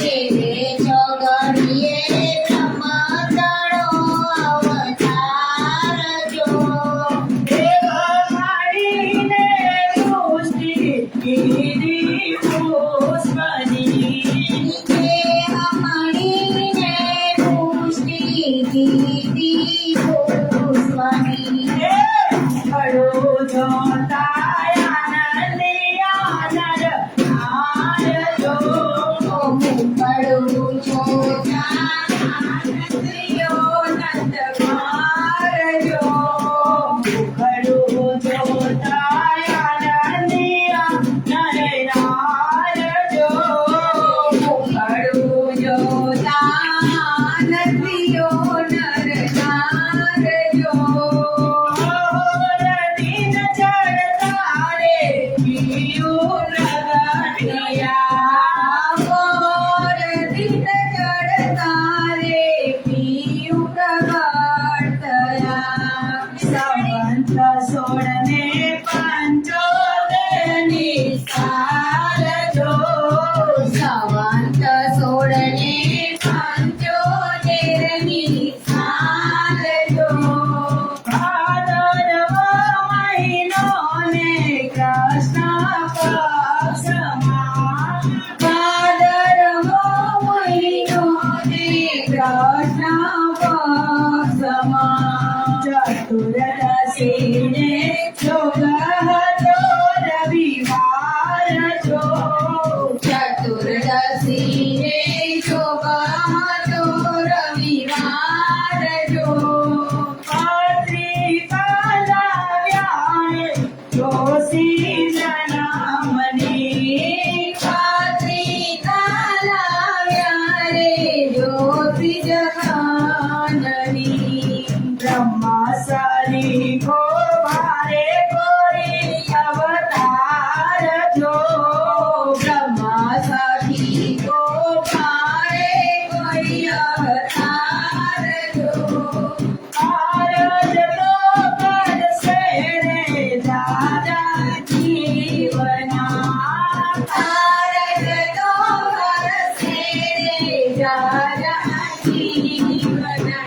[SPEAKER 2] જેવે ચોગડીએ બ્રહ્મ તણો અવતાર જો
[SPEAKER 1] દેવ માડીને સૃષ્ટિ કીધી પુષ્પની.
[SPEAKER 2] નીચે હમણીને પુષ્ટિ કીધી પુષ્પની
[SPEAKER 1] પડું જોતા આનંદી આનંદ આરજો.
[SPEAKER 2] પડું જોતા
[SPEAKER 1] આનંદીઓ નંદ મારજો. પડું જોતા આનંદી આનંદ આરજો. પડું જોતા આનંદીઓ નર નારજો. દીન ચડતા રે પીયું પ્રગટિયા.
[SPEAKER 2] મોર દિન ચડતા રે પીયું પ્રગટયા
[SPEAKER 1] સંવંત 16 ને 75 ની સારજો.
[SPEAKER 2] સંવંત 16 ને 75 ની સાલજો
[SPEAKER 1] ભાદરવો મહિનો ને કૃષ્ણ પક્ષમાં.
[SPEAKER 2] ભાદરવો મહિનો ને કૃષ્ણ પક્ષમાં
[SPEAKER 1] ચતુર્દશી ને યોગ હતો રવિવાર જો.
[SPEAKER 2] ચતુર્દશી રે યોગ હતો રવિવાર જો
[SPEAKER 1] પત્રિકા લાવ્યા જોશી જનામની.
[SPEAKER 2] પત્રિકા લાવ્યા રે જ્યોતિ જહાનની
[SPEAKER 1] બ્રહ્મચારી કો ભારે કોઈ અવતાર જો.
[SPEAKER 2] બ્રહ્મા સખી કો ભારે કોઈ અવતાર જો
[SPEAKER 1] આરજ તો કરશે રે દાદા જીવના.
[SPEAKER 2] ભારત તો કરશે રે રાજા જીવના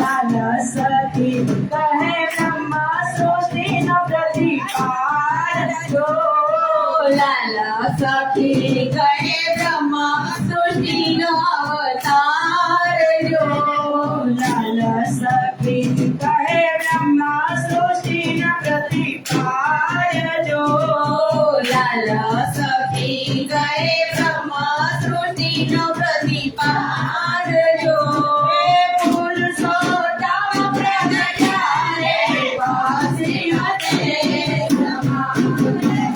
[SPEAKER 1] લાલ સખી કહે બ્રહ્મ સૃષ્ટિનો પ્રતિપાર જો.
[SPEAKER 2] લાલ સખી કહે બ્રહ્મ સૃષ્ટિનો અવતાર જો
[SPEAKER 1] લાલ સખી કહે બ્રહ્મ સૃષ્ટિનો પ્રતિપાર જો.
[SPEAKER 2] લાલ સખી કહે બ્રહ્મ સૃષ્ટિનો પ્રતિપાર જો
[SPEAKER 1] પુરુષોત્તમ પ્રગટ્યા રે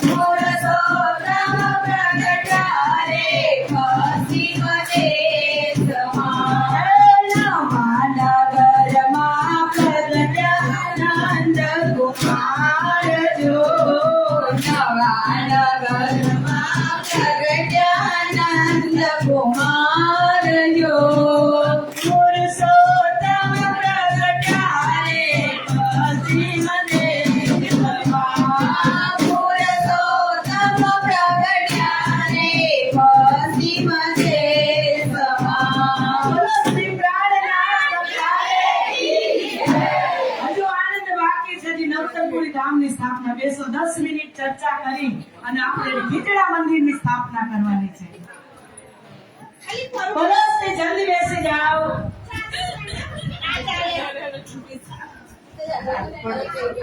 [SPEAKER 2] પુરુષોત્તમ પ્રગટ્યા રે પશ્ચિમ દેશમાં
[SPEAKER 1] નગરમાં પ્રગટ્યા નંદ કુમાર જો.
[SPEAKER 2] નવાનગરમાં પ્રગટ્યા નંદ કુમાર જો
[SPEAKER 1] પુરુષોત્તમ પ્રગટ્યા રે પશ્ચિમ દેશમાં.
[SPEAKER 2] પુરુષોત્તમ પ્રગટ્યા રે પશ્ચિમ દેશમાં
[SPEAKER 1] બોલો શ્રી પ્રાણનાથ પ્યારે. હજુ આનંદ બાકી છે. હજી નવતરપુરી ધામની સ્થાપના 210 મિનિટ ચર્ચા કરી અને આપણે ખીચડા મંદિરની સ્થાપના કરવાની છે. બોલો શ્રી જલ્દી બેસી જાઓ.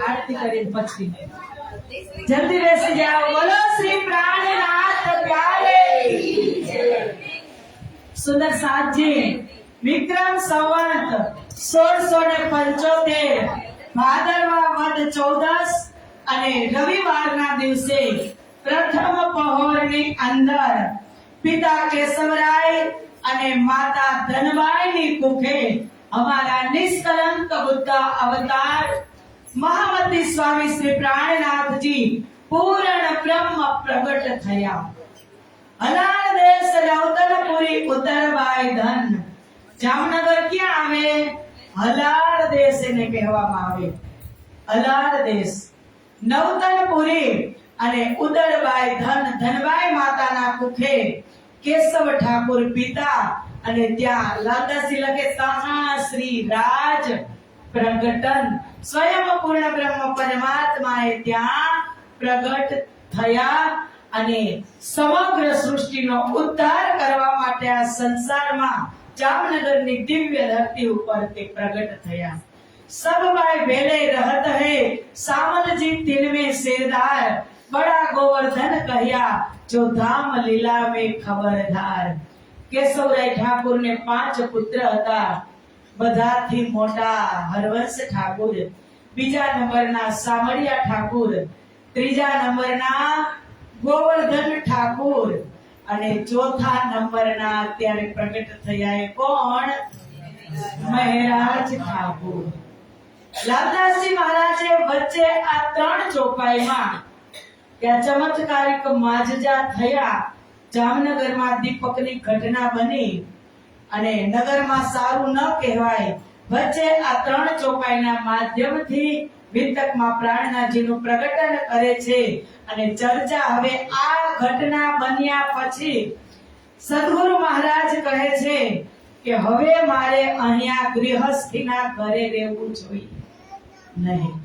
[SPEAKER 1] આરતી કરીને પછી જલ્દી બેસી જાઓ. બોલો શ્રી પ્રાણનાથ પ્યારે. સુંદર સાતજી વિક્રમ સંવત 1675 ભાદરવા વદ 14 અને રવિવારના દિવસે પ્રથમ પહોરની અંદર પિતા કેશવરાય અને માતા ધનબાઈની કુખે અમારા નિષ્કલંક બુદ્ધ અવતાર મહામતી સ્વામી શ્રી પ્રાણનાથજી પૂર્ણ બ્રહ્મ પ્રગટ થયા. અનાળ દેશ નવતનપુરી ઉત્તરબાઈ ધન. જામનગર ક્યાં આવે? હલાળ દેશ એને કહેવામાં આવે. હલાળ દેશ નવતનપુરી અને ઉદરબાઈ ધન ધનબાઈ માતાના કુખે કેશવ ઠાકુર પિતા અને ત્યાં લાલદાસજી લખે તહા શ્રી રાજ પ્રગટન સ્વયં પૂર્ણ બ્રહ્મ પરમાત્માએ ત્યાં પ્રગટ થયા અને સમગ્ર સૃષ્ટિનો ઉદ્ધાર કરવા માટે આ સંસારમાં જામનગરની દિવ્ય ધરતી ઉપર તે પ્રગટ થયા। सब भाई भेले रहत है सामल जी तिल में सेरदार बड़ा गोवर्धन कहिया जो धाम लीला में खबरदार। केशवराय ठाकुर ने 5 पुत्र હતા। બધાથી મોટા હરવંશ ઠાકુર, બીજા નંબરના સામળિયા ઠાકુર, ત્રીજા નંબરના ગોવર્ધન ઠાકુર અને ચોથા નંબરના અત્યારે પ્રગટ થયા એ કોણ? મહેરાજ ઠાકુર। લાલદાસજી મહારાજે વચ્ચે આ 3 ચોપાઈમાં ત્યાં ચમત્કારિક માજજા થયા। જામનગરમાં દીપકની ઘટના બની અને નગરમાં સારું ન કહેવાય। વચ્ચે આ 3 ચોપાઈના માધ્યમથી વિતકમાં પ્રાણનાથજીનું પ્રગટન કરે છે અને ચર્ચા હવે આ ઘટના બન્યા પછી સદગુરુ મહારાજ કહે છે કે હવે મારે અહીંયા ગૃહસ્થીના ઘરે રહેવું જોઈએ નહીં।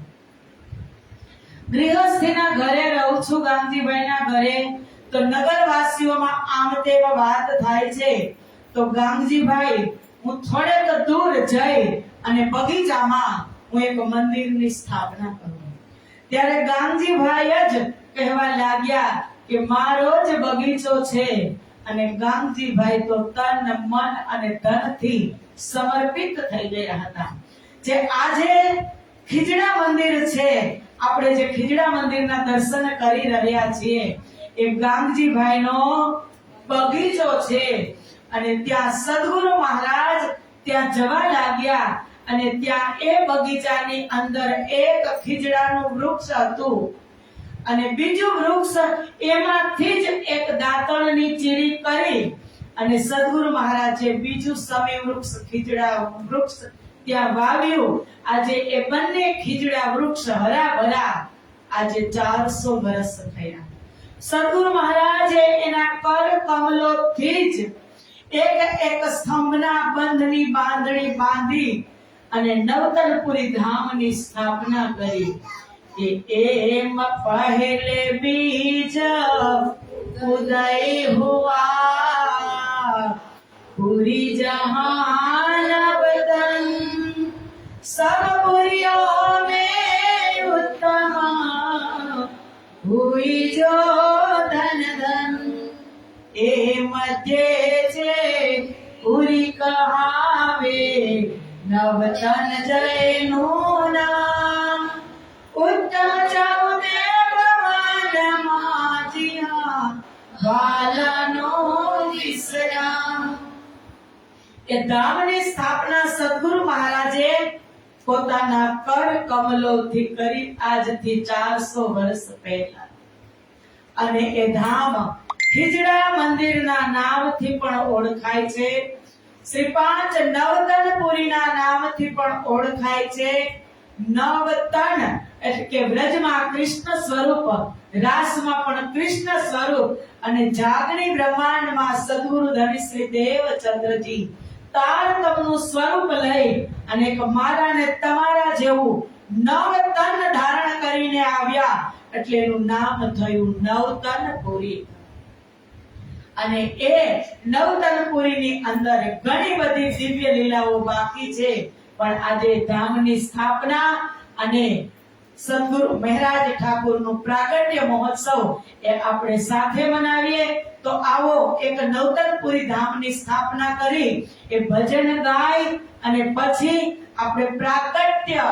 [SPEAKER 1] ગૃહસ્થીના ઘરે રહું છું ગાંધીભાઈના ઘરે તો નગરવાસીઓમાં આમ તેમ વાત થાય છે તો ગાંધીભાઈ હું થોડેક દૂર જઈ અને બગીચામાં હું એક મંદિરની સ્થાપના કરું। ત્યારે ગાંધીભાઈ જ કહેવા લાગ્યા કે મારો જ બગીચો છે અને ગાંધીભાઈ તો તન મન અને ધનથી સમર્પિત થઈ ગયા હતા। જે આજે ખીજડા મંદિર છે, આપણે જે ખીજડા મંદિરના દર્શન કરી રહ્યા છીએ એ ગાંધીભાઈનો બગીચો છે અને ત્યાં સદગુરુ મહારાજ ત્યાં જવા લાગ્યા અને ત્યાં એ બગીચાની અંદર એક ખીજડાનું વૃક્ષ હતું અને બીજું વૃક્ષ એમાંથી જ એક દાંતણની ચીરી કરી અને સદગુરુ મહારાજે બીજું સમી વૃક્ષ ખીજડા વૃક્ષ ત્યાં વાવ્યું। આજે એ બંને ખીજડા વૃક્ષ હરાભરા આજે 400 વર્ષ થયા। સદગુરુ મહારાજે એના કર કમલોથી જ એક સ્તંભના બંધની બાંધણી બાંધી અને નવતનપુરી ધામની સ્થાપના કરી। एम पहले बीज उदय हुआ पूरी जहान वतन सब पुरियों में उत्तम हुई जो धन धन ए मध्य से पुरी कहावे नवतन जय नाम उत्तम जाओ में भगवान माजिया बालनो विश्राम। એ ધામની સ્થાપના સદગુરુ મહારાજે પોતાના કર કમલોથી કરી આજથી 400 વર્ષ પહેલા અને એ ધામ ખીજડા મંદિરના નામથી પણ ઓળખાય છે। શ્રી 5 નવતનપુરીના નામથી પણ ઓળખાય છે। નવતન એટલે કે વ્રજમાં કૃષ્ણ સ્વરૂપ, રાસમાં પણ કૃષ્ણ સ્વરૂપ અને જાગણી બ્રહ્માંડમાં સદગુરુ ધણી શ્રી દેવચંદ્રજી તારતમનું સ્વરૂપ લઈ અને એક મારા ને તમારા જેવું નવતન ધારણ કરીને આવ્યા એટલે એનું નામ થયું નવતનપુરી। અને એ નવતનપુરીની અંદર ઘણી બધી દિવ્ય લીલાઓ બાકી છે પણ આજે ધામની સ્થાપના અને સદગુરુ મહેરાજ ઠાકુરનું પ્રાગટ્ય મહોત્સવ એ આપણે સાથે મનાવીએ। તો આવો એક નવતનપુરી ધામની સ્થાપના કરી એ ભજન ગાય અને પછી આપણે પ્રાગટ્ય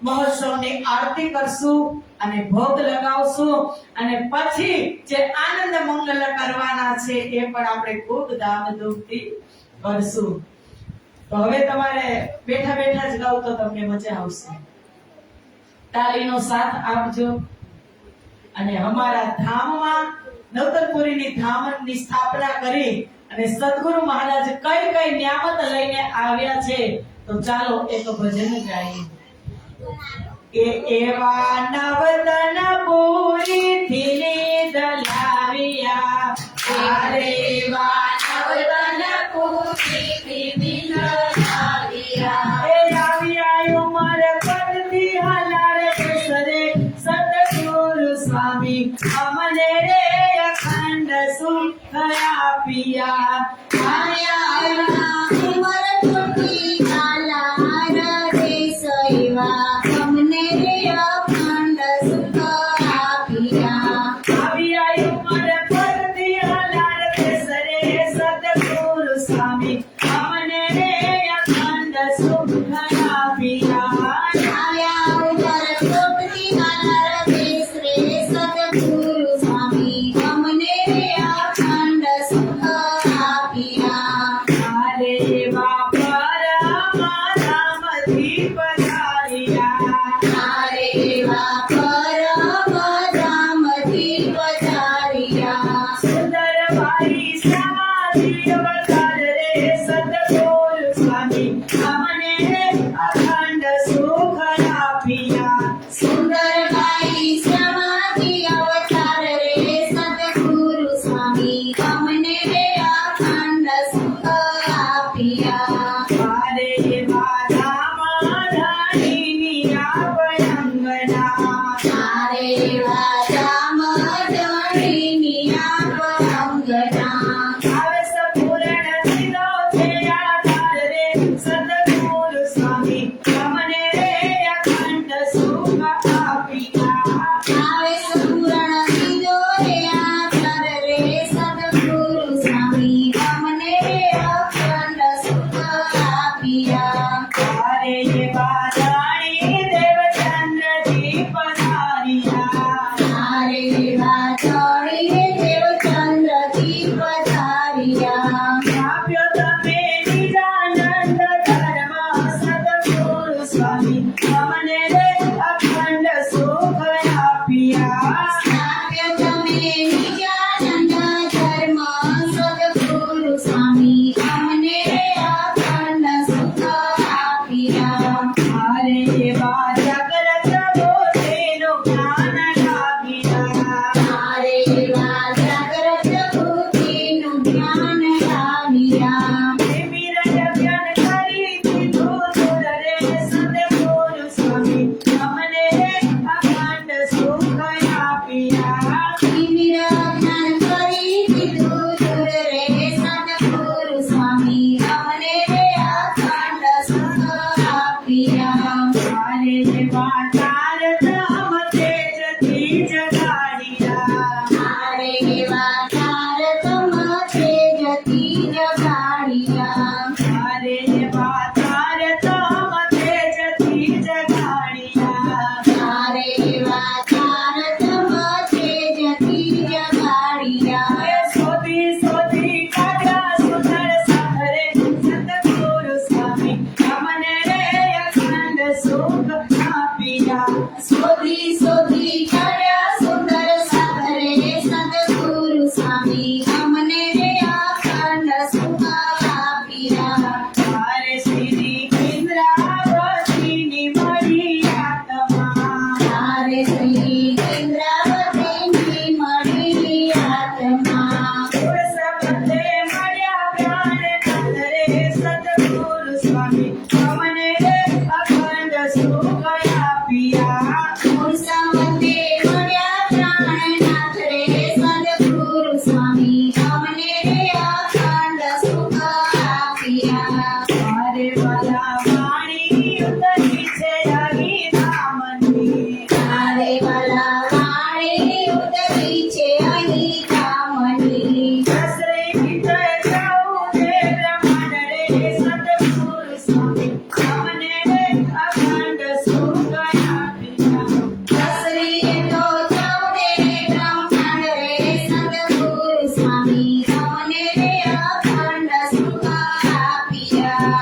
[SPEAKER 1] મહોત્સવની આરતી કરશું અને ભોગ લગાવશું અને પછી જે આનંદ મંગલ કરવાના છે એ પણ આપણે ખૂબ ધામધૂમથી કરશું। તો હવે તમારે બેઠા બેઠા જ ગાવ તો તમને મજા આવશે। તાલીનો સાથ આપજો અને અમારા ધામમાં નવતનપુરીની ધામની સ્થાપના કરી અને સદગુરુ મહારાજ કઈ કઈ નિયામત લઈને આવ્યા છે તો ચાલો એક ભજન ગાઈએ। કે એવા નવતનપુરી થી દલાવ્યા, અરે એવા
[SPEAKER 2] તીખી બિનરાવ્યા.
[SPEAKER 1] એ આવ્યા ઉમર પદથી હાલાર કેસરે સદગુરુ સ્વામી અમને રે અખંડ સુખ આપ્યા.
[SPEAKER 2] આવ્યા ઉમર ખોટી કાલાર દેશ એવા અમને રે અખંડ સુખ આપ્યા.
[SPEAKER 1] આવ્યા ઉમર પદથી હાલાર કેસરે સદગુરુ સ્વામી અમને રે અખંડ સુખ આપ્યા.
[SPEAKER 2] આવ્યા ઉમર ખોટી કાલાર દેશ રે સદગુરુ સ્વામી અમને રે અખંડ સુખ આપ્યા.
[SPEAKER 1] મારે એવા પરમાધામથી પધાર્યા.
[SPEAKER 2] તારે એવા પરમ ધામથી પધાર્યા.
[SPEAKER 1] સુંદર વારી સમાધિ અવતાર રે સદગુરુ સ્વામી અમને રે અખંડ સુખ આપ્યા.
[SPEAKER 2] સુંદરબાઈ સમાધિ અવતાર રે સદગુરુ સ્વામી અમને રે અખંડ સુખ આપ્યા.
[SPEAKER 1] મારે એવા ધામધણીની આપયંગના.
[SPEAKER 2] તારે એવા ધામ ધણીની આપઅંગના.
[SPEAKER 1] આવે સપૂર્ણ દીધો છે આધાર રે સદગુરુ સ્વામી અમને રે અખંડ સુખ આપ્યા.
[SPEAKER 2] આવે સંપૂર્ણ દીધો રે આધાર રે સદગુરુ સ્વામી અમને રે અખંડ સુખ આપ્યા.
[SPEAKER 1] તારે એવા જાણી દેવચંદ્રજી પધાર્યા.
[SPEAKER 2] તારે એવા ચડી દેવચંદ્રજી પધાર્યા.
[SPEAKER 1] આપ્યો તમે નિજાનંદ ધર્મ સદગુરુ સ્વામી અમને રે અખંડ સુખ આપ્યા.
[SPEAKER 2] સ્થાપ્ય તમે નિજાનંદ ધર્મ સદગુરુ સ્વામી અમને રે અખંડ સુખ આપ્યા.
[SPEAKER 1] મારે એવા જાગ્રત બુદ્ધિનું જ્ઞાન લાગ્યા.
[SPEAKER 2] તારે એવા જાગ્રત બુદ્ધિનું જ્ઞાન લાવ્યા.
[SPEAKER 1] વિરજ જ્ઞાન કરી દીધું દૂર રે સદગુરુ સ્વામી અમને રે અખંડ સુખ આપ્યા.
[SPEAKER 2] જ્ઞાન કરી દીધું દૂર રે સદગુરુ સ્વામી અમને રે અખંડ સુખ આપ્યા.
[SPEAKER 1] મારે એવા ચાર ધામ તેજથી જગાડ્યા.
[SPEAKER 2] તારે એવા ચાર તમ તેજથી જગાડ્યા.
[SPEAKER 1] મારે એવા ચાર ધામ તેજથી જગાડ્યા.
[SPEAKER 2] તારે એવા ચાર તમ તેજથી જગાડ્યા.
[SPEAKER 1] એ શોધી શોધી કાઢ્યા સુંદર સાગરે સદગુરુ સ્વામી અમને રે અખંડ સુખ આપ્યા.
[SPEAKER 2] શોધી શોધી કાઢ્યા સુંદર સાગરે સદગુરુ સ્વામી અમને રે અખંડ સુખ આપ્યા.
[SPEAKER 1] મારે શ્રી ઇન્દ્રાવતીની મળી આત્મા.
[SPEAKER 2] તારે શ્રી ઇન્દ્રાવતીની મળી આત્મા.
[SPEAKER 1] પુરુષપતે મળ્યા પ્રાણનાથ રે સદગુરુ સ્વામી અમને રે અખંડ સુખ આપ્યા.
[SPEAKER 2] મૂળસંવતે મળ્યા પ્રાણનાથ રે સદગુરુ સ્વામી અમને રે અખંડ સુખ આપ્યા.
[SPEAKER 1] મારે બધા વાણી ઉતરી છે અહીં ધામની.
[SPEAKER 2] તારે ભલા વાણી ઉતરી છે અહીં ધામની.
[SPEAKER 1] શ્રી વિજય સૌદે બ્રહ્માંડ રે સદગુરુ સ્વામી અમને રે અખંડ સુખ આપ્યા.
[SPEAKER 2] શ્રી તો ચૌદે બ્રહ્માંડ રે સદગુરુ સ્વામી અમને રે અખંડ સુખ આપ્યા.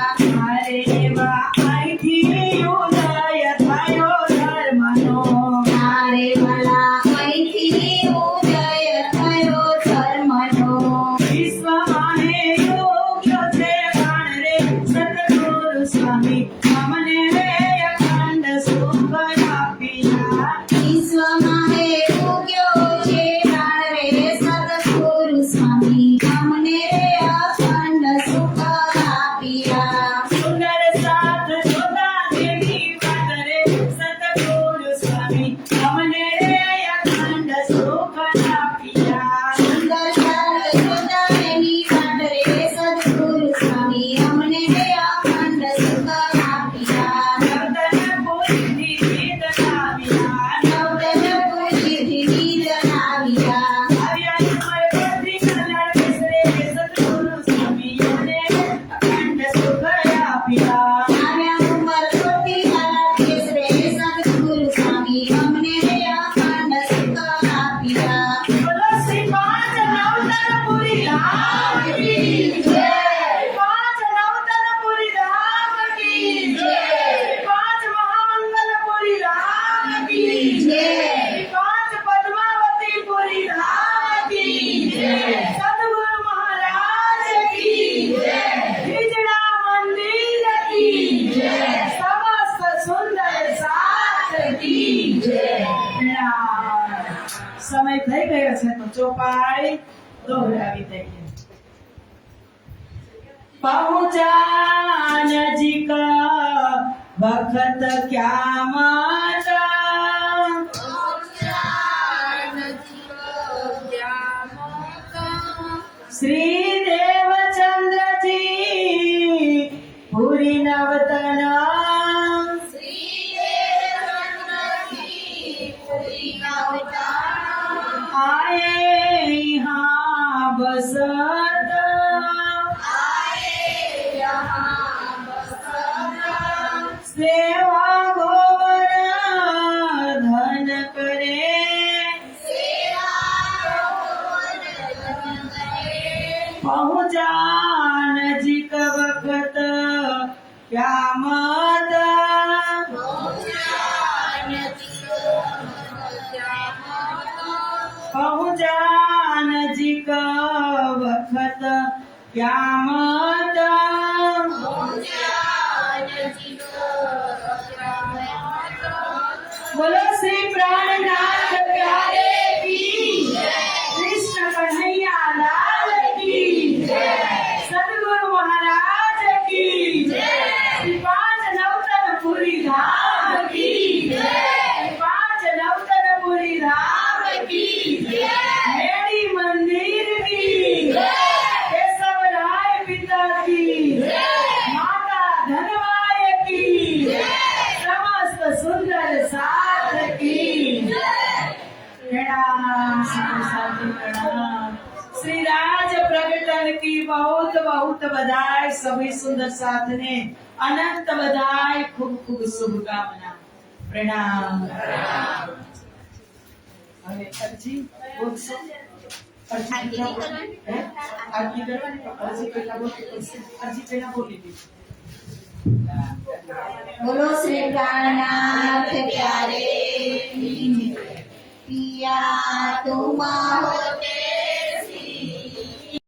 [SPEAKER 1] પાય દોહરાવી દઈએ. પહોંચા નજીક વખત ક્યાં માતા, શ્રી દેવચંદ્રજી પુરી નવતન, आए यहाँ बसत, सेवा गोवर धन करे, पहुँचा नजीक वक्त क्या मत, पहुँचा नजीक वक्त क्या मत, बोलो श्री प्राणनाथ प्यारे की, कृष्ण कन्हैया लाल की, सदगुरु महाराज की, श्री पांच नवतन पुरी धाम की, श्री पांच नवतन पुरी धाम की, मेरी मंदिर की, केशव राय पिता की, माता धनवाय की, समस्त सुंदर साथ की, प्रणाम साधु प्रणाम. श्री राज प्रगटन की बहुत बहुत बधाई. सभी सुंदर साथ ने अनंत बधाई. खूब खूब शुभकामना. प्रणाम. હવે અરજી બોલશો. અરજી કરવાની. અરજી પહેલા બોલવી પડશે. અરજી પહેલા બોલી દીધી.
[SPEAKER 2] बोलो श्री प्राणनाथ प्यारे पिया तुम होते